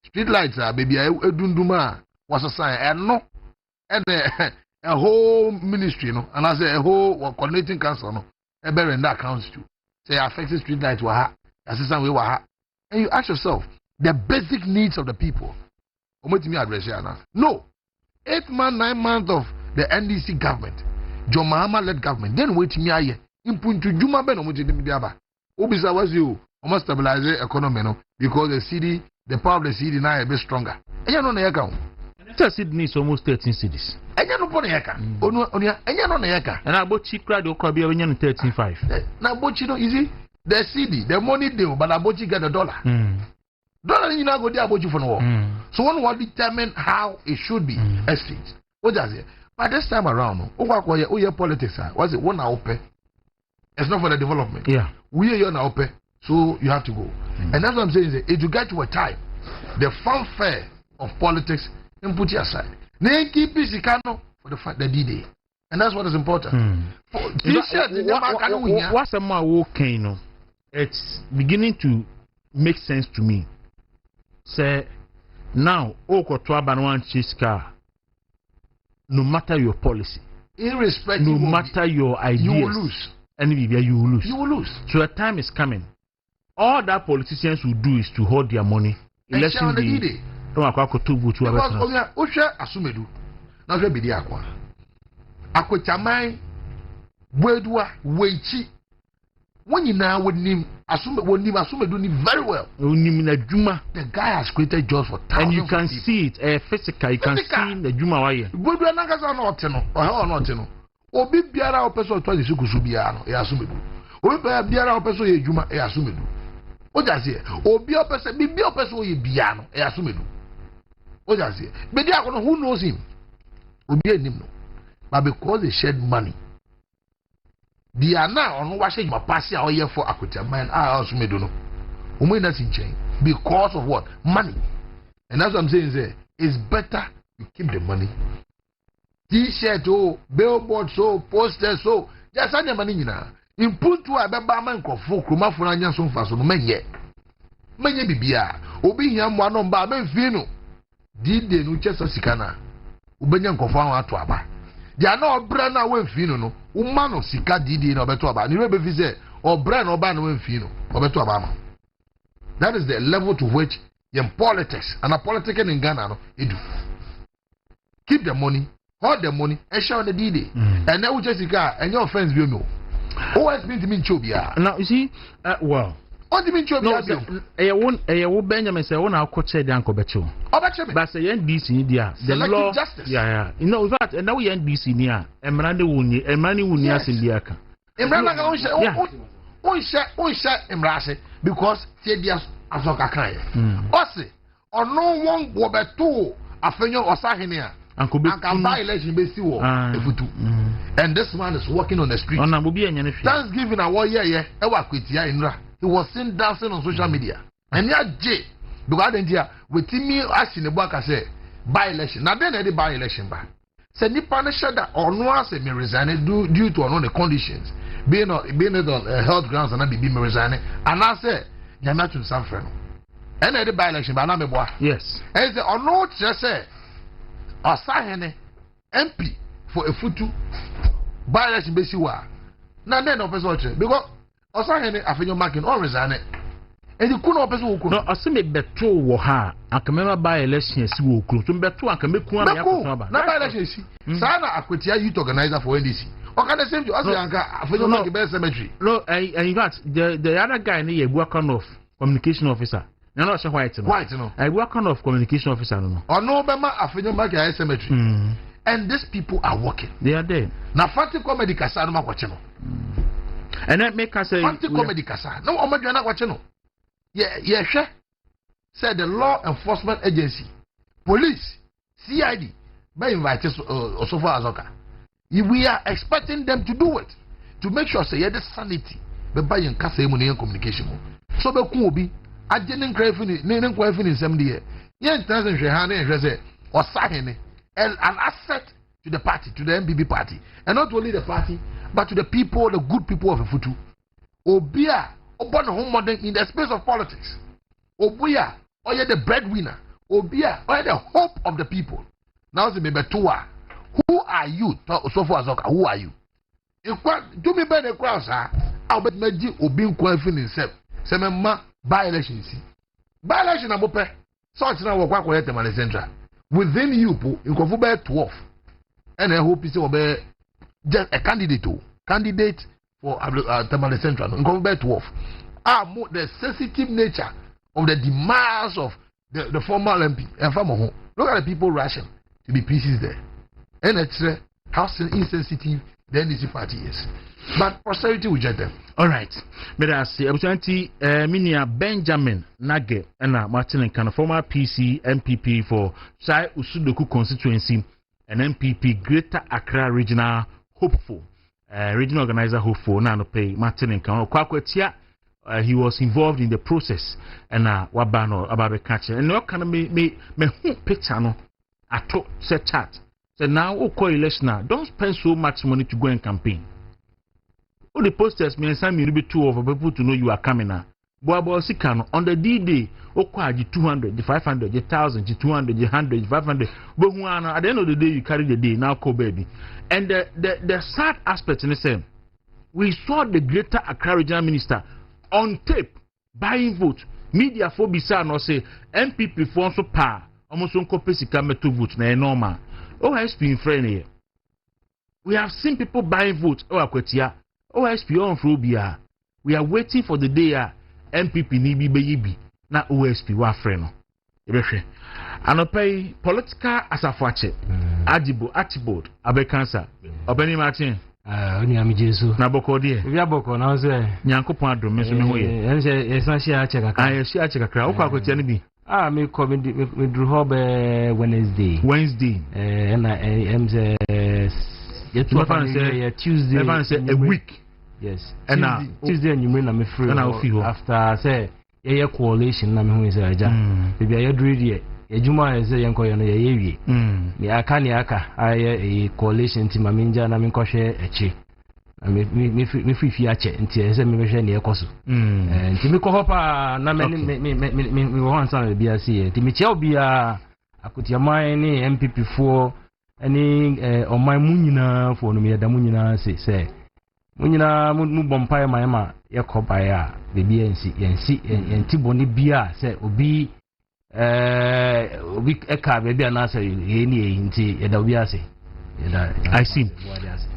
Street lights are baby edunduma was a sign and no and a whole ministry, no, and I say a whole coordinating council, no, a better in that counts too. Say affected street lights were assistant we were, and you ask yourself the basic needs of the people. No, 8 months, 9 months of the NDC government, John Mahama led government. Then wait me aye. Impuntu Juma Ben Omujidiaba. Obisa was you almost stabilize the economy, no, because the power of the city now is a bit stronger. And you know the account.
Sydney is almost 13 cities.
And you know Poniaka. And you know Nayaka.
And I bought cheap crowd or could be 13.5.
Now, but you know, easy. The CD, the money deal, but I bought you get $1. Dollar you now go there about you for no war. So one will determine how it should be exchanged. What does it? But this time around, your politics was it 1 hour pay? It's not for the development.
Yeah.
We are now pay, so you have to go. And that's what I'm saying is if you get to a time, the fanfare of politics and put it aside. Then keep it for the D-Day. And that's what is important.
What's a more okay, no? It's beginning to make sense to me. Say now, Oko Twabanwan Chiska, no matter your policy,
irrespective,
no matter your ideas,
you will lose.
And you will lose.
You will lose.
So a time is coming. All that politicians will do is to hold their money.
Election day. Because Osha Asumedu, now be the aqua. Akwechamai, Wedua, Weichi. When you now would name Asumedu very well. The guy has created jobs for thousands.
And you can see it physical. You can see the Juma Wire.
Wedua Nagasa not no. Obi biara opeso to adi sukusu biara no e asumedu. Obi biara opeso ye djuma e asumedu. O jazie obi opeso bibi opeso ye biara no e asumedu. O jazie be dia kono who knows him? Obi enim no. But because they shed money. Dia na ono wa shege mapasi a oye for akutaman a asumedu no. Omo ina sinchen because of what? Money. And that's what I'm saying is it's better you keep the money. T-shirt, oh, billboard, so, posters, so, just any money now. In put to a babaman for Kuma for Anya so fast, no menye. Menye bibia, Obi Yam one on Baben Fino. Did the new chest of Sikana? Ubenyan confirm to Aba. They are not brand away Fino, no. Umano Sika Didi no beto Aba. Ni rebe visit or brand or ban away Fino, or beto Abama. That is the level to which in politics and a politician in Ghana no, it do. Keep the money. Hold the money and show the D-Day. And now Jessica and your friends will know. Oh, it's been to me Chobia.
Now, you see, well,
what do you mean Chobia?
No, Benjamin said, "One I'll coach the Uncle Becho." But say NDC India, the law,
justice.
Yeah. You know that, and now we NDC near, and Miranda Wuni, and Mani Wunias in the Aka.
Imrase because Tibias Azoka Kaya. Ose, or no one go back to a fenyo or Sahinia. And buy election based and this man is walking on the street. Thanksgiving a war yeah, he was seen dancing on social media. And yeah, J because then with me asking the back I say by election. Now then any by election back. Say ni punisher that or no say me resign due to the conditions. Being on health grounds and I be me resign. And I say Yama to San Fran. And any by election but I'm a
yes.
And say or no just say Osahene MP for a futu by election basi wa na then no person watch because Osahene afenyo marking or resign and you couldn't person who could
no aseme beto wo ha akamema by election si wo kuro so beto akameku na yakotaba
na by election si sana akwetia youth organizer for NDC okay the same as anka afenyo marking by cemetery
no in fact the other guy na yebu kind of communication officer. No, not white.
White, no.
I work on of communication officer, no.
Or no, Bema, Afenyo Market Cemetery. And these people are working.
They are there.
Now, Fanti Comedy Casa, no, watching.
And that make us say,
Fanti Comedy Casa. No, Omar, watching. Yeah, sure. Said the law enforcement agency, police, CID, by invited so far as okay. We are expecting them to do it to make sure say the sanity, but by in Casa communication. So, the Kubi. I didn't crave in some day. Yes, doesn't say or sign an asset to the party, to the MPP party, and not only the party, but to the people, the good people of the Futu. Obia, open home modern in the space of politics. Obuya, or the breadwinner. Obia, or the hope of the people. Now, the Mebetua. Who are you? So far as who are you? Do me better crowd, sir. I'll bet Meji Obin Quafin himself. Semema by election. By election, I'm open. So it's now what we have Central. Within you, you can be 12. And I hope it's just a candidate for Tamale Central. You can be 12. The sensitive nature of the demands of the former MP and farmer. Look at the people rushing to be pieces there. And it's how insensitive the NDC party is. But posterity will get them.
All right. But I see, Minia Benjamin Nage and Martin and Kana, former PC MPP for Sai Usudoku constituency and MPP Greater Accra Regional Hopeful, regional organizer Hopeful, Nano Pay, Martin and Kana, Kwaku. He was involved in the process and Wabano about the catcher. And no kind of me picture no at all, set chat. So now, election, don't spend so much money to go and campaign. All the posters may send me two of people to know you are coming now. Boabo Sikano on the D-Day, Okwaji 200, the 500, the 1,000, the 200, the 100, the 500. But at the end of the day, you carry the day, now call baby. And the sad aspect in the same, we saw the Greater Accra Regional Minister on tape buying votes. Media for Bisa no say MPP for so pa almost on copy to vote na normal. OSP in friend here. We have seen people buying votes. OSP on Frobia. We are waiting for the day MPP nibi baby. Na OSP wa friend. And pay political as a fache. Archibald Abekansa. Obeni Martin.
Oni amijesu
na boko die
bia boko na ze
nyankopon adom me so me ho ye
ense esanshi a cheka ka
shi a cheka kra ukwa kwatia ne bi
me ko me dru ho be Wednesday na emze yetu fa say Tuesday
never say a week
yes
and
Tuesday anyumre na me free after say ye coalition na me hu say aja bia ye dru die ejuma eze yenko yo no ye wie ni aka aye coalition team aminja na me nkɔhwɛ echi me fifi ache nti eze me hwɛ ne ekoso nti me kɔ pa na me wo hansa bia sie nti me che obi a akotiaman ne MPP fo ani oman mu nyina fo no me yada mu nyina se mu nyina mu bompa ma ma ye kɔ ba ya bebia enti boni bia se obi we eka baby and answer any inti yada we ase yada
I see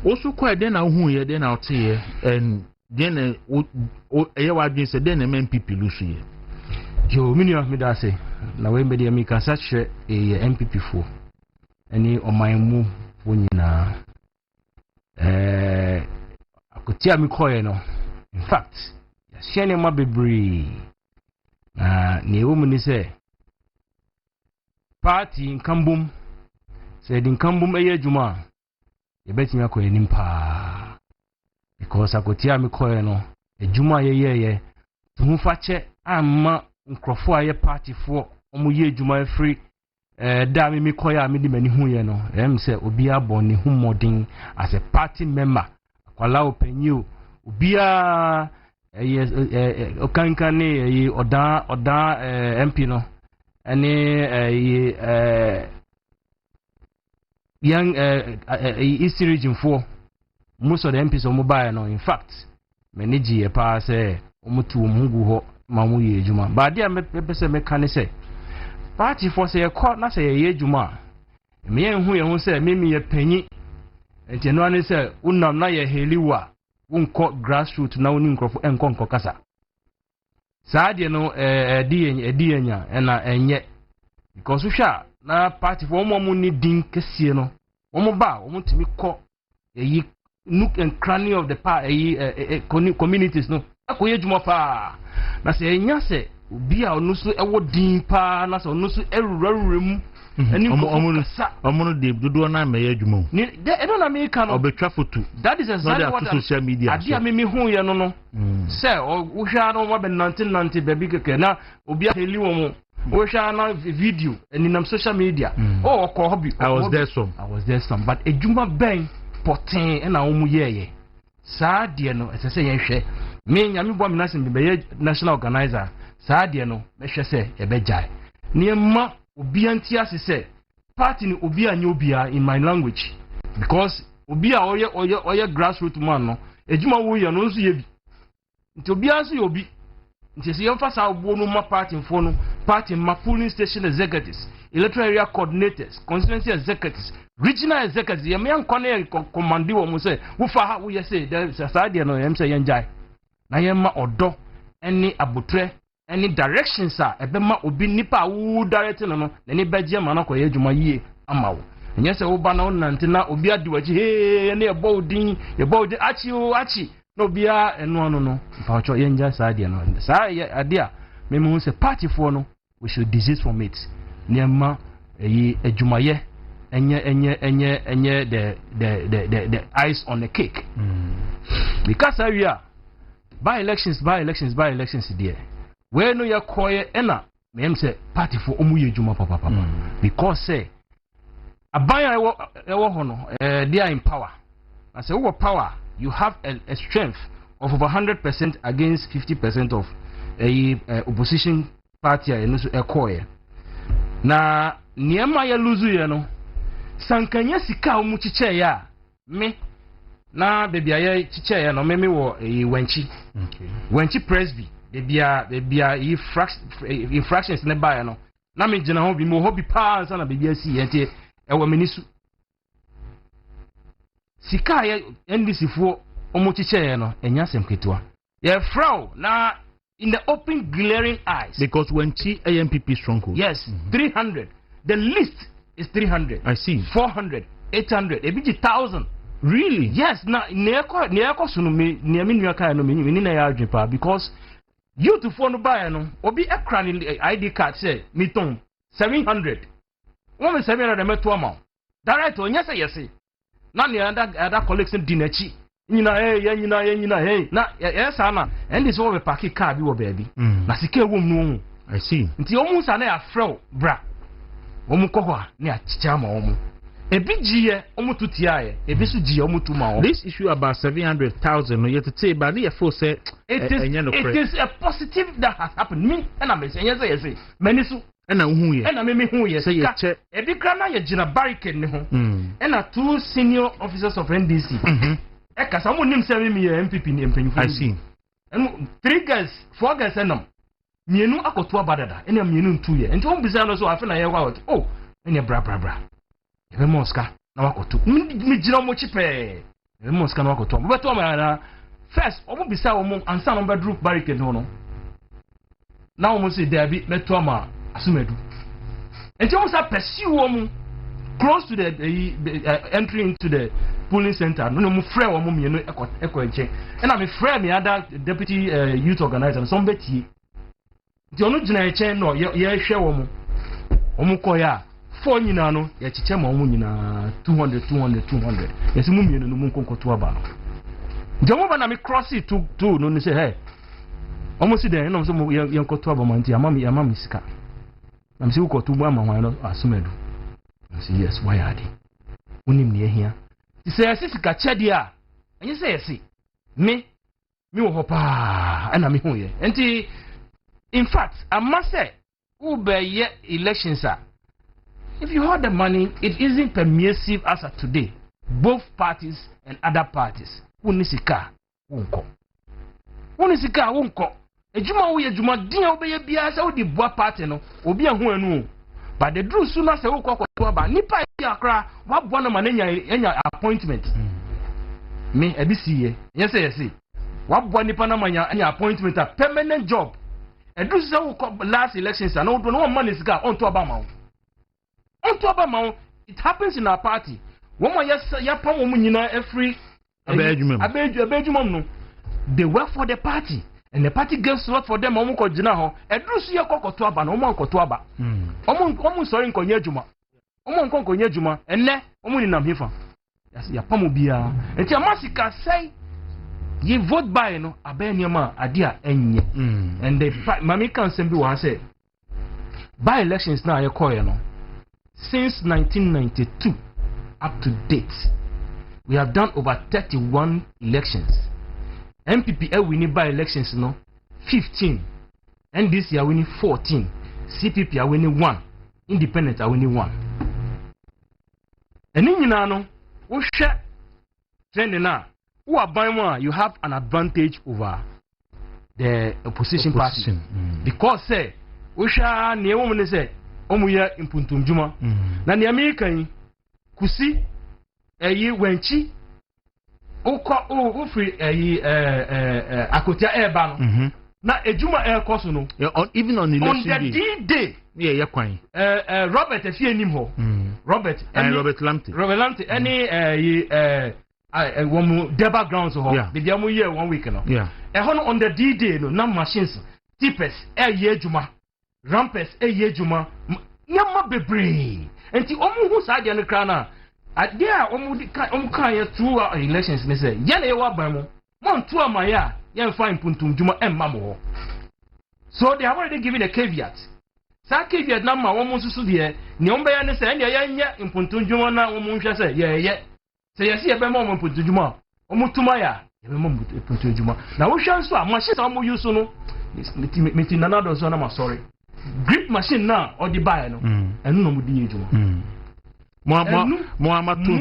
also quite then who ye then out here and then e wa dwen say then MPP lusu ye
yo minio me da say na we media me kan search MPP fo any oman mu fo nyina akotia me koye no in fact ya shene ma bebre na ne wo mu ni say party in Kambum said in Kambum a juma ye betting a coin pa because I could tear me coin a juma ye to whom fache ama uncrofo ye party for omuye juma free dami me koya me di mani hu ye no say obia born hu modern as a party member kwala openyu obia okankane oda MP no any young East region 4 most of the MPs on mobile no in fact manage a pass omutu mungu ho mamu ye juma but dia me pese me kan say party for say call na say ye juma me hu ye hu say me ye panyi enti no an say unam na ye heliwa unko grassroots na woni nkrofo enko kasa saade no di enya na enye because we sha na party for omo ni din kese no omo ba omo timi ko eyi nook and cranny of the communities no akoye juma pa na se enya se obi a onu so ewo din pa na se onu so erurure mu ani omo no de dodo na me adwuma ni de e no na me kan
obetwa photo
that is exactly what
social media
adia me hu ye no say o hwa no wa be 1990 baby keke na obi a heli wo mo o hwa na video and in social media oh ko hobby
I was there some
but adwuma ben poten na wo mu ye saa de no ese se ye hwe me nyame bo me nasin be national organizer saa de no me hwe se e be jai ne ma obi anti ase se party ni obi anya obia in my language because obi a oye grassroots man no ejuma wo ye no nso ye bi nti obi anso ye obi nti se yemfa saa obo no ma party fo no party ma polling station executives electoral area coordinators constituency executives regional executives ye me ankone command wo mo se wo fa ha wo ye se saa de no yem se yen jai na yem ma odo eni abotre any directions are ebema obi nipa wo direct no na ni beje ma na koye adwuma yie amawo enye se wo ba na nante na obi adiwaji he na ebo odin achi na obi a eno no mpa cho yenja saa de no saa ade a me hu se party for no we should desist from it niema eyi adwuma ye enye the ice on the cake because we are by elections there. When you are quiet, ena me say party for omu ye juma papa because say abaya ewo hono they are in power. I say over power you have a strength of over 100% against 50% of a opposition party and so quiet. Na niema ya luzu ye no sankanya sika omu chiche ya me na baby aye chiche ya no me wo wenchi wenchi presby they be infractions ne buy no na me gina ho bi mo hobby pa na be asi ente e wa menisu sika ya ndc fo omo chiche no enya semketua ye frau na in the open glaring eyes
because when chi AMPP stronghold
yes 300 the list is 300
I see
400 800 e biji 1000
really
yes na neeko sunu me nua kai no me ni na ya adwepa because you to phone buy no obi ekra ni ID card say me ton 700 one 700 meto amount direct onya say yes na ne other collection dinachi nyina hey na yes ana and this one we pack car bi wo baby na sika ewom no
I see
nti omu sa na ya frau bra omu kokwa na ya chicha ma omu ebi jiye omu tutiaye ebi su jiye omu tuma omu
this issue about 700,000 no yet to say but the for say
it is a positive that has happened me and I'm saying yes many so
and who ye
and me who ye
say ye check
ebi krana ye jina barricade ne ho and two senior officers of NDC e kasa mo nim say me MPP ni empanyifu
I see
and 4 guys enam mienu akoto abadada ena mienu ntu ye enti on bisa no so afa na ye wa oh ene bra ebe moska na wakoto mi jina mo chipe ebe moska na wakoto mo beto ma first omo bisa omo ansa no bedru barricade no na omo say there be beto ma asumedu enti omo sa pursue omo close to the entry into the polling center no mo frɛ omo mienu ekɔ enche na me frɛ me other deputy youth organizer so mbeti nti ono jina enche no ye hwɛ omo koya for nyina no ya chiche ma omu nyina 200 yesi mu mienu no mu nkonkoto aba no njomo ba na me cross it to no say hey omu si den no so mu yenkoto aba manti amami sika na me si ukoto mu ama hwan no asumedu si yes why are they unim ne ehia ti say sika chede a enye say yesi me wo hopa ana me hu ye enti in fact I must say ube elections are if you hold the money, it isn't permissive as of today. Both parties and other parties. Unisika wonko. Ejuma wo ejuma din obeye bia se wo di boa party no, obi ehun anu. But the drew sooner se wo kwakwato aba. Nipa ya kra, wa boa no manenya enya appointment. Me ebisiye. Yes yes. Wa boa nipa na manya enya appointment a permanent job. Edru se wo last elections na wo do no man sika on to aba ma wo. It happens in our party. Woman yapon woman nyina every abejumam no. They work for the party and the party gives slot for them omo ko gina ho. Edru so yekokoto aba na omo nkoto aba. Omo sorry nkonye adwuma. Omo nkonye adwuma enne omo ni nam hefa. Yapam obia. Enti amasika say ye vote by no abeniama adia enye. And the mami kan sembi wa say by elections na ye koye no. Since 1992 up to date, we have done over 31 elections. MPP winning by elections no 15, NDC are winning 14, CPP are winning 1, Independent are winning 1. And in no, we share trending now. Who are buying one? You have an advantage over the opposition party because say we share near woman say omuya impuntum juma. Na the American kusi wenchi free akotia airban na ejuma air course no
even on election
on the day
yeah kwan
Robert efie nim ho Robert Lamte any one the backgrounds ho the amu year 1 week no on the D-Day no na machines tippers ejuma rampers ejuma nyama bebre enti omu hu sa de no kra na ade a omu kan ye through elections ne say ye na ye wa ban mo monto amaya ye fine puntum juma emma mo. So they have already given a caveat. Sa caveat na ma womu susu de ne omba ya ne say ne ye nya impuntum juma na womu hwe say ye say ye be mo impuntum juma omu tuma ya ye be mo impuntum juma na wo hwe nso a machine omu use no meti nana do so na ma sorry grip machine na or the buy no enu no mu di ejuma mo amato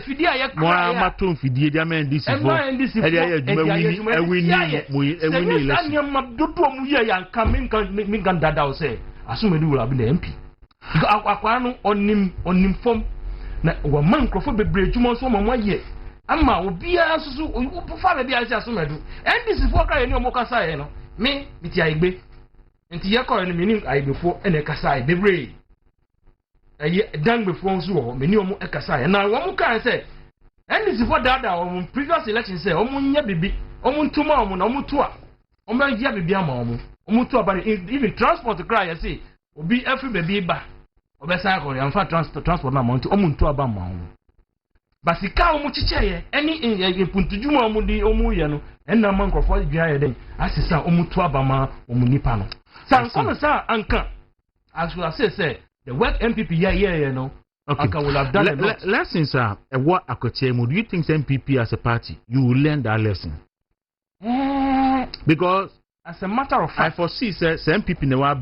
fidie amato fidie dia men disi fo e dia ejuma wini election anya ma dodo mu ye ya nka min kan dada o say asumedi wura bi na MP akwa no onim fom na wo man krofo bebre ejuma so mo ye ama obi asusu o fa be bia asumedu ndisi fo ka ye ni o mo kasa ye no me biti aigbe nti ye kore ni menim aibefo ene kasa e bebre dangbefo nso wo meni omo ekasa e na wo mo kan se ndisi fo dada o previous election say omo nya bibi omo ntuma omo na omo to a omo ya bibi ama omo to aba even transport cry you see obi every baby ba obesa ko ya mfa transport na mount omo nto aba ma omo basika omo chicheye eni puntujuma omo di omo ye no enna man krofo dua ye den asisa omo to aba ma omo nipa no sankono sa anka as we say the work MPP yeah no okay. Anka will have done a lot.
Lessons are what akotiemu. Do you think MPP as a party you will learn that lesson? Because
as a matter of fact
I foresee say MPP ne wa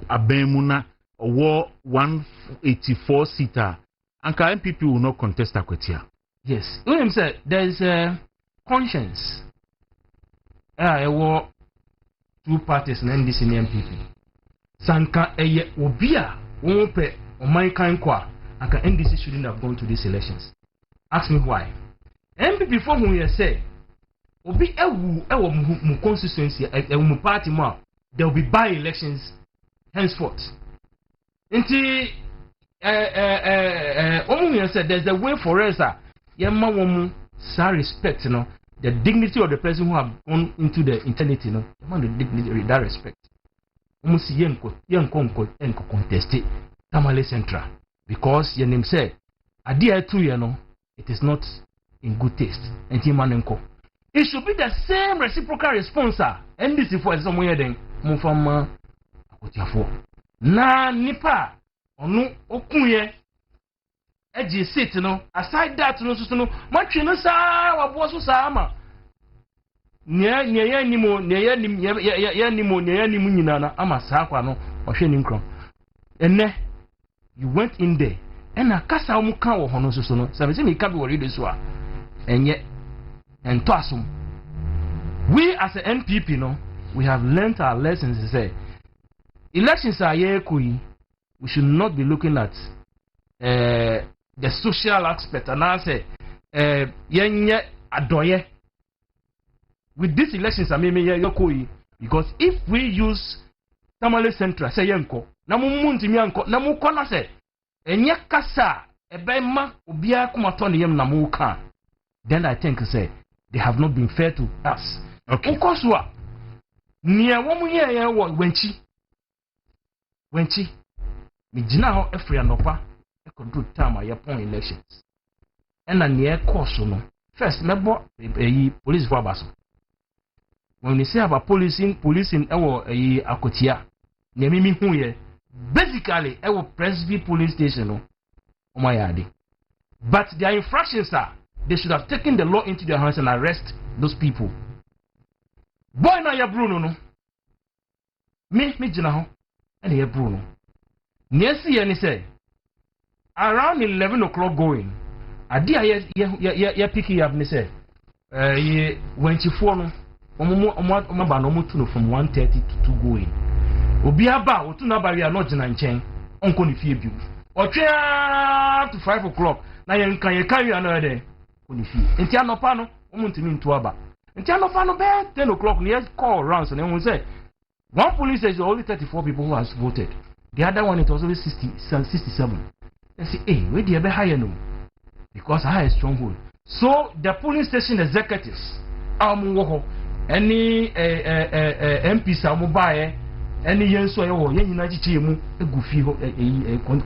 abemuna or 184 seater anka MPP will not contest akotia.
Yes, when him say there is a conscience two parties na NDC and MPP sanka eye obia wonpe oman kan kwa anka NDC shouldn't have gone to these elections. Ask me why. MPP for who you say obi ewo mu constituency mu party mo there will be by elections henceforth. Nti you said there's a way for us yema womu sa respect no the dignity of the person who have gone into the eternity no the dignity that respect si yenko contest Tamale Central because your name said adia tu ye no it is not in good taste enti manenko it should be the same reciprocal response and this for someone then mo fam akotiafo na nipa onu okunye eji sit no aside that no so no matwe no sa wabo so sa ama nye nimo nyina na ama sa kwa no ohwe ni nkrom enne you went in there and akasa mu kan wo hono so no say me ka be worry this so a enye ento asum we as a NPP no we have learned our lessons to say elections are here we should not be looking at the social aspect and I say yenye adoye with these elections I mean yokoi because if we use Tamale Central say yenko na mumunti mianko na mukona say enye kasa ebema obia kumato ne yem na muka then I think say they have not been fair to us. Okay. Ukoswa niya womu ye wenchi mi jina ho efri anopa control time a yapon elections and na near course no first mebo police for abaso when we say about policing ewo akotia na mimi hu ye basically ewo Presby police station no omayade but their infractions are they should have taken the law into their hands and arrest those people boy na ya Bruno no me gina ho and ya Bruno near see any say around 11 o'clock going adia ya pick you up ni say ye when she for no omo ba no mo tu no from 1:30 to 2 going obi aba otu na bari no gina nchen onko ni fie biu otwa to 5 o'clock na ye nkan ye kan wi another day oni fie enti anopa no omo ntimi ntu aba enti anopa no be 10 o'clock ni call rounds and we say one police says only 34 people who has voted the other one it was only 67 they say hey where the be higher no because I have a stronghold so the polling station executives wo any MPs amubaye any yenso yewo yenyina chiche mu egufi ho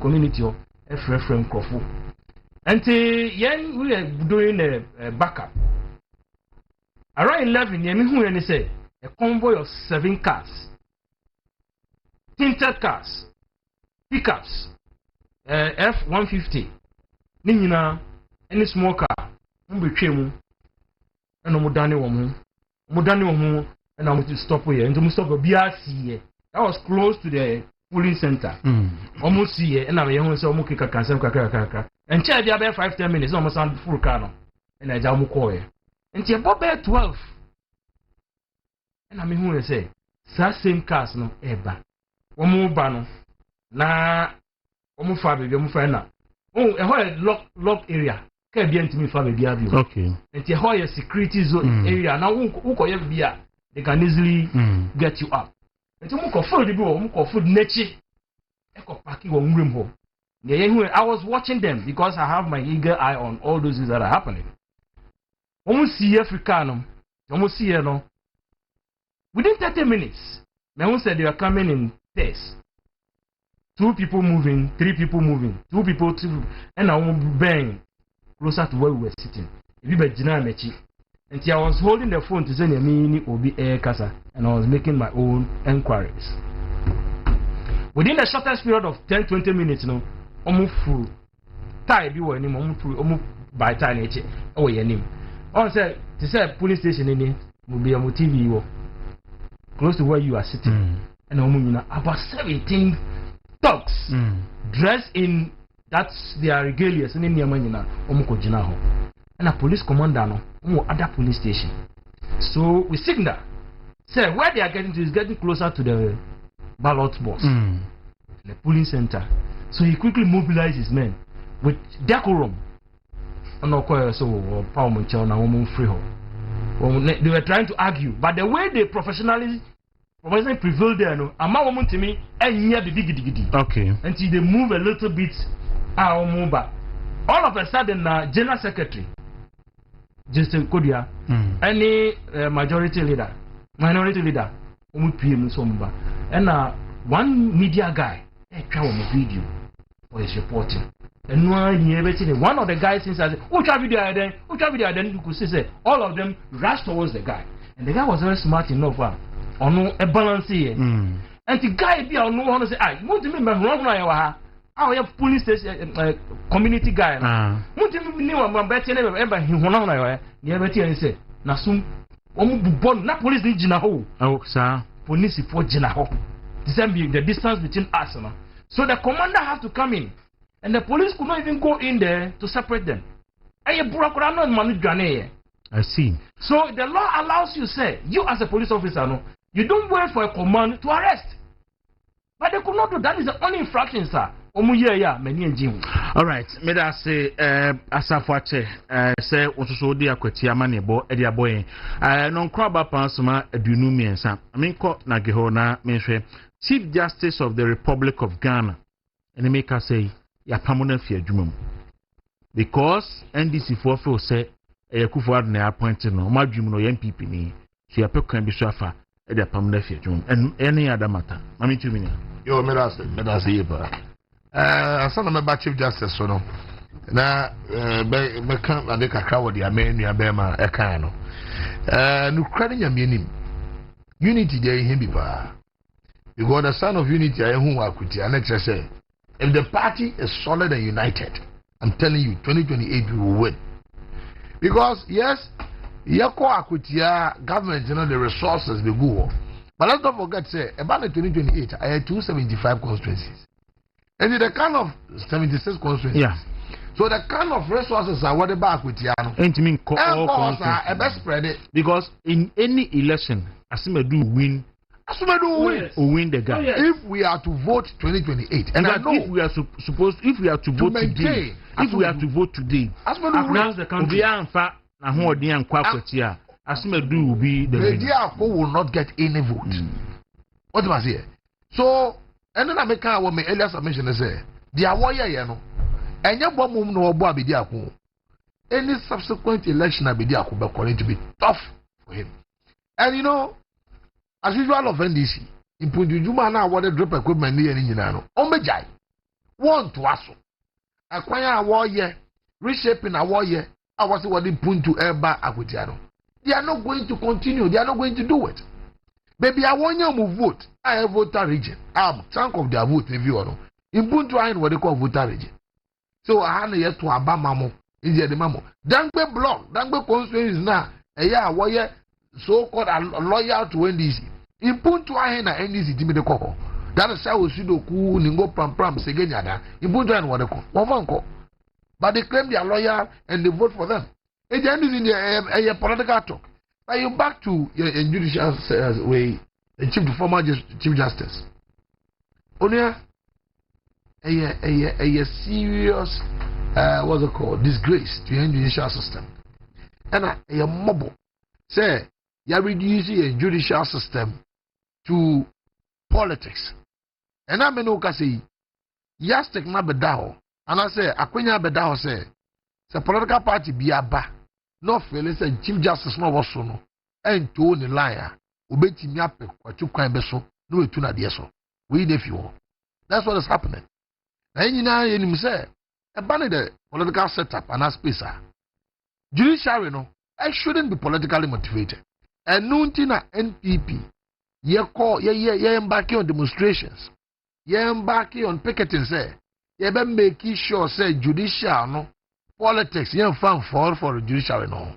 community ho efrefrem krofo until yen we are doing a backup around 11 yemi hu yen say a convoy of 7 cars tinted cars pickups F-150 ni nyina any small car mbetwe mu eno mo dane wo mu and I'm to stop here and to stop BRC. That was close to the polling center. Almost here, and I'm young, so I'm okay. And check the about 5-10 minutes, almost on full car. And I jam call and she about 12. And I'm who say, same cars no eba. One more banner. Na, one more fabric, one more friend. Oh, a whole lock area. Can't be into me for the
okay.
And the whole security zone area. Now, who call you be they can easily get you up. And to food nechi. I was watching them because I have my eager eye on all those things that are happening. Almost see Africanum, almost see no. Within 30 minutes, Mehun said they are coming in pairs. 2 people moving, 3 people moving, 2 people, and I won't bang closer to where we were sitting. And I was holding the phone to send a mini Obi Air Casa and I was making my own enquiries. Within the shortest period of 10-20 minutes, no, almost full. Tie be one almost by time nature. Oh, your name. On said to say police station in it will be a TV close to where you are sitting. And about 17 dogs dressed in that's their regalias and in Yamanina, Omoko Jinaho. And a police commander no other police station. So we signal. Say where they are getting to is getting closer to the ballot box, the polling center. So he quickly mobilized his men with decorum. And no so power free. They were trying to argue, but the way they professionally prevailed there, no, among to me and near the big
okay.
Until they move a little bit, all of a sudden, General Secretary. Justin Kodia, any minority leader, and one media guy, a video for his reporting. And one of the guys inside, which video then you could see, all of them rushed towards the guy. And the guy was very smart enough on a balance here. And the guy be on no one to say, I want to remember wrong. I have police station community guy. What do you know about better ever? He won on never say, Nasum, Omu, not police in Jinaho.
Oh, sir,
police for Jinaho. The distance between us. So the commander has to come in, and the police could not even go in there to separate them. I
see.
So the law allows you, say, you as a police officer, no, you don't wait for a command to arrest. But they could not do that. Is the only infraction, sir. All
right, me da say asafwache say otoso di akwati amane bo e dia boy non craba pansoma adunu miensa aminko na geho na menhwe Chief Justice of the Republic of Ghana and make us say ya pamona fi adwuma because NDC for feel say Kufuor na appointed no madwum no MPP ni so ya pekwan bi so afa e dia pamona fi adwuma and any other matter mami 2 minutes
yo me da say yeba asana me ba Chief Justice so no na be kan ade kakra wo dia me nua be ma e kan no no kwade nyame anim unity dey him bi pa because the son of unity I who akuti and let's say if the party is solid and united, I'm telling you 2028 we will win. Because yes, Yako akutia government, the resources they go. But let's not forget, say, about 2028, I had 275 constituencies. And the kind of 76 constituencies.
Yeah.
So the kind of resources are what about Kutiano.
And to mean
all best spread it.
Because in any election, Asimedu win.
Asimedu win.
Or win the guy.
If we are to vote 2028, and I know
if we are if we are to vote today, if we are to vote today,
across the country,
Asimedu will be the
winner. Will not get any vote. What do I say? So, and then I make our earlier submission say, the awaya yano. And your bomb no boy any subsequent election Abidiaku going to be tough for him. And you know, as usual of NDC, in Punjuma now what drop equipment near Ninano. Omejai. One to us. Acquire a warrior, reshaping a warrior. I was what in Puntu Eba Akutiano. They are not going to continue, they are not going to do it. Maybe I want you to vote. I have voter region. I'm chunk of their vote if you know. In Puntu I know what they call voter region. So I had yet to Abamamo in the Mamo. Dangbe block, Dangbe constituency is now a year warrior so called a lawyer to NDC. In Puntu I na NDC Timmy the Coco. That is how we should do Ningo Pram Seganyada. In Puntu I what they call one. But they claim they are loyal and they vote for them. It ends in the political talk. Now you back to your judicial way, the former Chief Justice. Only a serious what's it called, disgrace to your judicial system. And a mobile say you're reducing a judicial system to politics. And I mean okay say yes take my bedao. And I say akwenya bedao say the political party be aba no feel say Chief Justice no was so no and to the liar obetimi ape kwatu kwan be so no etu na de so we dey few. That's what is happening. And you know, you say, a banner the political setup and a space. Judiciary, no, I shouldn't be politically motivated. And Nuntina NPP, ye embarking on demonstrations, ye embarking on picketing, say, ye be making sure, say, judicial, no, politics, ye fan for the judiciary, no.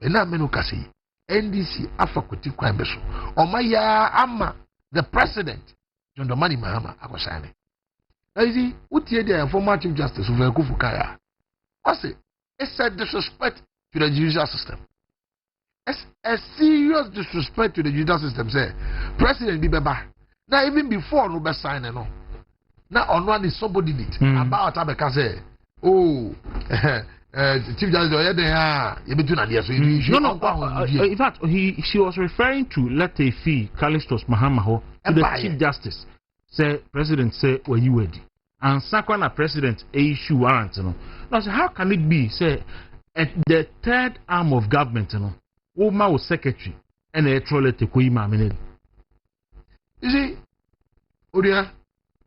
And now, Menukasi, NDC, Afakuti Kwambeso, or my ama, the president, John Domani Mahama, Akosani. Now you see, what here the former Chief Justice of Kufukaya? I say, it's a disrespect to the judicial system. It's a serious disrespect to the judicial system. Say, President Bibeba. Now even before no be sign no. Now on one is somebody did about Abeka say, oh, Chief Justice you between ideas. No.
In fact, she was referring to Lete Fee Callistus Mahamaho to the Chief Justice. Say President say were you ready? And Sakwana President issue warrant no. Now say how can it be say at the third arm of government no Oma was secretary and a troll to Kuima minute.
You see, Odia,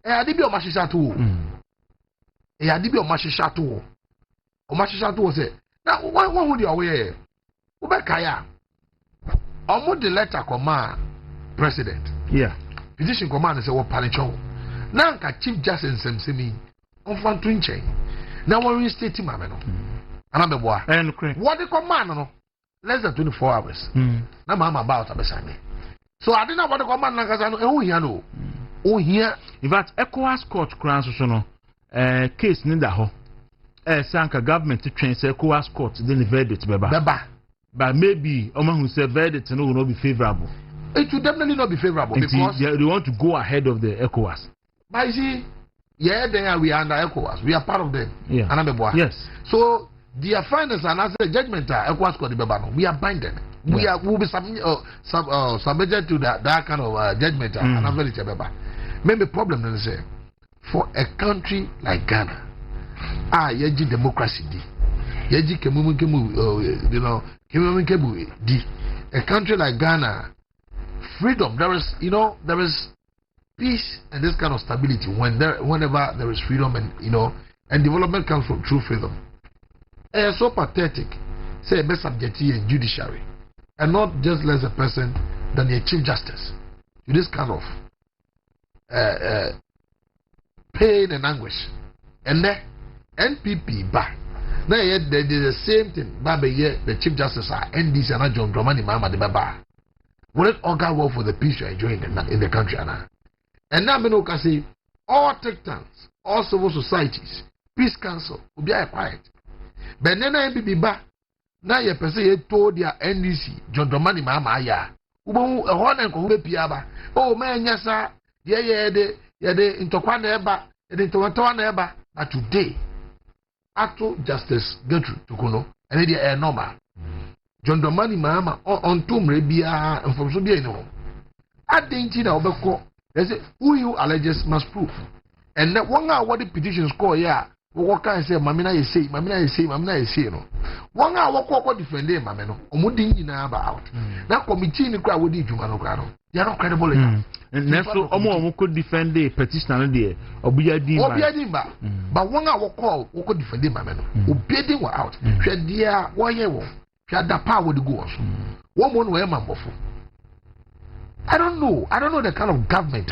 Adibi o Mashisha too. Adibi o Mashisha too. O Mashisha too say now one would you aware? Ubekaya. Omo the letter command President.
Yeah.
Physician command is a panichon. Now, Chief Justice Semi on Fantin chain. Now, we're state mameno. Another boy.
And
what the command? No, less than 24 hours. Now, I'm about to be signing. So, I didn't know what the command Nakazano. Oh, here, no. Oh, here.
In fact, ECOWAS court grants no case Nindaho. Sanka government to train ECOWAS court, then the verdict, Beba. But maybe Oman who said verdict will not be favorable.
It will definitely not be favorable because
they want to go ahead of the ECOWAS.
But you see, yeah, there we are under ECOWAS. We are part of them.
Yeah.
Yes. So their findings and as a judgment ECOWAS court we are binded. Yeah. We will be submitted to that kind of judgment and I'm very terrible. Maybe problem is say for a country like Ghana, yeji democracy di, yeji a country like Ghana. Freedom, there is peace and this kind of stability whenever there is freedom and development comes from true freedom. It's so pathetic. Say a best subject and judiciary, and not just less a person than a Chief Justice to this kind of pain and anguish. And then NPP back Now there's the same thing. Baba the Chief Justice and this and John Dramani Mama the Baba. Will it all go well for the peace you are enjoying in the country now? And now I can say all think tanks, all civil societies, peace council will be quiet. But then I be back. Now you person told their NDC John Dramani Mama ya. Ubo a horn and go piaba. Oh man, yes sir. Yeah, the intokwana eba, the intokwana eba. But today, actual justice Gertrude Tukuno, and they are normal. John Dramani Mama on tomb rebia and from Subia no. I think you know they say who you alleges must prove. And that one hour what the petition score yeah. What can I say? Mamina is say, no. 1 hour what defend them, Mameno, or Mudin about. That committee in the crowd would do Jumano. They are not credible enough. And
Nestle Omo could defend the petitioner there, or be a dimba. But 1 hour call, who could defend them, Mameno, who paid them out. Shed dear, 1 year old. She had that power to go on. 1 month, where mamma. I don't know the kind of government.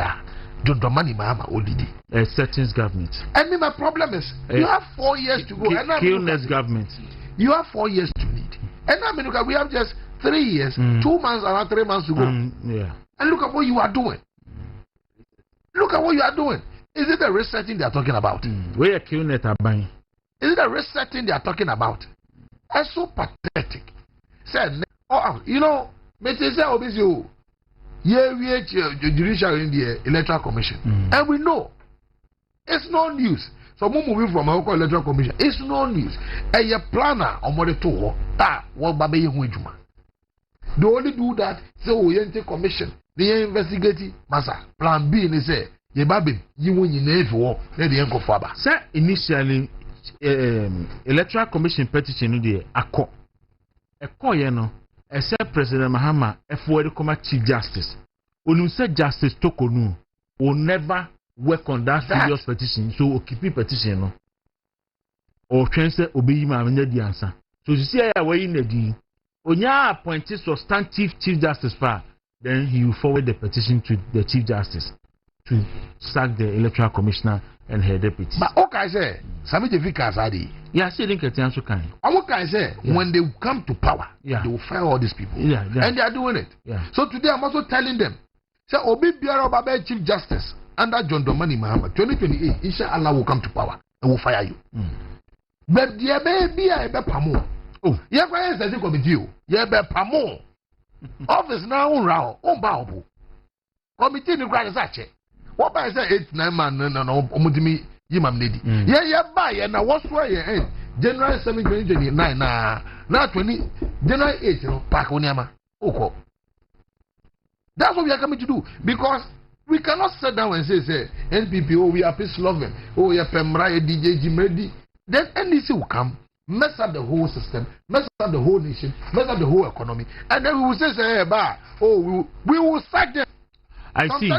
John Dramani Mahama Odidi. A certain government.
I mean, my problem is you have 4 years to go.
Killness government.
You have 4 years to lead. And I mean, look, we have just 3 years, 2 months, around 3 months to go.
Yeah.
And look at what you are doing. Look at what you are doing. Is it the resetting they are talking about?
Where killness are buying?
Is it the resetting they are talking about? It's so pathetic. Said, you know, obviously. Yeah, we have Judicial in the Electoral Commission. And we know it's no news. So we moving from our Electoral Commission. It's no news. And your planner on what to what Babe Yujuma. They only do that so we enter commission. They investigate Massa. Plan B and they say, ye baby, you win your name for let the Uncle Faba.
Sir, initially Electoral Commission petition there a call, you know. Except President Mahama, for the Chief Justice. When you say Justice Tokonu, will never work on that serious petition, so keep petition. No? Or transfer obey my the answer. So you see, I way in the deal. When you are appointed substantive Chief Justice, then he will forward the petition to the Chief Justice to sack the Electoral Commissioner and her deputy.
But okay, I say, Sami Jefika Zadi.
Yeah, I say, think it's also kind.
And what can I say? When they come to power, they will fire all these people. And they are doing it. So today I'm also telling them, say, Obi Biara Babe Chief Justice under John Dramani Mahama, 2028, inshallah will come to power and will fire you. But there may be a pamo. Oh, yeah, why is the committee? Yeah, be pamo. Office now on row, on Babu. Committee in the grand sache. What I say 8-9 man no omudimi yimam lady. Yeah buy and now what's why January 7 2029 now 20 January 8 park onyama oko. That's what we are coming to do because we cannot sit down and say NPP we are peace loving we are Pemra DJ Jimedi. Then NDC will come mess up the whole system, mess up the whole nation, mess up the whole economy, and then we will say we will sack them.
I see.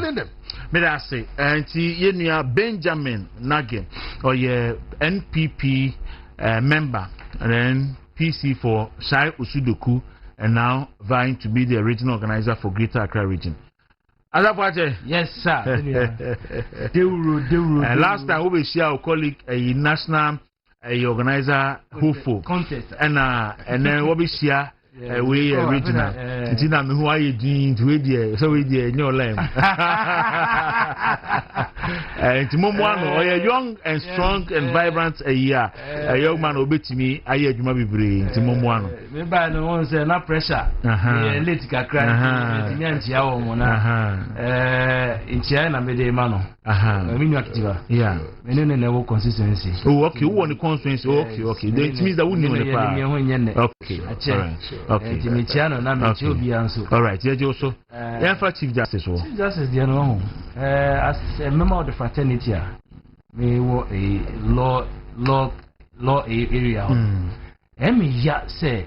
May I say, and see, Benjamin Nagin or your NPP member, and then PC for Shai Usudoku, and now vying to be the regional organizer for Greater Accra region.
Yes, sir.
Last time we share our colleague, a national organizer, hopeful
contest,
and then we share. We original. Tina who are you doing to it? So we did no lamb. And Timomuano, a young and strong and vibrant a year. A young man will be to me. I had my brain. Timomuano.
Maybe I don't want to say not pressure. Litica crack. In China, made a mano. Yeah. And never consistency.
Oh, okay. Who won the conference? Okay. That means that wouldn't okay. Okay. All right. Yeah, also. Yeah, for Chief Justice.
Chief Justice, dear no. As a member of the fraternity, we were a law area. Emi say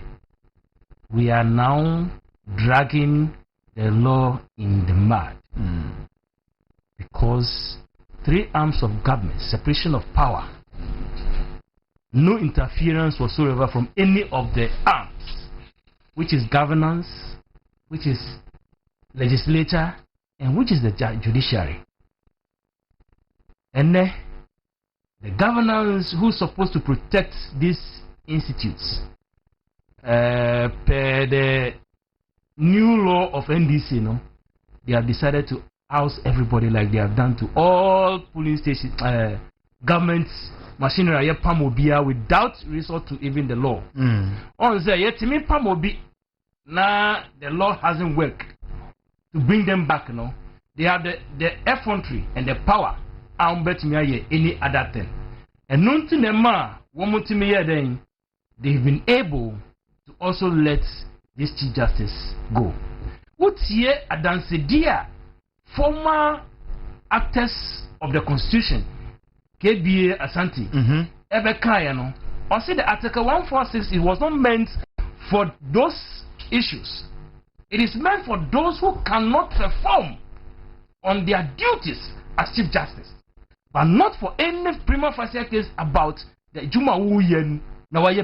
we are now dragging the law in the mud because 3 arms of government, separation of power, no interference whatsoever from any of the arms. Which is governance, which is legislature, and which is the judiciary. And the governance who's supposed to protect these institutes. Per the new law of NDC, they have decided to house everybody like they have done to all police stations, government machinery, pamobia without resort to even the law. On say, yet me pamobi, now the law hasn't worked to bring them back. They have the effrontery and the power. I don't bet me any other thing. And none to them, then they've been able to also let this Chief Justice go. What's here Adansedia, former actors of the Constitution, KBA Asante, Ebekayano, or say the Article 146, it was not meant for those issues. It is meant for those who cannot perform on their duties as Chief Justice, but not for any prima facie case about the Juma Wuyen. Now, you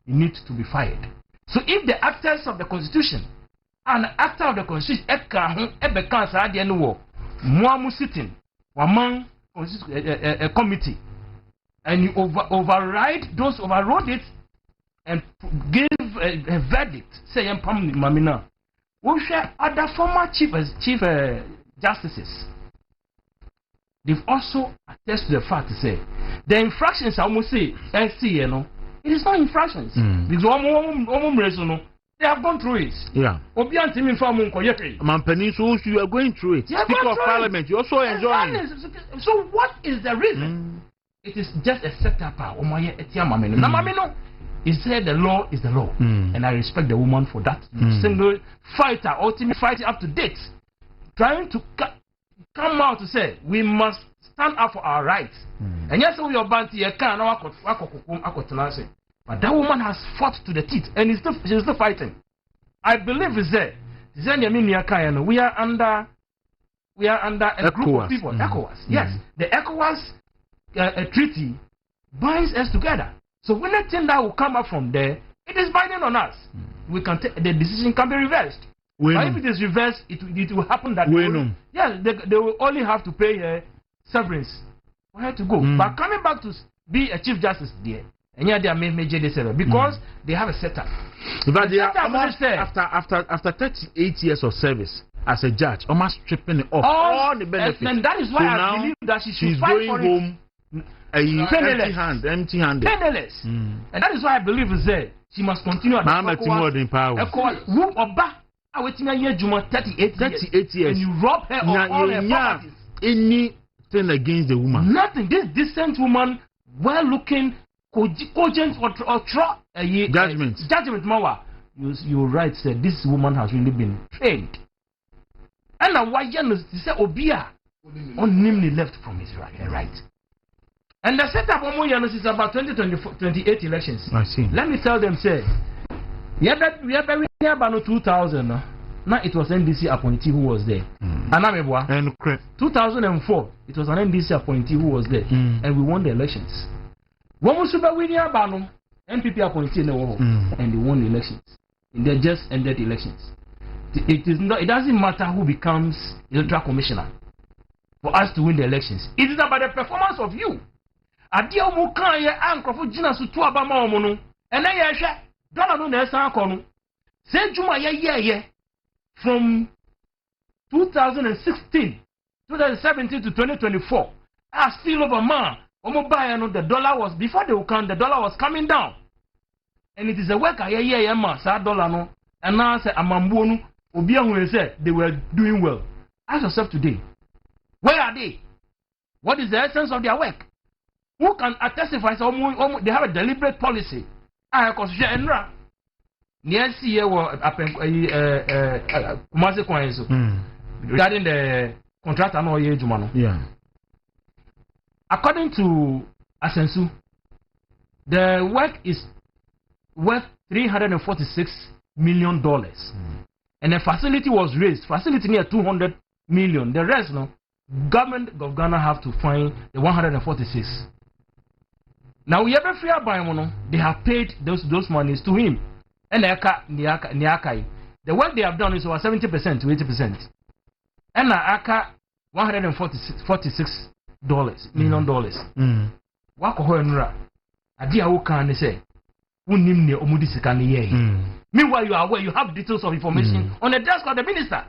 need to be fired. So, if the actors of the Constitution and the actor of the Constitution, sitting among a committee, and you overrode it, and give a verdict, say, Mamina, we share other former chief justices. They've also attested to the fact to say the infractions I almost say SC, it is not infractions because they have gone through it.
Yeah. Mampeni, so you are going through it. Speaker of Parliament, you also enjoying it.
So what is the reason? It is just a setup. He said the law is the law, and I respect the woman for that. Single fighter, ultimate fighter up to date, trying to come out to say we must stand up for our rights. And yes, we are banty but that woman has fought to the teeth and she's still fighting. I believe is there. We are under a group of people. ECOWAS. Yes, the ECOWAS treaty binds us together. So anything that will come up from there, it is binding on us. We can take the decision can be reversed. But if it is reversed, it will happen that they will only have to pay severance for her to go. But coming back to be a Chief Justice there, and yeah, they are major because they have a setup.
But they are almost after 38 years of service as a judge, almost stripping it off all the benefits.
And that is why I believe that she's
going home empty-handed.
Penniless. And that is why I believe is there. She must continue at
the power.
38 years. And you rob her of all her properties.
Anything against the woman?
Nothing. This decent woman, well-looking, cogent or
judgment.
Mawa. You're right, sir. This woman has really been trained. And now why you say Obia only left from his right. And the setup is about 2028 elections.
I see.
Let me tell them, say, we are about 2000. Now it was NDC appointee who was there. And 2004, it was an NDC appointee who was there. And we won the elections. When we super winning about NPP appointee and they won the elections. And they just ended the elections. It doesn't matter who becomes electoral commissioner for us to win the elections. It is about the performance of you. Adia mu kan ye ankrofo gina so to aba ma omo no ena ye hwe dollar no na esan akọ say juma ye from 2016 2017 to 2024 still over man omo buy no the dollar was before they will count the dollar was coming down and it is a work ye man sa dollar no and now say amambo no obi ahun say they were doing well. Ask yourself today, where are they? What is the essence of their work? Who can testify? They have a deliberate policy. I consider Enra. Yes, here were regarding the contract and all Jumano.
Yeah.
According to Asensu, the work is worth $346 million. And the facility was raised. Facility near 200 million. The rest, government of Ghana have to find the 146. Now we ever free by mono, they have paid those monies to him. And the work they have done is over 70% to 80%. And aka $146 million. Wako ho enra. Adi a woka ne say unim ne omudi sika ne ye. Meanwhile, you are aware, you have details of information on the desk of the minister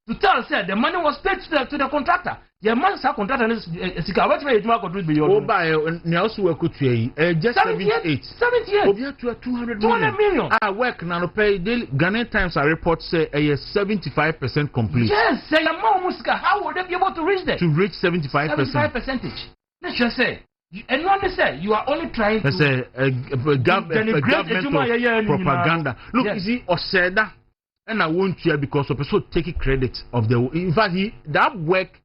to tell say the money was paid to the contractor. The man sa contractor is sika what way ejuma contribute beyond.
Oh buy ne also work to just 78.
78.
Obi to 200 million. Work na no pay daily Ghanaian Times report say 75% complete.
Yes, say amount musika how would they be able to reach there?
To reach 75%.
75%. Let's just say and one say you are only trying to
say government propaganda. Look, you see Oseda and I won't hear because of person taking credit of the in fact that work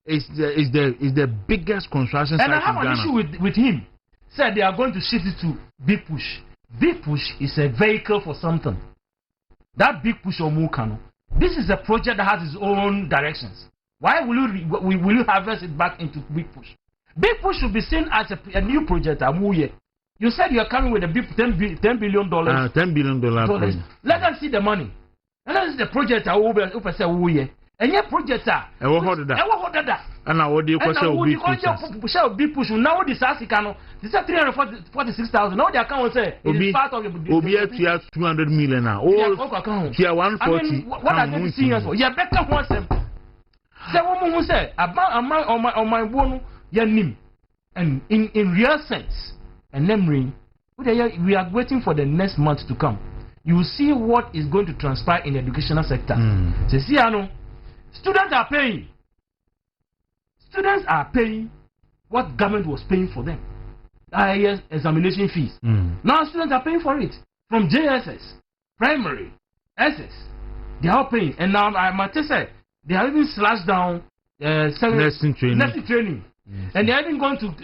is the biggest construction site in Ghana. And I have an issue with him. Said they are going to shift it to Big Push. Big Push is a vehicle for something. That Big Push or Mukano. This is a project that has its own directions. Why will you harvest it back into Big Push? Big Push should be seen as a new project. You said you are coming with a big $10 billion. $10 billion. Let us see the money. Let us see the project. And your project and now what do you call Big Push? Now this Asikano, this is 346,000. Now the account say it is part of the 200 million now. Oh, here 140. What are they seeing us for? Yeah, better one them. Say woman who say about on my bone, yanim, and in real sense, and memory, we are waiting for the next month to come. You will see what is going to transpire in the educational sector. Say, see, I know. Students are paying. Students are paying what government was paying for them. IAS examination fees. Now students are paying for it. From JSS, primary, SS, they are all paying. And now I might say they are even slashed down nursing training. And they are even going to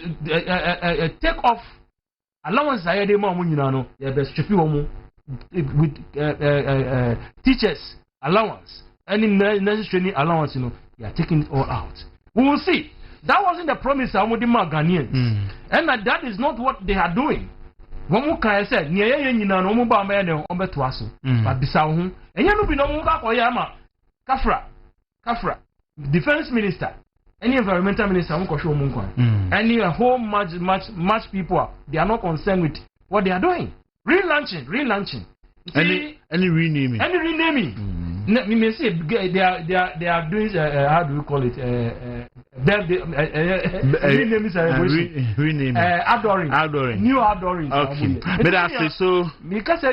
take off allowance with teachers allowance. Any necessary training allowance, they are taking it all out. We will see. That wasn't the promise of Ghanaians. And that is not what they are doing. One more can say, but Bissau, and you know, we know Oyama, Kafra, defense minister, any environmental minister, any whole much people, they are not concerned with what they are doing. Relaunching. Any renaming. Me may say they are doing how do you call it renaming adoring new adoring. Okay, but I say so because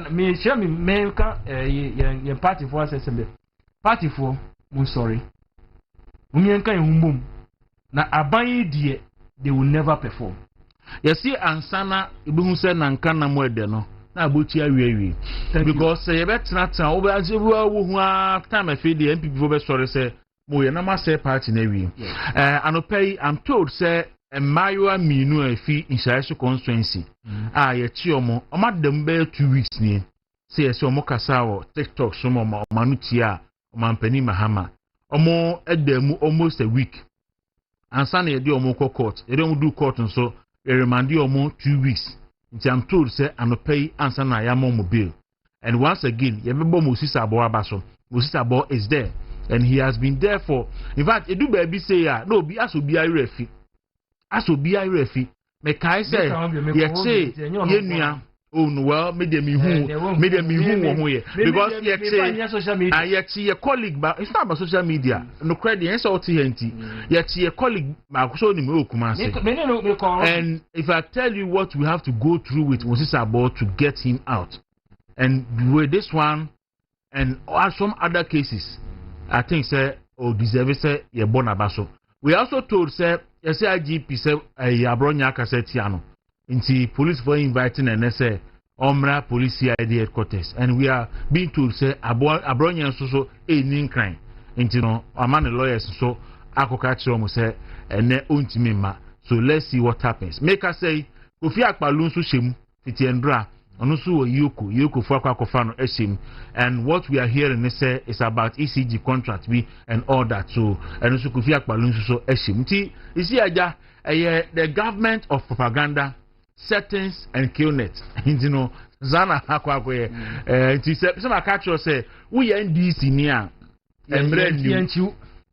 me share me can party for us party for I'm sorry me can humbum na aban die they will never perform. You see ansana ibu say na nka na mo ede no na abochi awie because you better not over time I feel the MPP for sorry say mo ye na ma say party na awie anopay I'm told say Mayowa minu afi insurance constituency ye chi omo omadam be 2 weeks ni say say omo kasa wo TikTok so mo manutia omampani mahama omo edemu almost a week ansana ye di omo court ye dem do court so they remand you omo 2 weeks. I'm told say I'm pay answer na ya mobile. And once again, Yebebo Moses Abo Abaso. Moses Abo is there. And he has been there for in fact it do baby say ya no be aso bi refi. Aso bi refi. Me kai say ye say ye nua oh no well me dem hu wo here because ye say ye colleague but it's not about social media no credit yes all TNT ye colleague ma so ni me okuma say and if I tell you what we have to go through with Moses Abo to get him out and with this one and some other cases I think say or deserve say ye born abaso we also told say IGP say abronya kasetiano Inti police for inviting and say Omra police ID headquarters and we are being told say abronya so any crime. Inti no among the lawyers so akokachi omo say ene ontimi ma. So let's see what happens. Make us say Kofi Akpalun so shemu fiti endra onu so yoko for akwakofa no eshim and what we are hearing is about ECG contract be and all that so and so Kofi Akpalun so eshim. Inti you see aja the government of propaganda settings and killnet you know zana akwakoye it some catch you say we NDC near emre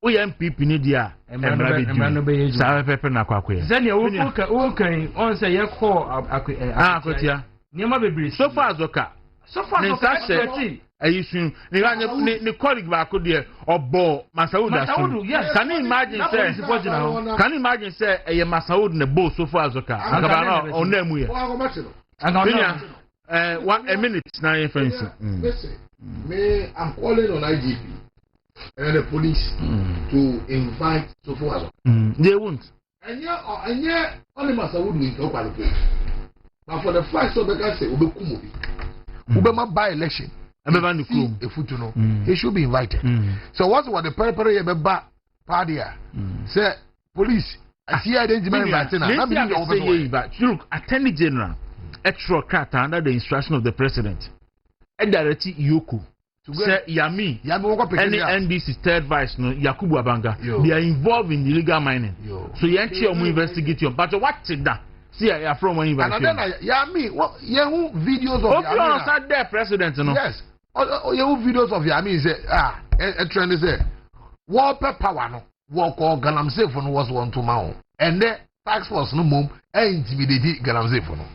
we MPP ni dia emra be sa pepe na akwakoye zania wo kan on say ye call akotia
Niema bebre.
So far Azoka.
So far Azoka.
Ayisun ni colleague baako de obo Masaud Asun.
Yes.
Can you imagine say Masaud ne bo so far Azoka. Agaba on na mu ye. A minute now in fancy.
Listen, I'm calling on IGP and the police to invite Sofo Azoka.
They won't.
And yeah, only Masaud will talk about it. But for the fact of the guy say, Ubema by election. He should be invited. So what the preparatory party say police? I see identity
but look, Attorney General, extra cat under the instruction of the president. Edareti Yoku. Say Yami, any NDC third vice no Yakubu Abanga. They are involved in illegal mining. So you investigate you. But what did that? See, I from when you
and then Yami, what you videos of
Yami? Okay, there, president, no.
Yes. You videos of Yami say a trend is there. War power no. War called Galamsey for no was one to mount. And then tax force no mum intimidate Galamsey for no.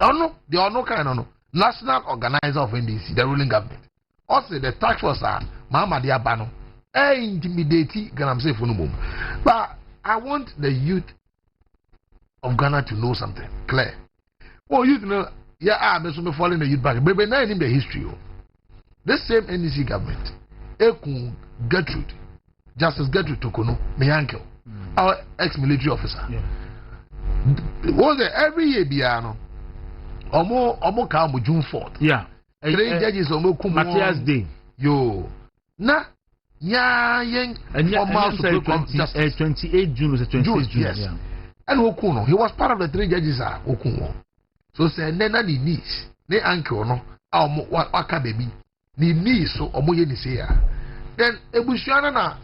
No, they are no kind of no. National organizer of NDC, the ruling government. Also, the tax force are Mama Diabano. Intimidate Galamsey for no mum. But I want the youth of Ghana to know something clear. Oh, youth know, yeah, I'm following the youth back. But now in the history, this same NDC government, Gertrude, Justice Gertrude Tokono, my uncle, our ex-military officer. Was there every year, Biano? Omo Kambu June 4th.
Yeah.
3 judges Omo Kumu.
Matthias Day.
Yo. Na. Yeah, young.
And 28 June was the 26th June.
Yes. And Okuno, he was part of the 3 judges. Okuno. So say, Nena ni niece, ne uncle no, waka baby, ni niece so omo ye ni say ya. Then Ebushana na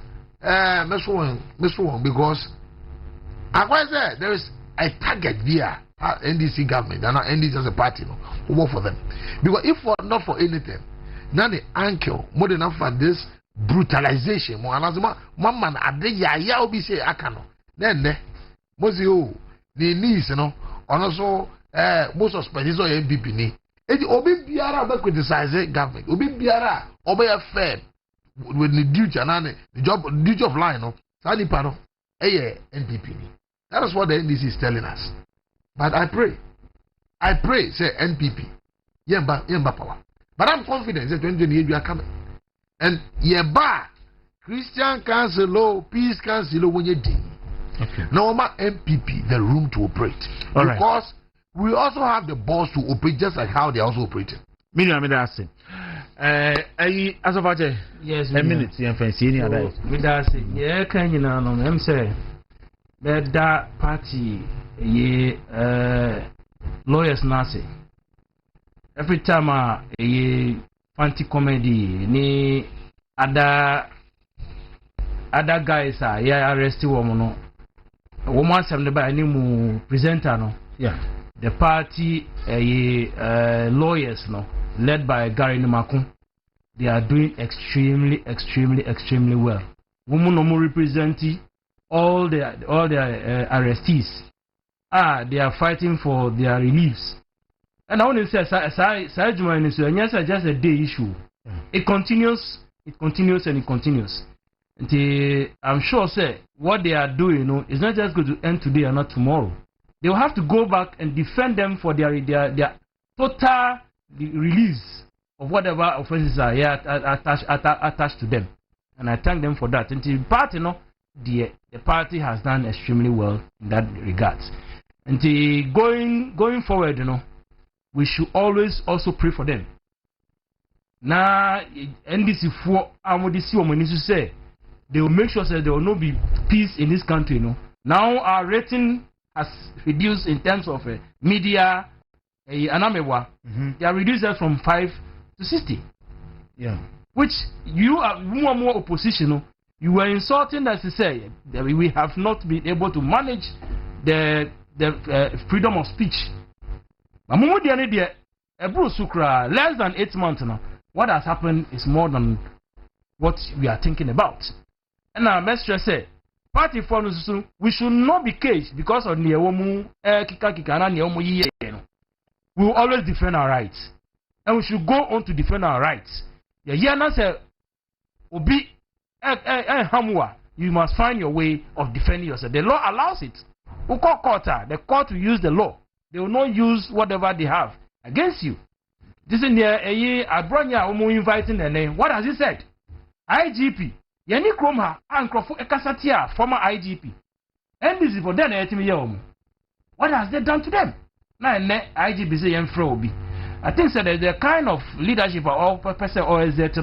Mr. Because I say there is a target there. NDC government, and not NDC as a party, no, who work for them. Because if not for anything, now the uncle more than enough for this brutalization. More another man at the ya obi say akano. Then Mozio the niece, you know, and also most suspected or MPP ni. It obi biara be criticize government. Obi biara obi fair with the duty and the duty of line, no. Sani pano, NPP ni. That is what the NDC is telling us. But I pray, say NPP, yemba power. But I'm confident that 2028 we are coming. And yeba, Christian Council law, Peace Council law when you ding. Okay. Now, NPP, the room to operate.
All
because we also have the balls to operate just like how they are also operating.
As of
yes,
a minute, fancy any
yeah, can you know, I'm saying that party. Ye lawyers nasi every time ye fancy comedy ni other guys are yeah arrested woman no woman some the by mu presenter no
yeah
the party lawyers no led by Gary Nimakun, they are doing extremely well. Women no representing all their arrestees. They are fighting for their reliefs. And I want to say, Sajuma is just a day issue. It continues. And I'm sure, say, what they are doing, you know, is not just going to end today or not tomorrow. They will have to go back and defend them for their total release of whatever offenses are here attached to them. And I thank them for that. And the party, you know, the party has done extremely well in that regard. And going forward, you know, we should always also pray for them. Now, NDC for Amodisi Omonisu say they will make sure that there will not be peace in this country. You know, now our rating has reduced in terms of media. Anamewa, they are reduced from 5 to 60.
Yeah, which
you are more opposition. You were insulting us to say that we have not been able to manage the freedom of speech. Less than 8 months now. What has happened is more than what we are thinking about. And now, Mestre say, party for we should not be caged because of Niewomu, Kika, we will always defend our rights. And we should go on to defend our rights. The Yana said, Obi, Hamwa, you must find your way of defending yourself. The law allows it. The court will use the law. They will not use whatever they have against you. This is near Adronya inviting the name. What has he said? IGP. Yani Kromha, Ankrofu Ekasatia, former IGP. And this is for them. What has they done to them? Now, IGP say Obi. I think so there's a kind of leadership or person or is that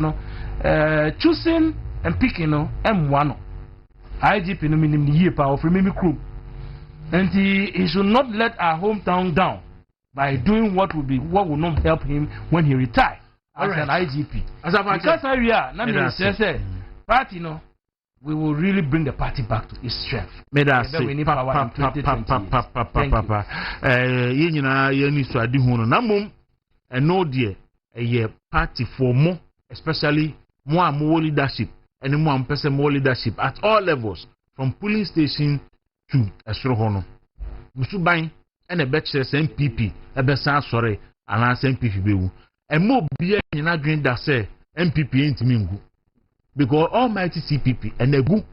choosing and picking M1. IGP no meaning the year power from Mimi Crew. And he should not let our hometown down by doing what will not help him when he retire as an IGP. Because we are party, we will really bring the party back to its strength.
We need power in 2020. And no dear, a party for more, especially more leadership, and more leadership at all levels, from polling station to a strohono. Musubain and a bachelor's MPP, a besan sorry, and as MPP bewu. And more beer in a green that say MPP ain't mingu. Because almighty CPP and a good.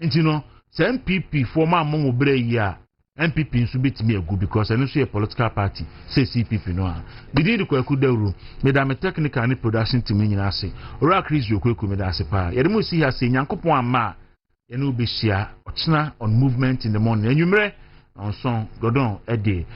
And you know, say MPP former Momo Breya. MPP should be to me a good because I know see a political party say CPP no. We did the Kwaku Dawuro. Madam technical and production team in Nasi. Ora Chris Kwaku Medase pa. Yedemu see her say Nyankopon ama. Yenu be share on movement in the morning. And you on song Godon a day.